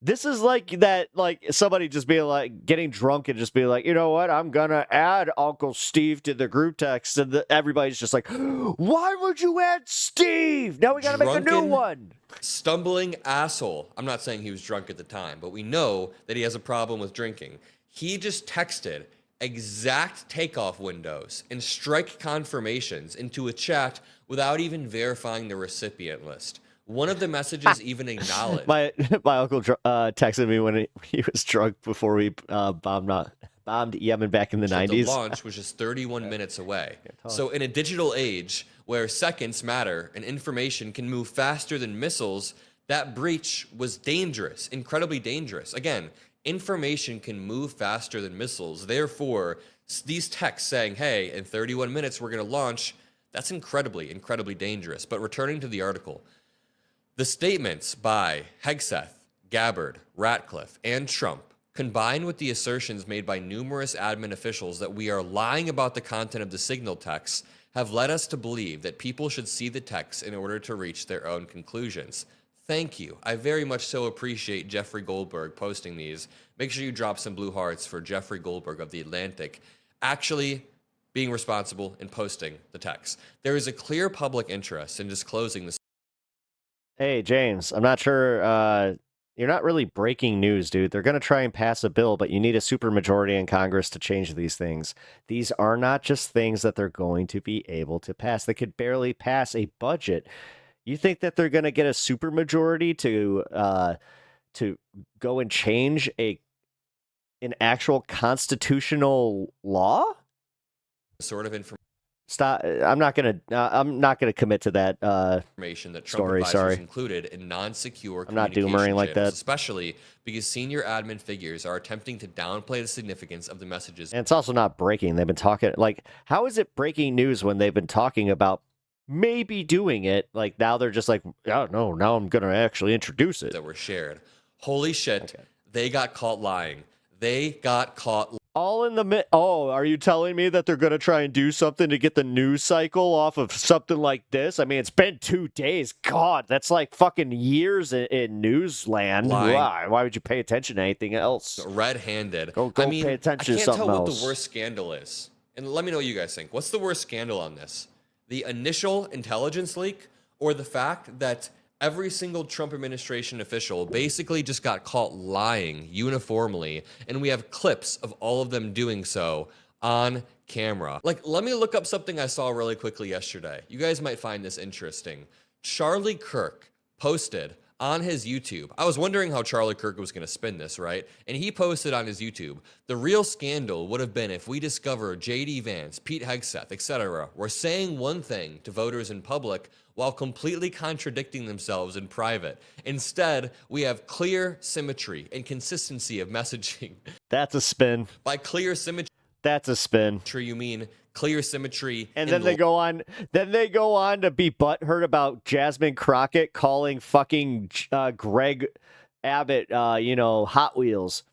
This is like that, like somebody just being like, getting drunk and just being like, you know what, I'm gonna add Uncle Steve to the group text, and everybody's just like, why would you add Steve? Now we gotta make a new Drunken, one. Stumbling asshole. I'm not saying he was drunk at the time, but we know that he has a problem with drinking. He just texted exact takeoff windows and strike confirmations into a chat without even verifying the recipient list. One of the messages even acknowledged. My uncle texted me when he was drunk before we bombed Yemen back in the 90s. The launch was just 31 minutes away. So in a digital age where seconds matter and information can move faster than missiles, that breach was dangerous, incredibly dangerous. Again, information can move faster than missiles. Therefore, these texts saying, hey, in 31 minutes we're going to launch, That's incredibly, incredibly dangerous. But returning to the article, the statements by Hegseth, Gabbard, Ratcliffe, and Trump, combined with the assertions made by numerous admin officials that we are lying about the content of the signal texts, have led us to believe that people should see the texts in order to reach their own conclusions. Thank you. I very much so appreciate Jeffrey Goldberg posting these. Make sure you drop some blue hearts for Jeffrey Goldberg of The Atlantic actually being responsible in posting the text. There is a clear public interest in disclosing this. Hey, James, I'm not sure. You're not really breaking news, dude. They're going to try and pass a bill, but you need a supermajority in Congress to change these things. These are not just things that they're going to be able to pass. They could barely pass a budget. You think that they're going to get a supermajority to go and change an actual constitutional law? Sort of information. Stop. I'm not gonna commit to that Information that Trump story. advisors Sorry. included in non-secure I'm not communication doomering like channels, that. especially because senior admin figures are attempting to downplay the significance of the messages. And it's also not breaking. They've been talking like, how is it breaking news when they've been talking about maybe doing it? Like now they're just like, oh no, now I'm gonna actually introduce it. That were shared. Holy shit! They got caught lying. They got caught. All in the Oh, are you telling me that they're going to try and do something to get the news cycle off of something like this? I mean, it's been 2 days. God, that's like fucking years in newsland. Lying. Why would you pay attention to anything else? Red-handed. Go I mean, pay attention I to can't something tell what else. the worst scandal is. And let me know what you guys think. What's the worst scandal on this? The initial intelligence leak or the fact that every single Trump administration official basically just got caught lying uniformly, and we have clips of all of them doing so on camera. Like, let me look up something I saw really quickly yesterday. You guys might find this interesting. Charlie Kirk posted on his YouTube. I was wondering how Charlie Kirk was going to spin this, right? And he posted on his YouTube, the real scandal would have been if we discover J.D. Vance, Pete Hegseth, etc. were saying one thing to voters in public while completely contradicting themselves in private. Instead, we have clear symmetry and consistency of messaging. That's a spin. By clear symmetry, that's a spin. You mean clear symmetry. And then they go on. Then they go on to be butthurt about Jasmine Crockett calling fucking Greg Abbott, Hot Wheels.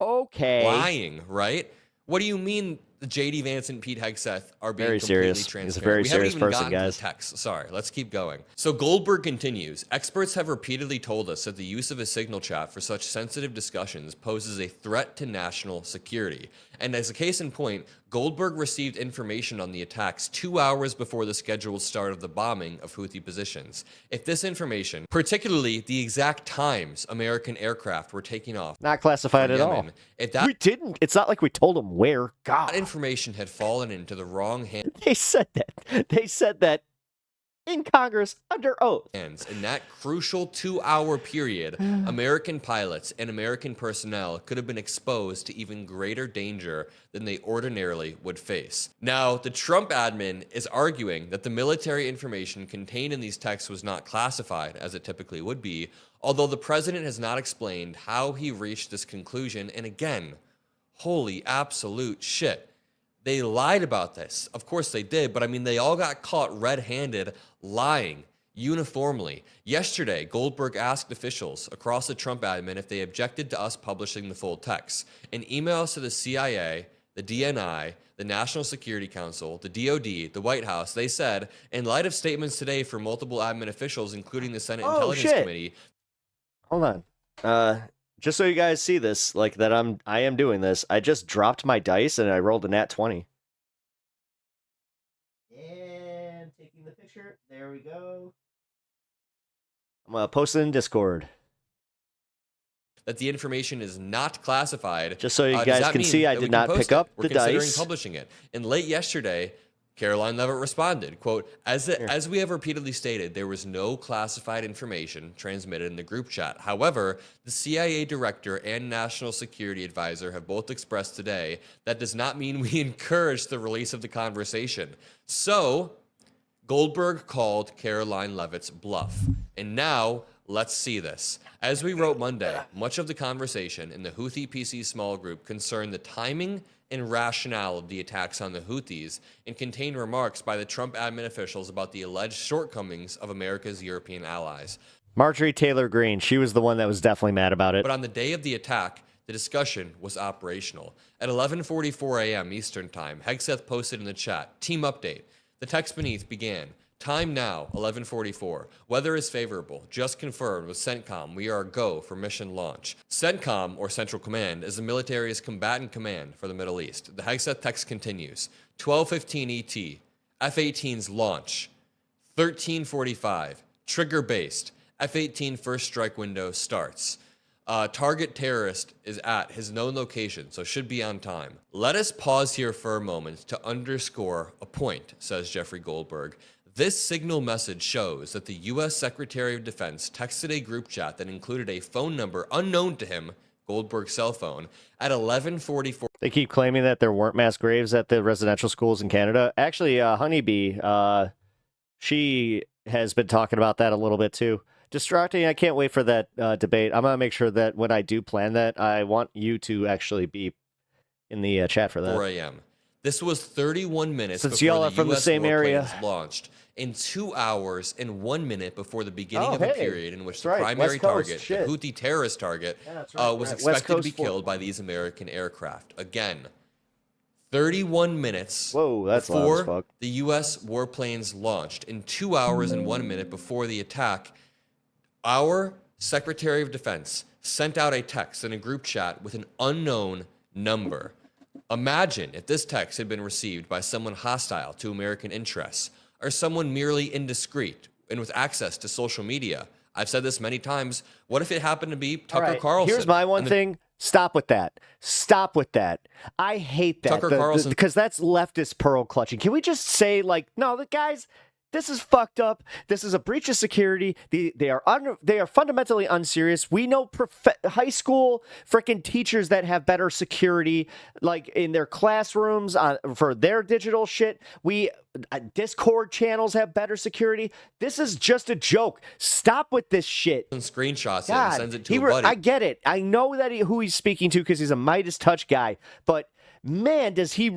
Okay. Lying, right? What do you mean J.D. Vance and Pete Hegseth are being Very completely serious. transparent? He's a very serious we haven't person, even gotten guys. to the text. Sorry, let's keep going. So Goldberg continues. Experts have repeatedly told us that the use of a signal chat for such sensitive discussions poses a threat to national security. And as a case in point, Goldberg received information on the attacks 2 hours before the scheduled start of the bombing of Houthi positions. If this information, particularly the exact times American aircraft were taking off, Not classified from at all. Yemen, if that We didn't. It's not like we told them where. God. information had fallen into the wrong hands. They said that. They said that in Congress under oath. In that crucial 2-hour period, American pilots and American personnel could have been exposed to even greater danger than they ordinarily would face. Now, the Trump admin is arguing that the military information contained in these texts was not classified, as it typically would be, although the president has not explained how he reached this conclusion. And again, holy absolute shit. They lied about this. Of course they did, but I mean, they all got caught red-handed lying uniformly. Yesterday, Goldberg asked officials across the Trump admin if they objected to us publishing the full text. In emails to the CIA, the DNI, the National Security Council, the DOD, the White House, they said, in light of statements today from multiple admin officials, including the Senate Intelligence Committee. Hold on. Just so you guys see this, like that I am doing this, I just dropped my dice and I rolled a nat 20. And taking the picture. There we go. I'm going to post it in Discord. That the information is not classified. Just so you does guys that can mean see, I that we did can not post pick it? up We're the considering dice. publishing it. And late yesterday, Caroline Levitt responded, quote, as we have repeatedly stated, there was no classified information transmitted in the group chat. However, the CIA director and national security advisor have both expressed today that does not mean we encourage the release of the conversation. So Goldberg called Caroline Levitt's bluff. And now Let's see this. As we wrote Monday, much of the conversation in the Houthi PC small group concerned the timing and rationale of the attacks on the Houthis and contained remarks by the Trump admin officials about the alleged shortcomings of America's European allies. Marjorie Taylor Greene, she was the one that was definitely mad about it. But on the day of the attack, the discussion was operational. At 11:44 a.m. Eastern Time, Hegseth posted in the chat, "Team update." The text beneath began, "Time now, 11:44. Weather is favorable. Just confirmed with CENTCOM. We are a go for mission launch." CENTCOM, or Central Command, is the military's combatant command for the Middle East. The Hegseth text continues, 12:15 ET, F-18s launch. 13:45, trigger-based. F-18 first strike window starts. Target terrorist is at his known location, so should be on time. Let us pause here for a moment to underscore a point, says Jeffrey Goldberg. This signal message shows that the U.S. Secretary of Defense texted a group chat that included a phone number unknown to him, Goldberg's cell phone, at 11:44. They keep claiming that there weren't mass graves at the residential schools in Canada. Actually, Honeybee, she has been talking about that a little bit too. Distracting. I can't wait for that debate. I'm going to make sure that when I do plan that, I want you to actually be in the chat for that. 4 a.m. This was 31 minutes Since before y'all are the from the U.S. same area. warplanes launched, and 2 hours and 1 minute before the beginning Oh, of a hey, period in which that's the right, primary West Coast, target, shit. the Houthi terrorist target, that's right, was right. expected West to Coast be forward. killed by these American aircraft. Again, 31 minutes that's loud as before fuck. the U.S. warplanes launched, and 2 hours and 1 minute before the attack, our Secretary of Defense sent out a text in a group chat with an unknown number. Imagine if this text had been received by someone hostile to American interests or someone merely indiscreet and with access to social media. I've said this many times. What if it happened to be Tucker All right, Carlson? here's my one and the- thing. Stop with that. Stop with that. I hate that. Tucker Carlson- Because that's leftist pearl clutching. Can we just say, like, no, the guys, this is fucked up. This is a breach of security. They are fundamentally unserious. We know high school freaking teachers that have better security, like in their classrooms for their digital shit. Discord channels have better security. This is just a joke. Stop with this shit. Screenshots it God, and sends it to a buddy. I get it. I know that who he's speaking to because he's a Midas touch guy, but. Man, does he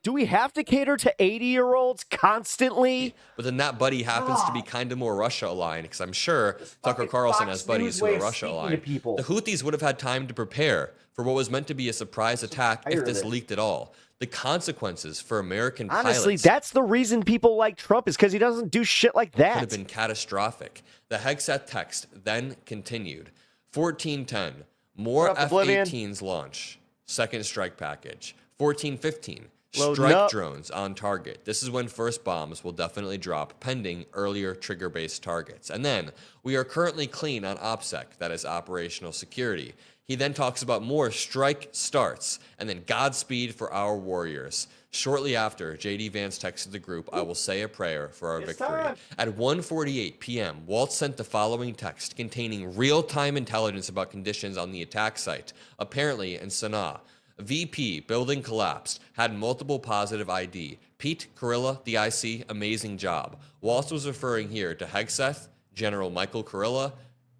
do we have to cater to 80-year-olds constantly? But then that buddy happens to be kind of more Russia aligned, because I'm sure Tucker Carlson has buddies who are Russia aligned. The Houthis would have had time to prepare for what was meant to be a surprise attack if this leaked at all. The consequences for American Honestly, pilots that's the reason people like Trump is because he doesn't do shit like could have that. been catastrophic. The Hegseth text then continued. 1410, more What up, Oblivion? F-18s launch. Second strike package. 1415, Loading strike up. drones on target. This is when first bombs will definitely drop, pending earlier trigger-based targets. And then, we are currently clean on OPSEC, that is operational security. He then talks about more strike starts, and then Godspeed for our warriors. Shortly after, J.D. Vance texted the group, "I will say a prayer for our victory." At 1:48 p.m., Waltz sent the following text containing real-time intelligence about conditions on the attack site, apparently in Sana'a. VP, building collapsed, had multiple positive ID. Pete Kurilla, the IC, amazing job. Waltz was referring here to Hegseth, General Michael Kurilla,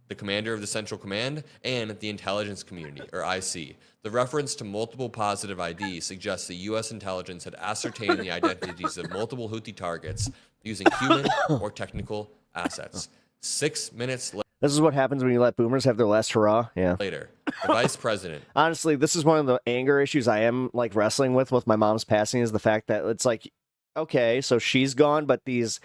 the commander of the Central Command, and the intelligence community, or IC. The reference to multiple positive ID suggests the U.S. intelligence had ascertained the identities of multiple Houthi targets using human or technical assets. 6 minutes This is what happens when you let boomers have their last hurrah. Yeah. later, the vice president Honestly, this is one of the anger issues I am like wrestling with my mom's passing is the fact that it's like, okay, so she's gone, but these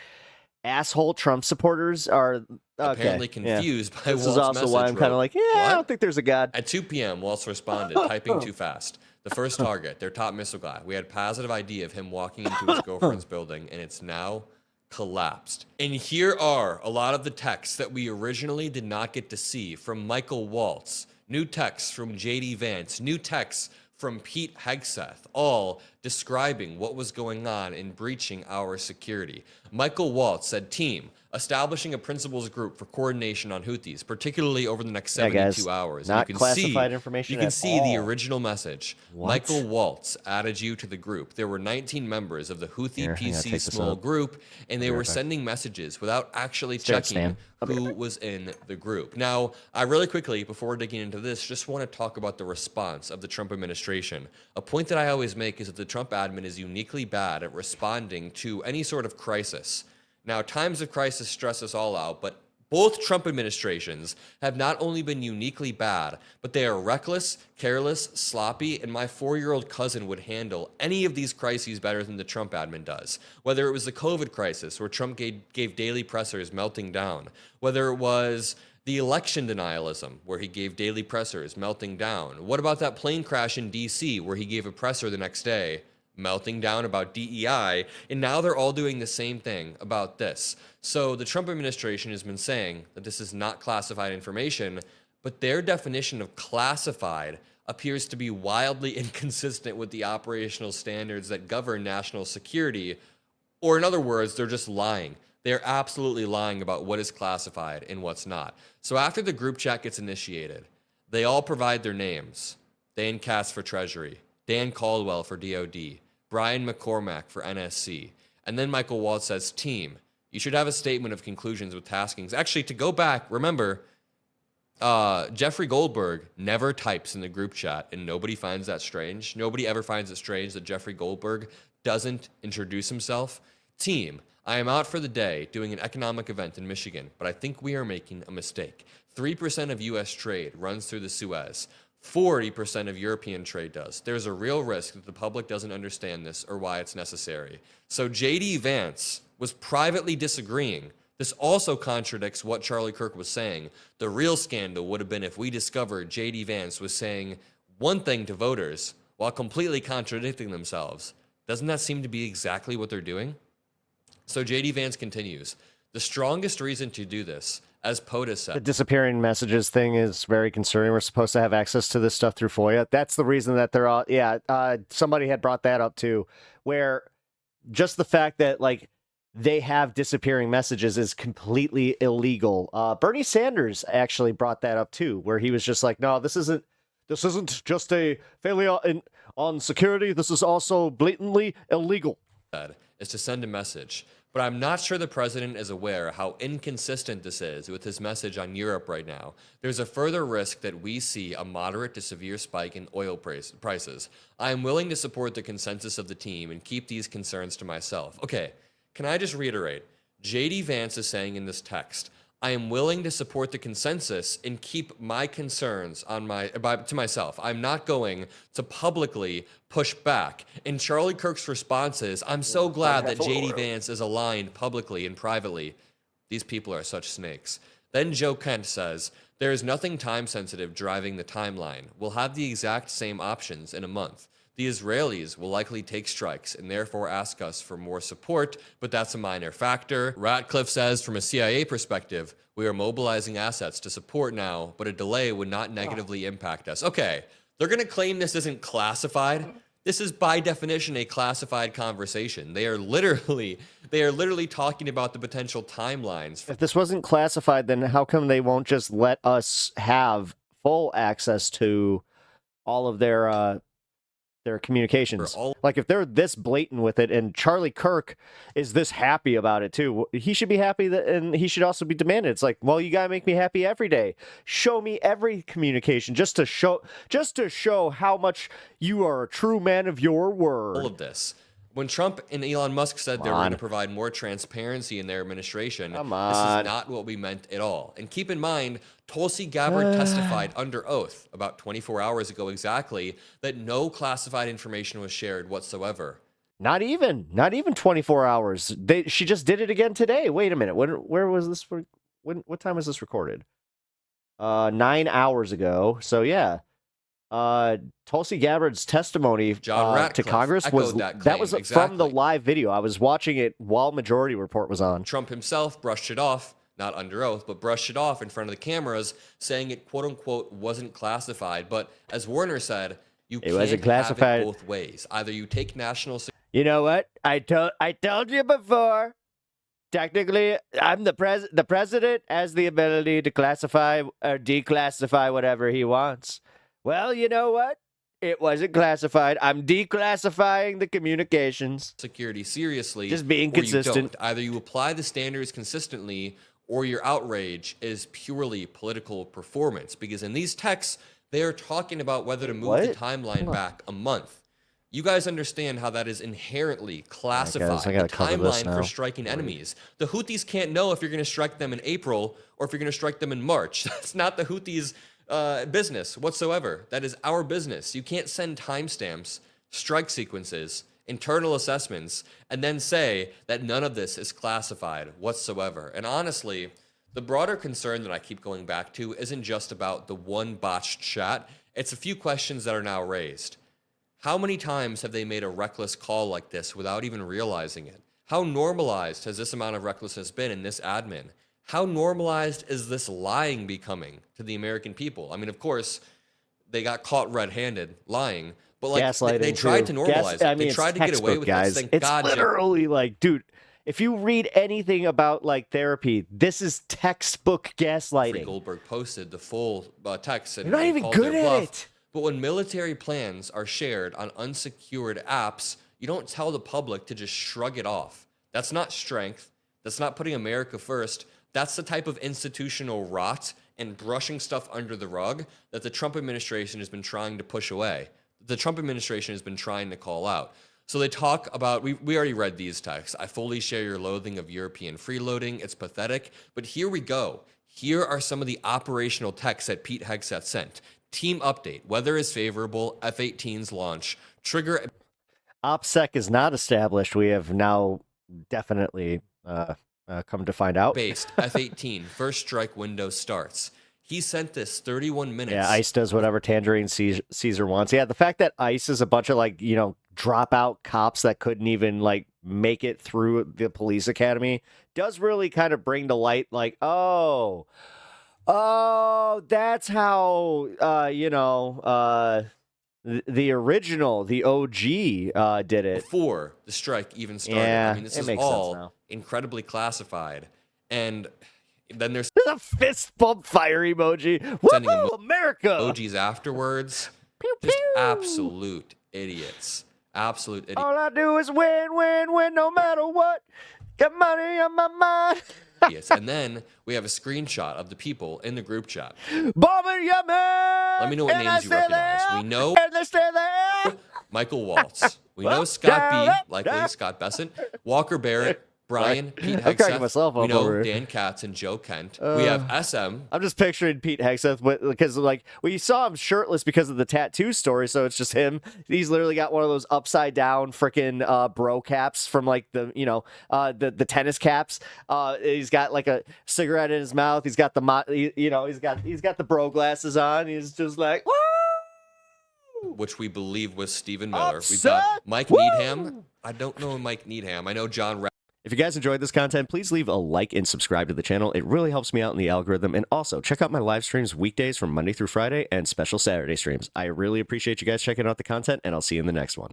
asshole Trump supporters are apparently confused by This Walt's is also message. why I'm kind of wrote, like, I "What?" don't think there's a god. At 2 p.m., Waltz responded, typing too fast. The first target, their top missile guy. We had positive ID of him walking into his girlfriend's building, and it's now collapsed. And here are a lot of the texts that we originally did not get to see from Michael Waltz, new texts from J.D. Vance, new texts from Pete Hegseth, all describing what was going on in breaching our security. Michael Waltz said, team, establishing a principals group for coordination on Houthis, particularly over the next 72 hours. Not You can classified see, information You can at see the all. original message. What? Michael Waltz added you to the group. There were 19 members of the Houthi Here, hang on, PC take this small out. group, and they Be right were back. sending messages without actually Stay at checking Stan. who was in the group. Now, I really quickly, before digging into this, just want to talk about the response of the Trump administration. A point that I always make is that the Trump admin is uniquely bad at responding to any sort of crisis. Now, times of crisis stress us all out, but both Trump administrations have not only been uniquely bad, but they are reckless, careless, sloppy, and my 4-year-old cousin would handle any of these crises better than the Trump admin does. Whether it was the COVID crisis, where Trump gave daily pressers melting down, whether it was the election denialism, where he gave daily pressers melting down. What about that plane crash in D.C., where he gave a presser the next day melting down about DEI, and now they're all doing the same thing about this. So the Trump administration has been saying that this is not classified information, but their definition of classified appears to be wildly inconsistent with the operational standards that govern national security, or in other words, they're just lying. They're absolutely lying about what is classified and what's not. So after the group chat gets initiated, they all provide their names. Dan Cass for Treasury, Dan Caldwell for DOD, Brian McCormack for NSC. And then Michael Waltz says, team, you should have a statement of conclusions with taskings. Actually, to go back, remember, Jeffrey Goldberg never types in the group chat, and nobody finds that strange. Nobody ever finds it strange that Jeffrey Goldberg doesn't introduce himself. Team, I am out for the day doing an economic event in Michigan, but I think we are making a mistake. 3% of U.S. trade runs through the Suez. 40% of European trade does. There's a real risk that the public doesn't understand this or why it's necessary. So J.D. Vance was privately disagreeing. This also contradicts what Charlie Kirk was saying. The real scandal would have been if we discovered J.D. Vance was saying one thing to voters while completely contradicting themselves. Doesn't that seem to be exactly what they're doing? So J.D. Vance continues, the strongest reason to do this, as POTUS said. The disappearing messages thing is very concerning. We're supposed to have access to this stuff through FOIA. That's the reason that they're all, somebody had brought that up too, where just the fact that like they have disappearing messages is completely illegal. Bernie Sanders actually brought that up too, where he was just like, no, this isn't just a failure on security. This is also blatantly illegal. Is to send a message. But I'm not sure the president is aware how inconsistent this is with his message on Europe right now. There's a further risk that we see a moderate to severe spike in oil prices. I am willing to support the consensus of the team and keep these concerns to myself. Okay, can I just reiterate? J.D. Vance is saying in this text, I am willing to support the consensus and keep my concerns to myself. I'm not going to publicly push back. And Charlie Kirk's response is, I'm so glad that J.D. Vance is aligned publicly and privately. These people are such snakes. Then Joe Kent says, there is nothing time sensitive driving the timeline. We'll have the exact same options in a month. The Israelis will likely take strikes and therefore ask us for more support, but that's a minor factor. Ratcliffe says, from a CIA perspective, we are mobilizing assets to support now, but a delay would not negatively impact us. Okay, they're going to claim this isn't classified. This is by definition a classified conversation. They are literally talking about the potential timelines. If this wasn't classified, then how come they won't just let us have full access to all of their communications? Like if they're this blatant with it, and Charlie Kirk is this happy about it too, he should be happy and he should also be demanded. It's like, well, you gotta make me happy every day. Show me every communication just to show how much you are a true man of your word. All of this. When Trump and Elon Musk said they were going to provide more transparency in their administration, this is not what we meant at all. And keep in mind, Tulsi Gabbard testified under oath about 24 hours ago exactly that no classified information was shared whatsoever. Not even 24 hours. She just did it again today. Wait a minute. Where was this? What time was this recorded? 9 hours ago. So yeah. Tulsi Gabbard's testimony to Congress was from the live video. I was watching it while Majority Report was on. Trump himself brushed it off, not under oath, but brushed it off in front of the cameras, saying it quote unquote wasn't classified. But as Warner said, You It wasn't can't have classified. it both ways. Either you take national security. You know what? I told you before. Technically, I'm the president has the ability to classify or declassify whatever he wants. Well, you know what? It wasn't classified. I'm declassifying the communications. Security seriously. Just being or you consistent. don't. Either you apply the standards consistently, or your outrage is purely political performance. Because in these texts, they are talking about whether to move the What? timeline back a month. You guys understand how that is inherently classified. I gotta the cover this timeline now. for striking enemies. The Houthis can't know if you're going to strike them in April or if you're going to strike them in March. That's not the Houthis' business whatsoever. That is our business. You can't send timestamps, strike sequences, internal assessments, and then say that none of this is classified whatsoever. And honestly, the broader concern that I keep going back to isn't just about the one botched chat. It's a few questions that are now raised. How many times have they made a reckless call like this without even realizing it? How normalized has this amount of recklessness been in this admin? How normalized is this lying becoming to the American people? I mean, of course, they got caught red-handed lying, but like Gaslighting. they tried to too. normalize it. They tried to get away with guys. it. Thank It's God. literally like, dude, if you read anything about like therapy, this is textbook gaslighting. Goldberg posted the full text. And You're not even called good their at bluff. it. But when military plans are shared on unsecured apps, you don't tell the public to just shrug it off. That's not strength. That's not putting America first. That's the type of institutional rot and brushing stuff under the rug that the Trump administration has been trying to push away. The Trump administration has been trying to call out. So they talk about, we already read these texts. I fully share your loathing of European freeloading. It's pathetic. But here we go. Here are some of the operational texts that Pete Hegseth sent. Team update. Weather is favorable. F-18's launch. Trigger. OPSEC is not established. We have now definitely come to find out. Based. F-18. First strike window starts. He sent this 31 minutes. Yeah, ICE does whatever Tangerine Caesar wants. Yeah, the fact that ICE is a bunch of like, you know, dropout cops that couldn't even like make it through the police academy does really kind of bring to light like, oh, that's how, the original, the OG did it. Before the strike even started. Yeah, I mean, this it is makes sense all now. incredibly classified. And then there's a fist bump fire emoji. sending Woohoo, America! emojis afterwards. Just absolute idiots. Absolute idiots. All I do is win, win, win, no matter what. Got money on my mind. And then we have a screenshot of the people in the group chat. Bombing your man. Let me know what and names you recognize. We know And they stay there. Michael Waltz. We know Scott B, likely Scott Besant, Walker Barrett, Brian, Pete I'm cracking Hegseth. myself We up know over here. Dan Katz and Joe Kent. We have SM. I'm just picturing Pete Hegseth because like we saw him shirtless because of the tattoo story, so it's just him. He's literally got one of those upside down freaking bro caps from like the the tennis caps. He's got like a cigarette in his mouth. He's got the he's got the bro glasses on. He's just like, woo! Which we believe was Stephen Miller. We've Upset! got Mike Needham. I don't know Mike Needham. I know John. If you guys enjoyed this content, please leave a like and subscribe to the channel. It really helps me out in the algorithm. And also, check out my live streams weekdays from Monday through Friday and special Saturday streams. I really appreciate you guys checking out the content, and I'll see you in the next one.